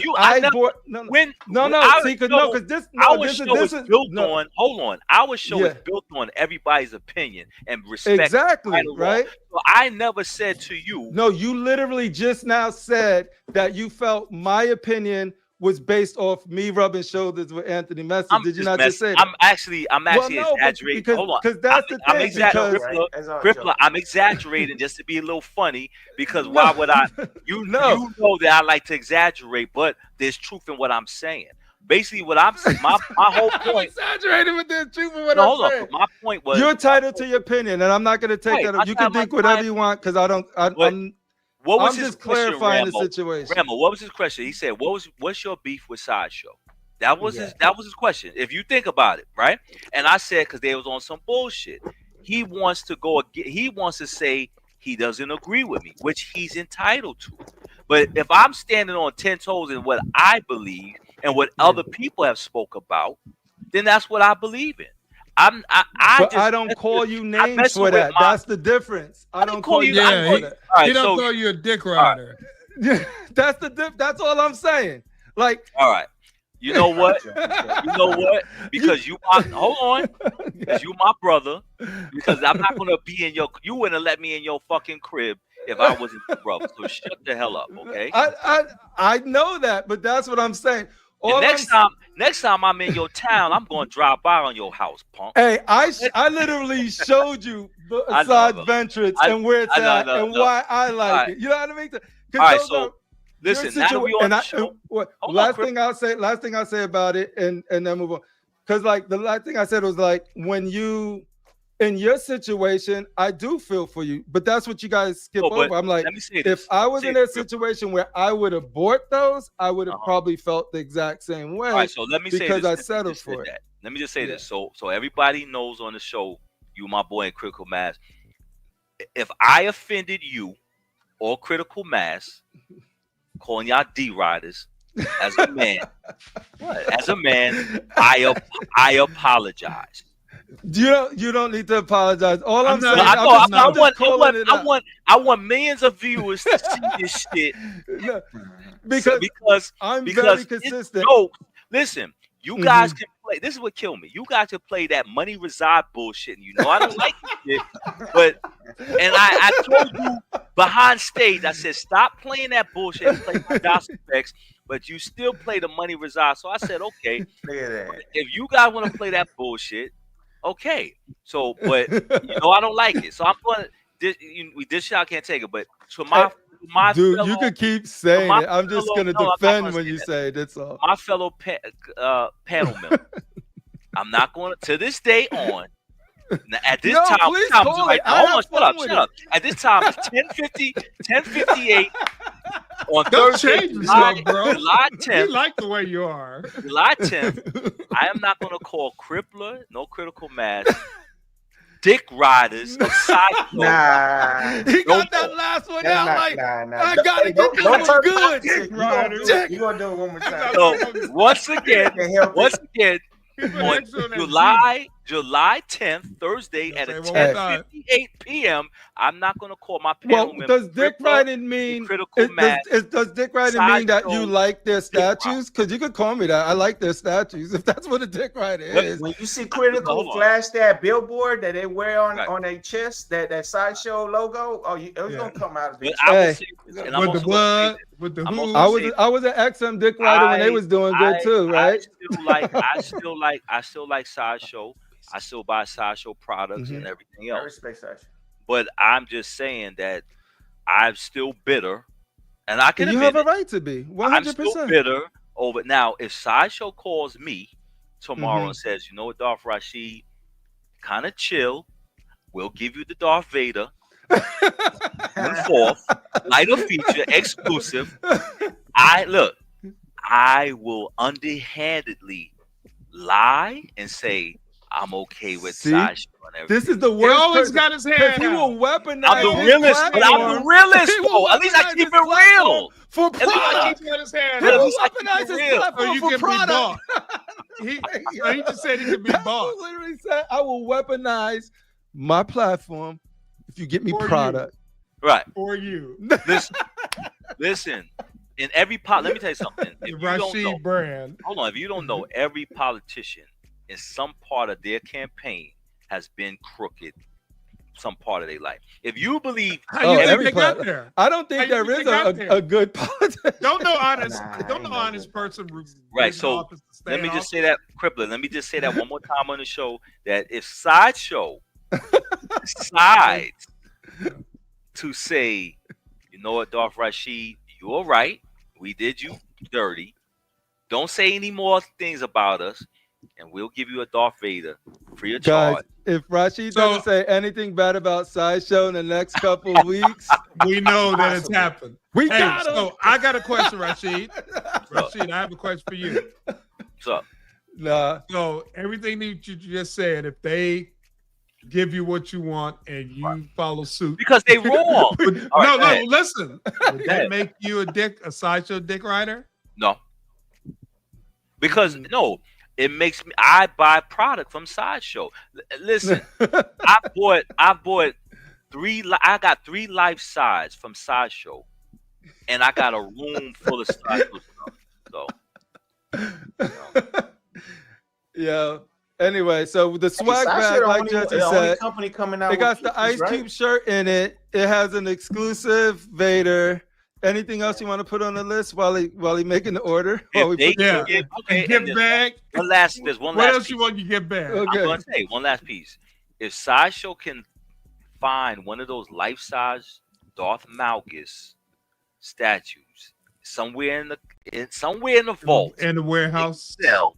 show is built on everybody's opinion and respect. Exactly, right? So I never said to you. No, you literally just now said that you felt my opinion was based off me rubbing shoulders with Anthony Messi. Did you not just say that? I'm actually exaggerating. Hold on. Because that's the thing. Crippler, I'm exaggerating just to be a little funny because why would I? You know that I like to exaggerate, but there's truth in what I'm saying. Basically, what I'm saying, my whole point. I'm exaggerating with the truth in what I'm saying. Hold on. My point was you're entitled to your opinion, and I'm not going to take that. You can think whatever you want because I don't. What was I'm his just clarifying the situation. Rambo, what was his question? He said, "What's your beef with Sideshow?" That was his question. If you think about it, right? And I said because they was on some bullshit. He wants to say he doesn't agree with me, which he's entitled to. But if I'm standing on 10 toes in what I believe and what other people have spoke about, then that's what I believe in. I don't call you names for that. That's the difference. I don't call you names for that. He don't call you a dick rider. That's all I'm saying. Like, all right. You know what? Because hold on. Because you my brother. Because I'm not gonna be in you wouldn't let me in your fucking crib if I wasn't your brother. So shut the hell up, okay? I know that, but that's what I'm saying. Next time I'm in your town, I'm going to drive by on your house, punk. Hey, I literally showed you the side ventrance and where it's at and why I like it. You know what I mean? All right, so listen. Now that we on the show, last thing I'll say about it, and then move on. Because like the last thing I said was like when you in your situation, I do feel for you, but that's what you guys skip over. I'm like, if I was in a situation where I would abort those, I would have probably felt the exact same way. All right, so let me say this. Because I settled for it. Let me just say this. So everybody knows on the show, you my boy in Critical Mass. If I offended you or Critical Mass, calling y'all D-Riders, as a man, I apologize. You don't need to apologize. All I'm saying, I want millions of viewers to see this shit because I'm very consistent. Listen, you guys can play. This is what killed me. You guys can play that money reside bullshit, and you know I don't like this shit. But I told you behind stage, I said stop playing that bullshit and play my gospel effects. But you still play the money reside. So I said, okay, if you guys want to play that bullshit. Okay, so but I don't like it, so I'm going to this shit I can't take it. But to my dude, fellow, you could keep saying it. I'm just going to defend when you say it. That's all. My fellow panel member, I'm not going to this day on. At this time, shut up. At this time, it's 10:58 on Thursday, July 10th. You like the way you are. July 10th. I am not going to call Crippler, no Critical Mass, Dick Riders, or Sidehow. Nah, he got that last one out. I gotta get this one good. Dick Riders. You gonna do it one more time? So once again. On July 10th, Thursday at 10:58 p.m. I'm not going to call my panel member. Does Dick Riding mean does Dick Riding mean that you like their statues? Because you could call me that. I like their statues. If that's what a Dick Riding is. When you see Critical flash that billboard that they wear on their chest, that Sideshow logo, it's gonna come out of it. With the blood. With the I was an XM Dick Rider when they was doing good too, right? I still like Sideshow. I still buy Sideshow products and everything else. I respect Sideshow. But I'm just saying that I'm still bitter, and I can. You have a right to be. 100%. I'm still bitter over now. If Sideshow calls me tomorrow and says, "You know what, Darth Rashid, kind of chill. We'll give you the Darth Vader." June 4th, lighter feature, exclusive. I will underhandedly lie and say I'm okay with Sideshow and everything. This is the He worst. always got his hand He will out. weaponize. I'm the realist, but I'm the realist. Though. At least I keep it real. For At least I product. He got his hand He At out. will least I keep weaponize it his real. So platform you for can be product. bought. He just said he can be That bought. fool literally said, I will weaponize my platform if you get me For product. Right. For you. Listen. In every let me tell you something. If The you don't know, Rashid brand. hold on. If you don't know, every politician in some part of their campaign has been crooked some part of their life. If you believe, How you think every they got part. there? I don't think How you there think is they got there? a good politician. Don't know honest. Nah, don't ain't know no honest good person. right? raising So office to stay let me in just say office. that, Crippler. Let me just say that one more time on the show. That if Sideshow decides to say, you know what, Darth Rashid, you're right. We did you dirty. Don't say any more things about us, and we'll give you a Darth Vader free of Guys, charge. if Rashid So- doesn't say anything bad about Sideshow in the next couple of weeks, We know that it's Possible. happened. we Hey, got him. so I got a question, Rashid. Rashid, I have a question for you. So Nah. So everything that you just said, if they give you what you want and you follow suit, because they wrong. All right, no, go no, ahead. listen. Would that ahead. make you a Sideshow dick rider? No. Because no, it makes me. I buy product from Sideshow. Listen, I bought 3. I got 3 life size from Sideshow, and I got a room full of Sideshow stuff. So Yeah. Anyway, so the swag Sideshow bag, the like only- Jesse the only said, company coming out it got with the Ice pieces, right? Cube shirt in it. It has an exclusive Vader. Anything else you want to put on the list while he making the order? While we if they put Yeah. can get, okay, And gift and bag. there's one What last else piece. you want? You get back. Okay. I'm gonna say one last piece. If Sideshow can find one of those life-size Darth Malgus statues somewhere in the vault In the warehouse. sell,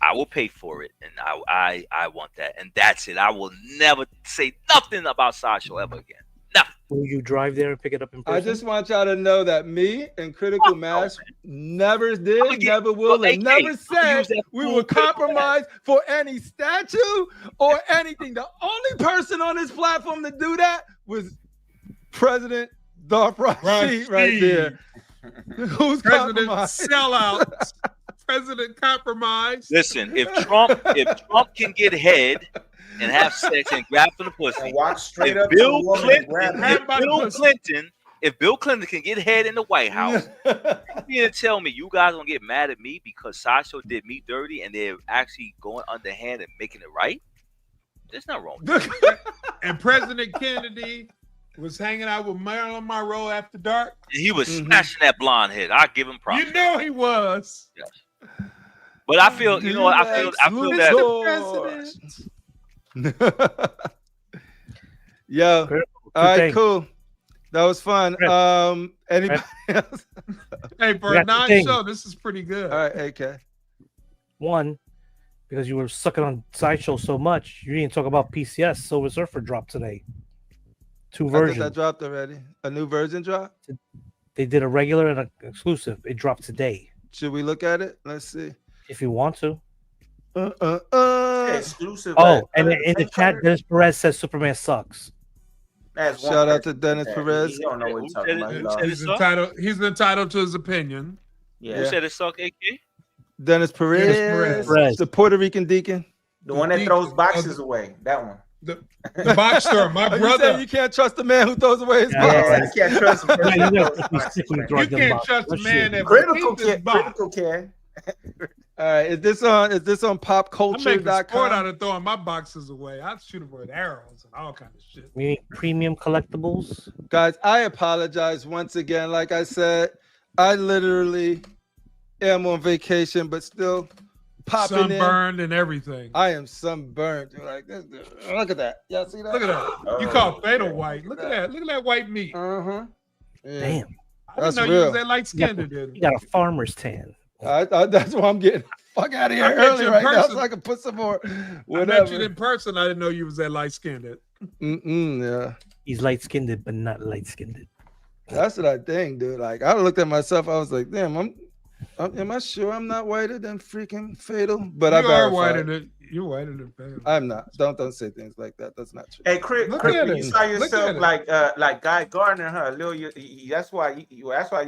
I will pay for it, and I want that, and that's it. I will never say nothing about Sideshow ever again. Nothing. Will you drive there and pick it up in person? I just want y'all to know that me and Critical Fuck no, Mass never did, I'ma get- never will, Well, and AK, never I'ma said use that we full would Critical compromise for any statue or anything. The only person on this platform to do that was President Darth Rashid right there. Who's President compromised? sellout. President compromise. Listen, if Trump can get head and have sex and grab for the pussy, And walk straight if up to Bill a woman Clinton, and grab Grab her. by the pussy. if Bill Clinton can get head in the White House, you mean to tell me you guys gonna get mad at me because Sideshow did me dirty and they're actually going underhand and making it right? There's nothing wrong with that. And President Kennedy was hanging out with Marilyn Monroe after dark. And he was smashing that blonde head. I give him props. You know he was. But I feel, you know what? I feel that. President. Yo, all right, cool. That was fun. Anybody else? Hey, for We a got 2 things. non-show, this is pretty good. All right, AK. One, because you were sucking on Sideshow so much, you didn't talk about PCS. Silver Surfer dropped today. 2 I thought versions. that dropped already. A new version dropped? They did a regular and an exclusive. It dropped today. Should we look at it? Let's see. If you want to. Exclusive. Oh, and in the chat, Dennis Perez says Superman sucks. That's one Shout out person to Dennis that Perez. He don't know what he's talking about. He lost. He's entitled to his opinion. Yeah. Who said it suck, AK? Dennis Perez, the Puerto Rican deacon. The one that throws boxes away. That one. The boxer, my You brother. saying you can't trust the man who throws away his box? Yeah, you can't trust him. You can't trust a man that Critical keeps his care. box. Critical care. All right, is this on I make a sport out popculture.com? of throwing my boxes away. I shoot them with arrows and all kind of shit. We need premium collectibles. Guys, I apologize once again. Like I said, I literally am on vacation, but still popping Sunburned and everything. I am sunburned. Like this, look at that. Y'all see that? Look at that. You call fatal white. Look at that. Look at that white meat. Yeah. Damn. I didn't That's know you real. was that light skinned. You got a farmer's tan. That's what I'm getting. fuck out of here I met early you in right now person. so I can put some more. I Whatever. met you in person. I didn't know you was that light skinned. Yeah. He's light skinned, but not light skinned. That's what I think, dude. Like I looked at myself, I was like, damn, am I sure I'm not whiter than freaking Fatal? But You I are verified. whiter than you're whiter than Fatal. I'm not. Don't say things like that. That's not true. Hey, Chris, Look at you it. saw Look yourself at it. like Guy Gardner, huh? Lil, that's why you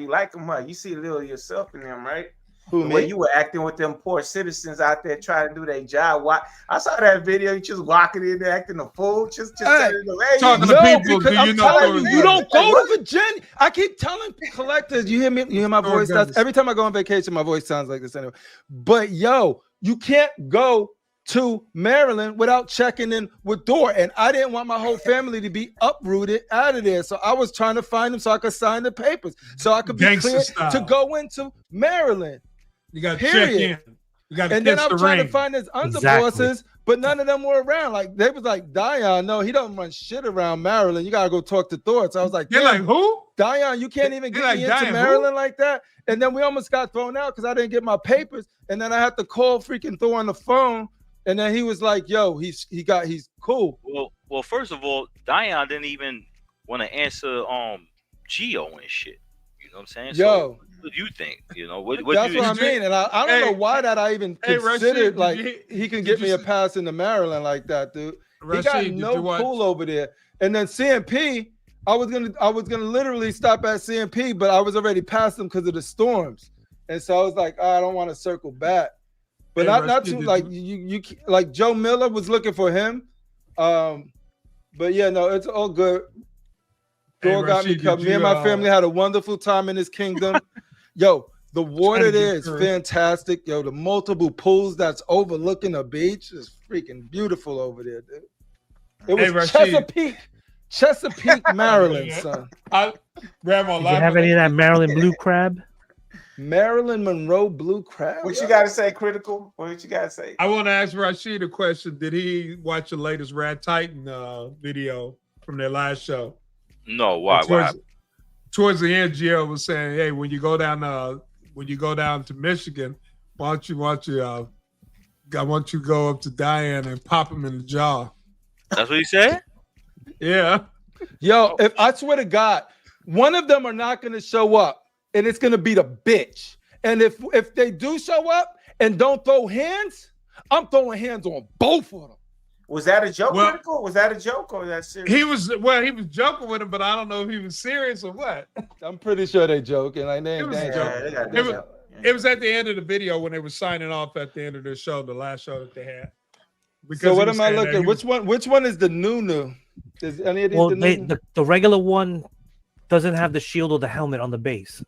like him, huh? You see Lil yourself in them, right? Who, the me? way you were acting with them poor citizens out there trying to do their job. I saw that video. You just walking in there acting a fool. Just telling them, hey, talking to people. Do you know you don't go to Virginia. I keep telling collectors. You hear me? You hear my voice? That's every time I go on vacation, my voice sounds like this anyway. But yo, you can't go to Maryland without checking in with Dor. And I didn't want my whole family to be uprooted out of there. So I was trying to find them so I could sign the papers. So I could be Gangster clear style. to go into Maryland. You got to check in. You got to and then kiss I'm the trying ring. to find his underbosses, but none of them were around. Like they was like, Dion, no, he don't run shit around Maryland. You gotta go talk to Thor. So I was like, You're like, who? Dion, you can't even get like, me into Dion, Maryland like that. And then we almost got thrown out because I didn't get my papers. And then I had to call freaking Thor on the phone. And then he was like, yo, he's cool. Well, first of all, Dion didn't even want to answer Geo and shit. You know what I'm saying? Yo. So, what do you think? You know, what That's you, what I mean. And I don't know why that I even considered Rashid, he can get me a pass into Maryland like that, dude. Rashid, he got no cool over there. And then CMP, I was gonna literally stop at CMP, but I was already past them because of the storms. And so I was like, I don't want to circle back. But not too like you like Joe Miller was looking for him. But yeah, no, it's all good. Thor got me covered. Me and my family had a wonderful time in his kingdom. Yo, the water there is fantastic. Yo, the multiple pools that's overlooking the beach is freaking beautiful over there, dude. It was Chesapeake, Maryland, son. Grandma, did you have any of that Maryland blue crab? Marilyn Monroe blue crab. What you got to say, Critical? What you got to say? I want to ask Rashid a question. Did he watch the latest Rat Titan video from their last show? No, why? Towards the end, Gio was saying, "Hey, when you go down to Michigan, I want you go up to Diane and pop him in the jaw." That's what he said? Yeah. Yo, if I swear to God, one of them are not going to show up, and it's going to be the bitch. And if they do show up and don't throw hands, I'm throwing hands on both of them. Was that a joke, Critical? Was that a joke or was that serious? He was joking with him, but I don't know if he was serious or what. I'm pretty sure they joking. Like It was at the end of the video when they were signing off at the end of the show, the last show that they had. So what am I looking at? Which one is the new? Is any of these the regular one doesn't have the shield or the helmet on the base.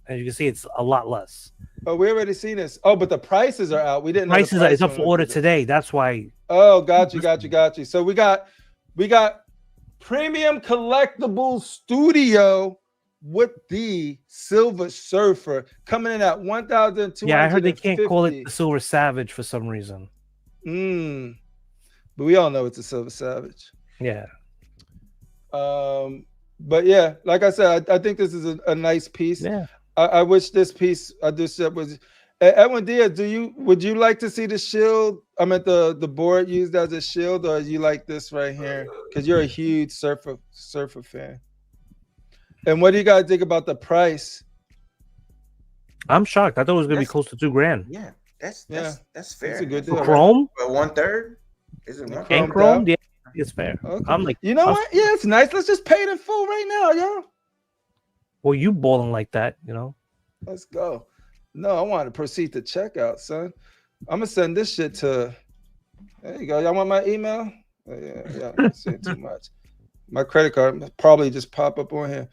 As you can see, it's a lot less. Oh, we already seen this. Oh, but the prices are out. We didn't. Prices are up for order today. That's why. Oh, got you. So we got premium collectible studio with the Silver Surfer coming in at 1,250. Yeah, I heard they can't call it the Silver Savage for some reason. But we all know it's a Silver Savage. Yeah. But yeah, like I said, I think this is a nice piece. Yeah. I wish this piece I just said was Edwin Diaz. Would you like to see the shield? I meant the board used as a shield, or you like this right here? Because you're a huge surfer fan. And what do you guys think about the price? I'm shocked. I thought it was gonna be close to $2,000. Yeah, that's fair. That's a good deal. For chrome? But 1/3? Is it 1/3? And chrome? Yeah, it's fair. Okay. I'm like, you know what? Yeah, it's nice. Let's just pay it in full right now, yo. Well, you balling like that, you know? Let's go. No, I want to proceed to checkout, son. I'm gonna send this shit to. There you go. Y'all want my email? Oh, yeah, I'm saying too much. My credit card probably just pop up on here.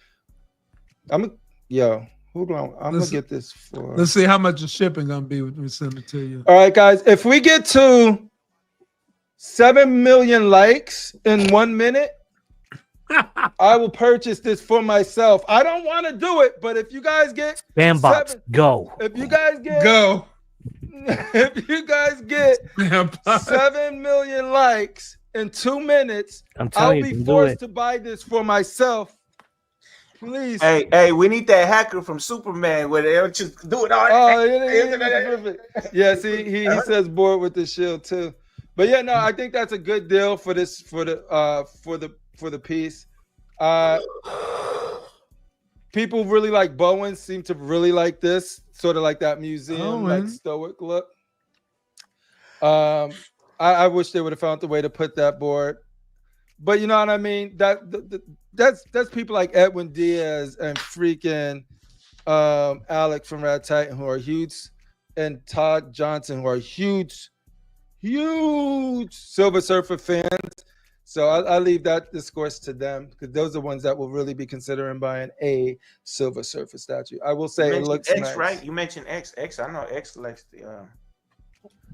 Hold on. I'm gonna get this for. Let's see how much the shipping gonna be when we send it to you. All right, guys. If we get to 7 million likes in 1 minute, I will purchase this for myself. I don't want to do it, but if you guys get go. If you guys get go. If you guys get 7 million likes in 2 minutes, I'll be forced to buy this for myself. Please. Hey, we need that hacker from Superman where they'll just do it all. Yeah, see, he says bored with the shield too. But yeah, no, I think that's a good deal for this for the piece. People really like Bowen, seem to really like this, sort of like that museum, like stoic look. I wish they would have found the way to put that board. But you know what I mean? That's people like Edwin Diaz and freaking Alec from Rat Titan who are huge, and Todd Johnson who are huge Silver Surfer fans. So I leave that discourse to them because those are the ones that will really be considering buying a Silver Surfer statue. I will say it looks X, nice. right? You mentioned X. I know X likes the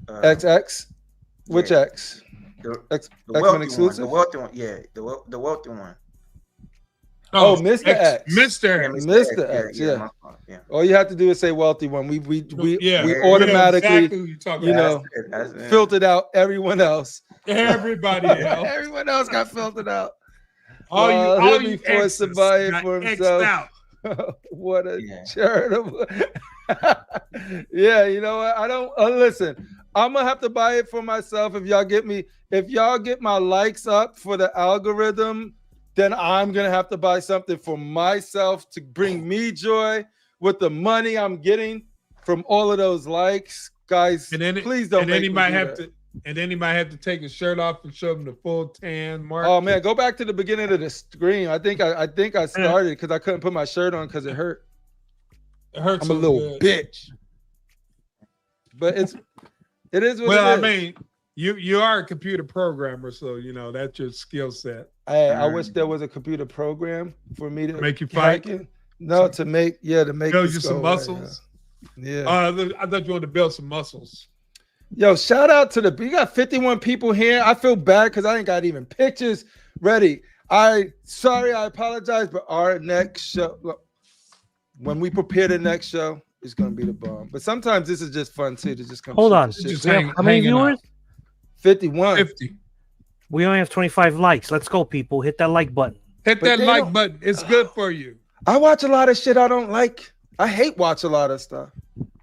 XX. Which X? The X-Men exclusive? One. The wealthy one. Yeah, the wealthy one. Oh, Mr. X. Mr. X. Yeah. All you have to do is say wealthy one. We automatically, filtered out everyone else. Everybody else. Everyone else got filtered out. All you forced to buy it for himself. What a charitable. Yeah, you know what? I don't listen. I'm gonna have to buy it for myself if y'all get my likes up for the algorithm, then I'm gonna have to buy something for myself to bring me joy with the money I'm getting from all of those likes, guys. Please don't. And then he might have to take his shirt off and show him the full tan mark. Oh man, go back to the beginning of the screen. I think I started because I couldn't put my shirt on because it hurt. It hurts. I'm a little bitch. But it is what it is. I mean, you are a computer programmer, so you know that's your skill set. I wish there was a computer program for me to make you fight. No, to make build you some muscles. Yeah. I thought you wanted to build some muscles. Yo, shout out to we got 51 people here. I feel bad because I ain't got even pictures ready. I apologize, but our next show, when we prepare the next show, it's gonna be the bomb. But sometimes this is just fun too to just come. Hold on, how many viewers? 51. 50. We only have 25 likes. Let's go, people! Hit that like button. Hit that like button. It's good for you. I watch a lot of shit I don't like. I hate watch a lot of stuff.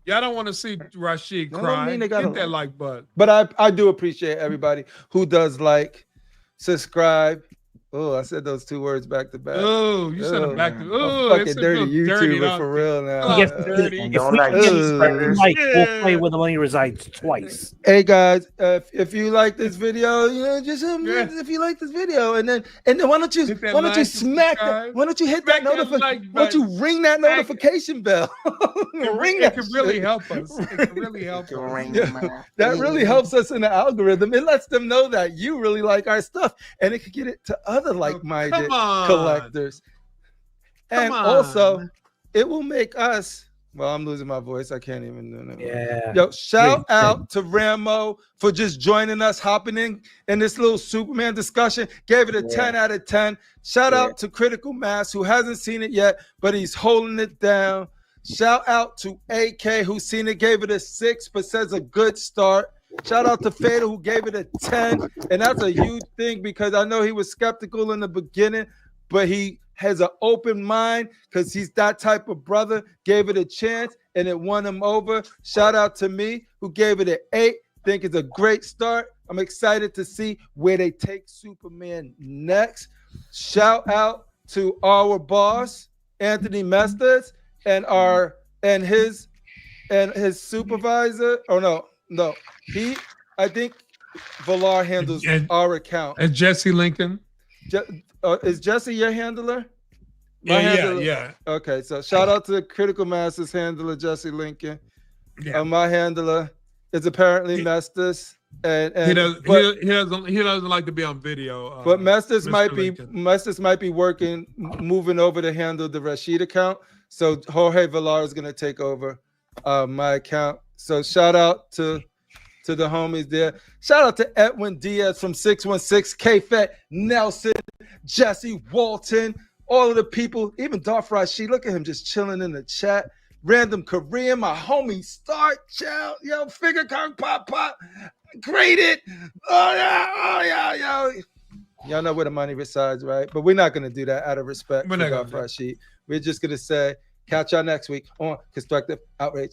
Y'all don't want to see Rashid cry. Hit that like button. But I do appreciate everybody who does like, subscribe. Oh, I said those two words back to back. Oh, you said them back to back. Oh, fucking dirty YouTuber for real now. Yes, we'll play where the money resides twice. Hey guys, if you like this video, if you like this video, and then why don't you smack that? Why don't you hit that notification? Why don't you ring that notification bell? It can really help us. It can really help us. That really helps us in the algorithm. It lets them know that you really like our stuff, and it could get it to other like-minded collectors. And also, it will make us. Well, I'm losing my voice. I can't even do that. Yeah. Yo, shout out to Ramo for just joining us, hopping in this little Superman discussion. Gave it a 10 out of 10. Shout out to Critical Mass, who hasn't seen it yet, but he's holding it down. Shout out to AK, who's seen it, gave it a 6, but says a good start. Shout out to Fader, who gave it a 10. And that's a huge thing because I know he was skeptical in the beginning, but he has an open mind because he's that type of brother, gave it a chance, and it won him over. Shout out to me, who gave it an 8. Think it's a great start. I'm excited to see where they take Superman next. Shout out to our boss, Anthony Mestes, and his supervisor. Oh no. I think Valar handles our account. And Jesse Lincoln. Is Jesse your handler? Yeah. Okay, so shout out to Critical Masters handler Jesse Lincoln. Yeah. My handler is apparently Mestes, and he doesn't like to be on video. But Mestes might be working, moving over to handle the Rashid account. So Jorge Valar is gonna take over my account. So shout out to the homies there. Shout out to Edwin Diaz from 616, K-Fat, Nelson, Jesse Walton, all of the people, even Darth Rashid. Look at him just chilling in the chat. Random Korean, my homie Start, yo, Figure Kong Pop, graded. Oh yeah. Y'all know where the money resides, right? But we're not going to do that out of respect We're for not gonna God do for our sheet. We're just going to say, catch y'all next week on Constructive Outrage.